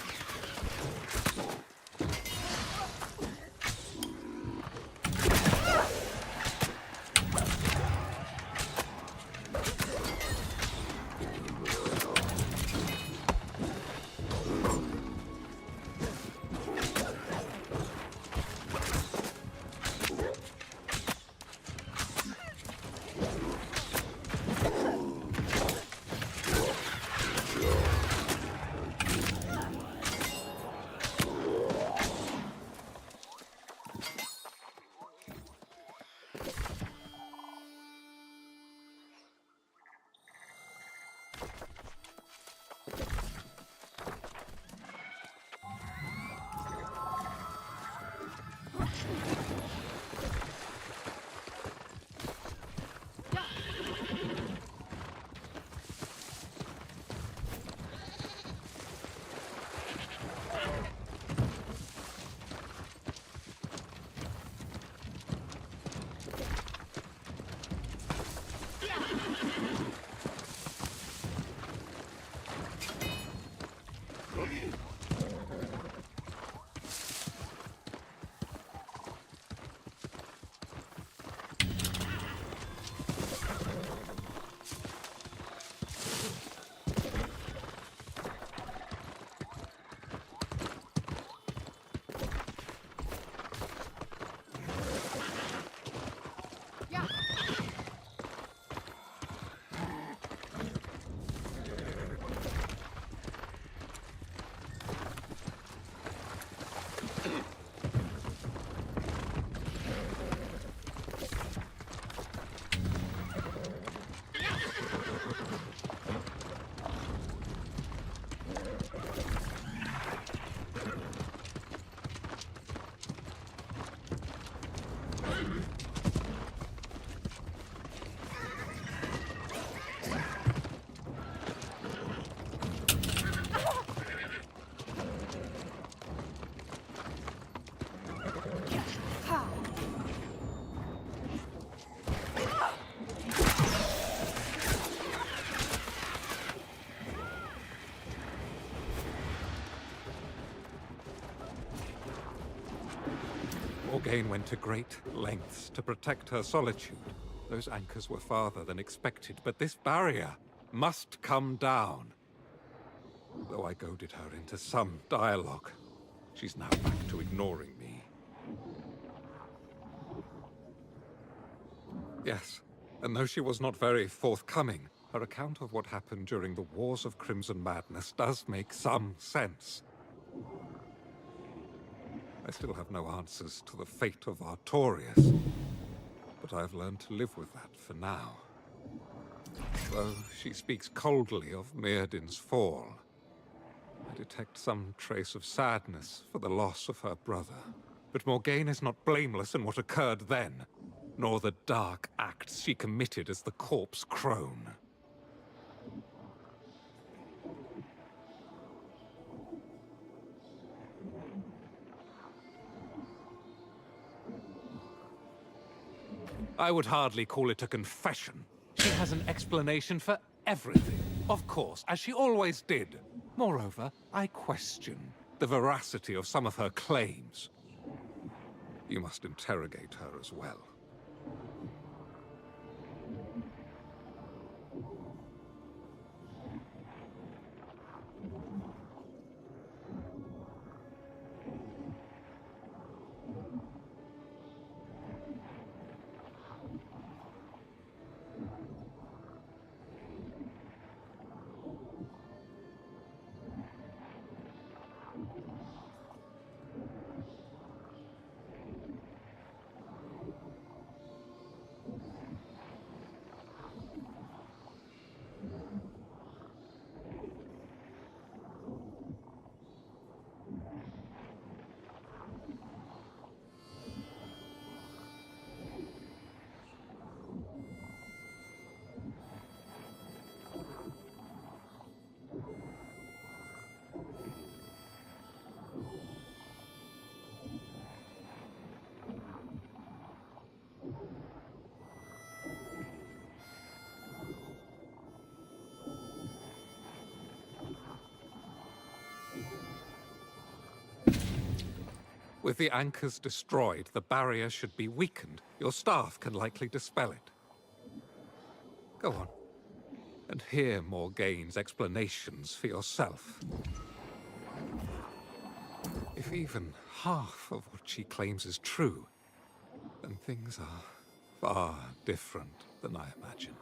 Morgaine went to great lengths to protect her solitude. Those anchors were farther than expected, but this barrier must come down. Though I goaded her into some dialogue, she's now back to ignoring me. Yes, and though she was not very forthcoming, her account of what happened during the Wars of Crimson Madness does make some sense. I still have no answers to the fate of Artorias, but I've learned to live with that for now. Though she speaks coldly of Mirrodin's fall, I detect some trace of sadness for the loss of her brother. But Morgaine is not blameless in what occurred then, nor the dark acts she committed as the corpse crone. I would hardly call it a confession. She has an explanation for everything, of course, as she always did. Moreover, I question, the veracity of some of her claims. You must interrogate her as well. With the anchors destroyed, the barrier should be weakened. Your staff can likely dispel it. Go on, and hear Morgaine's explanations for yourself. If even half of what she claims is true, then things are far different than I imagined.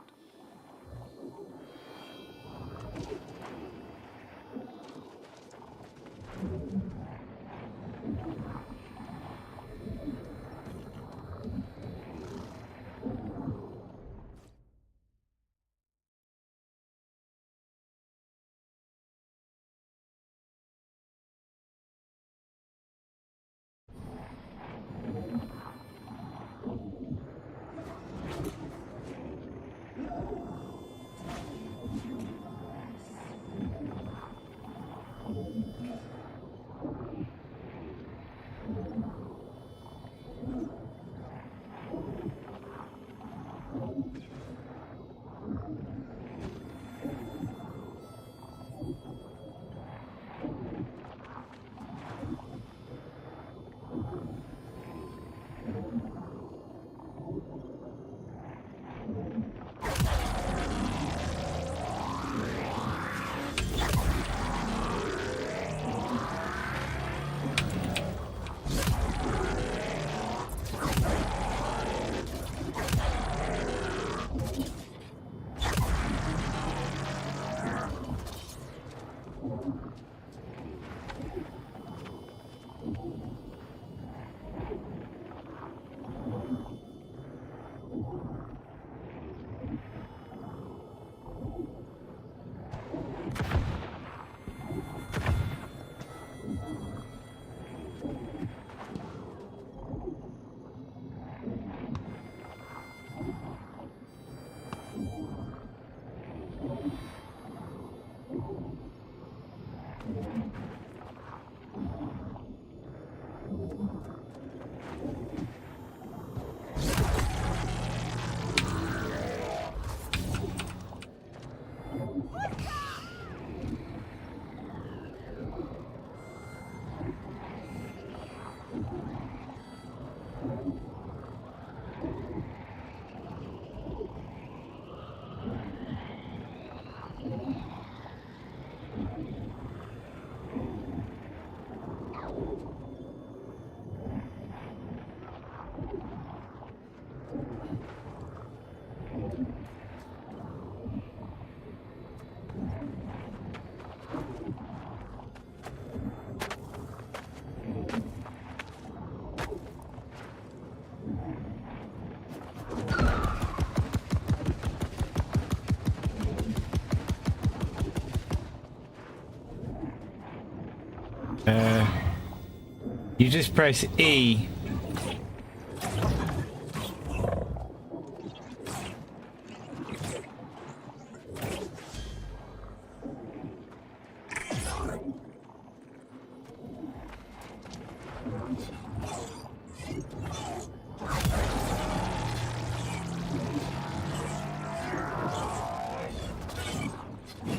You just press E.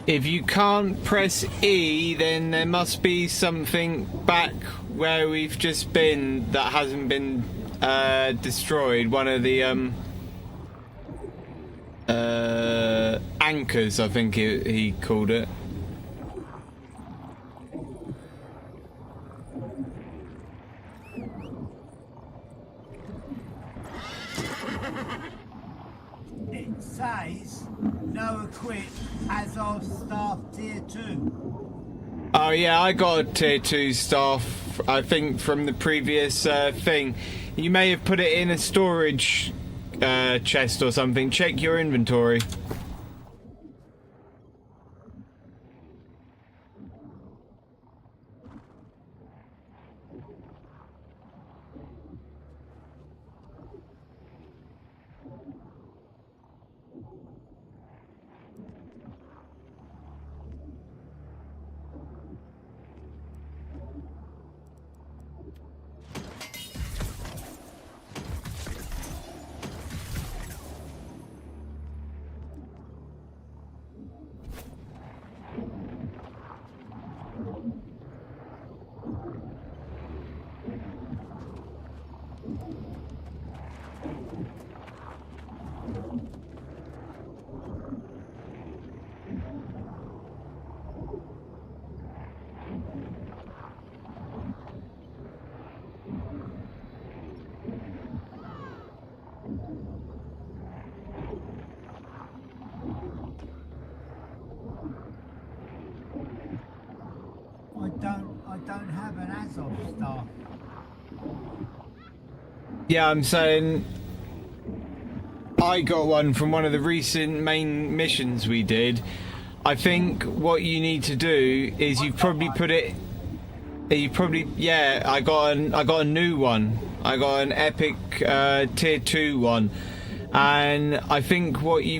If you can't press E, then there must be something back where we've just been that hasn't been destroyed. One of the anchors, I think he called it. It says no equip as of staff tier 2. Oh yeah, I got a tier 2 staff, I think, from the previous thing. You may have put it in a storage chest or something. Check your inventory. I don't have an Azov staff. Yeah, I'm saying I got one from one of the recent main missions we did. I think what you need to do is you probably put it. You probably I got a new one. I got an epic tier 2 one, and I think what you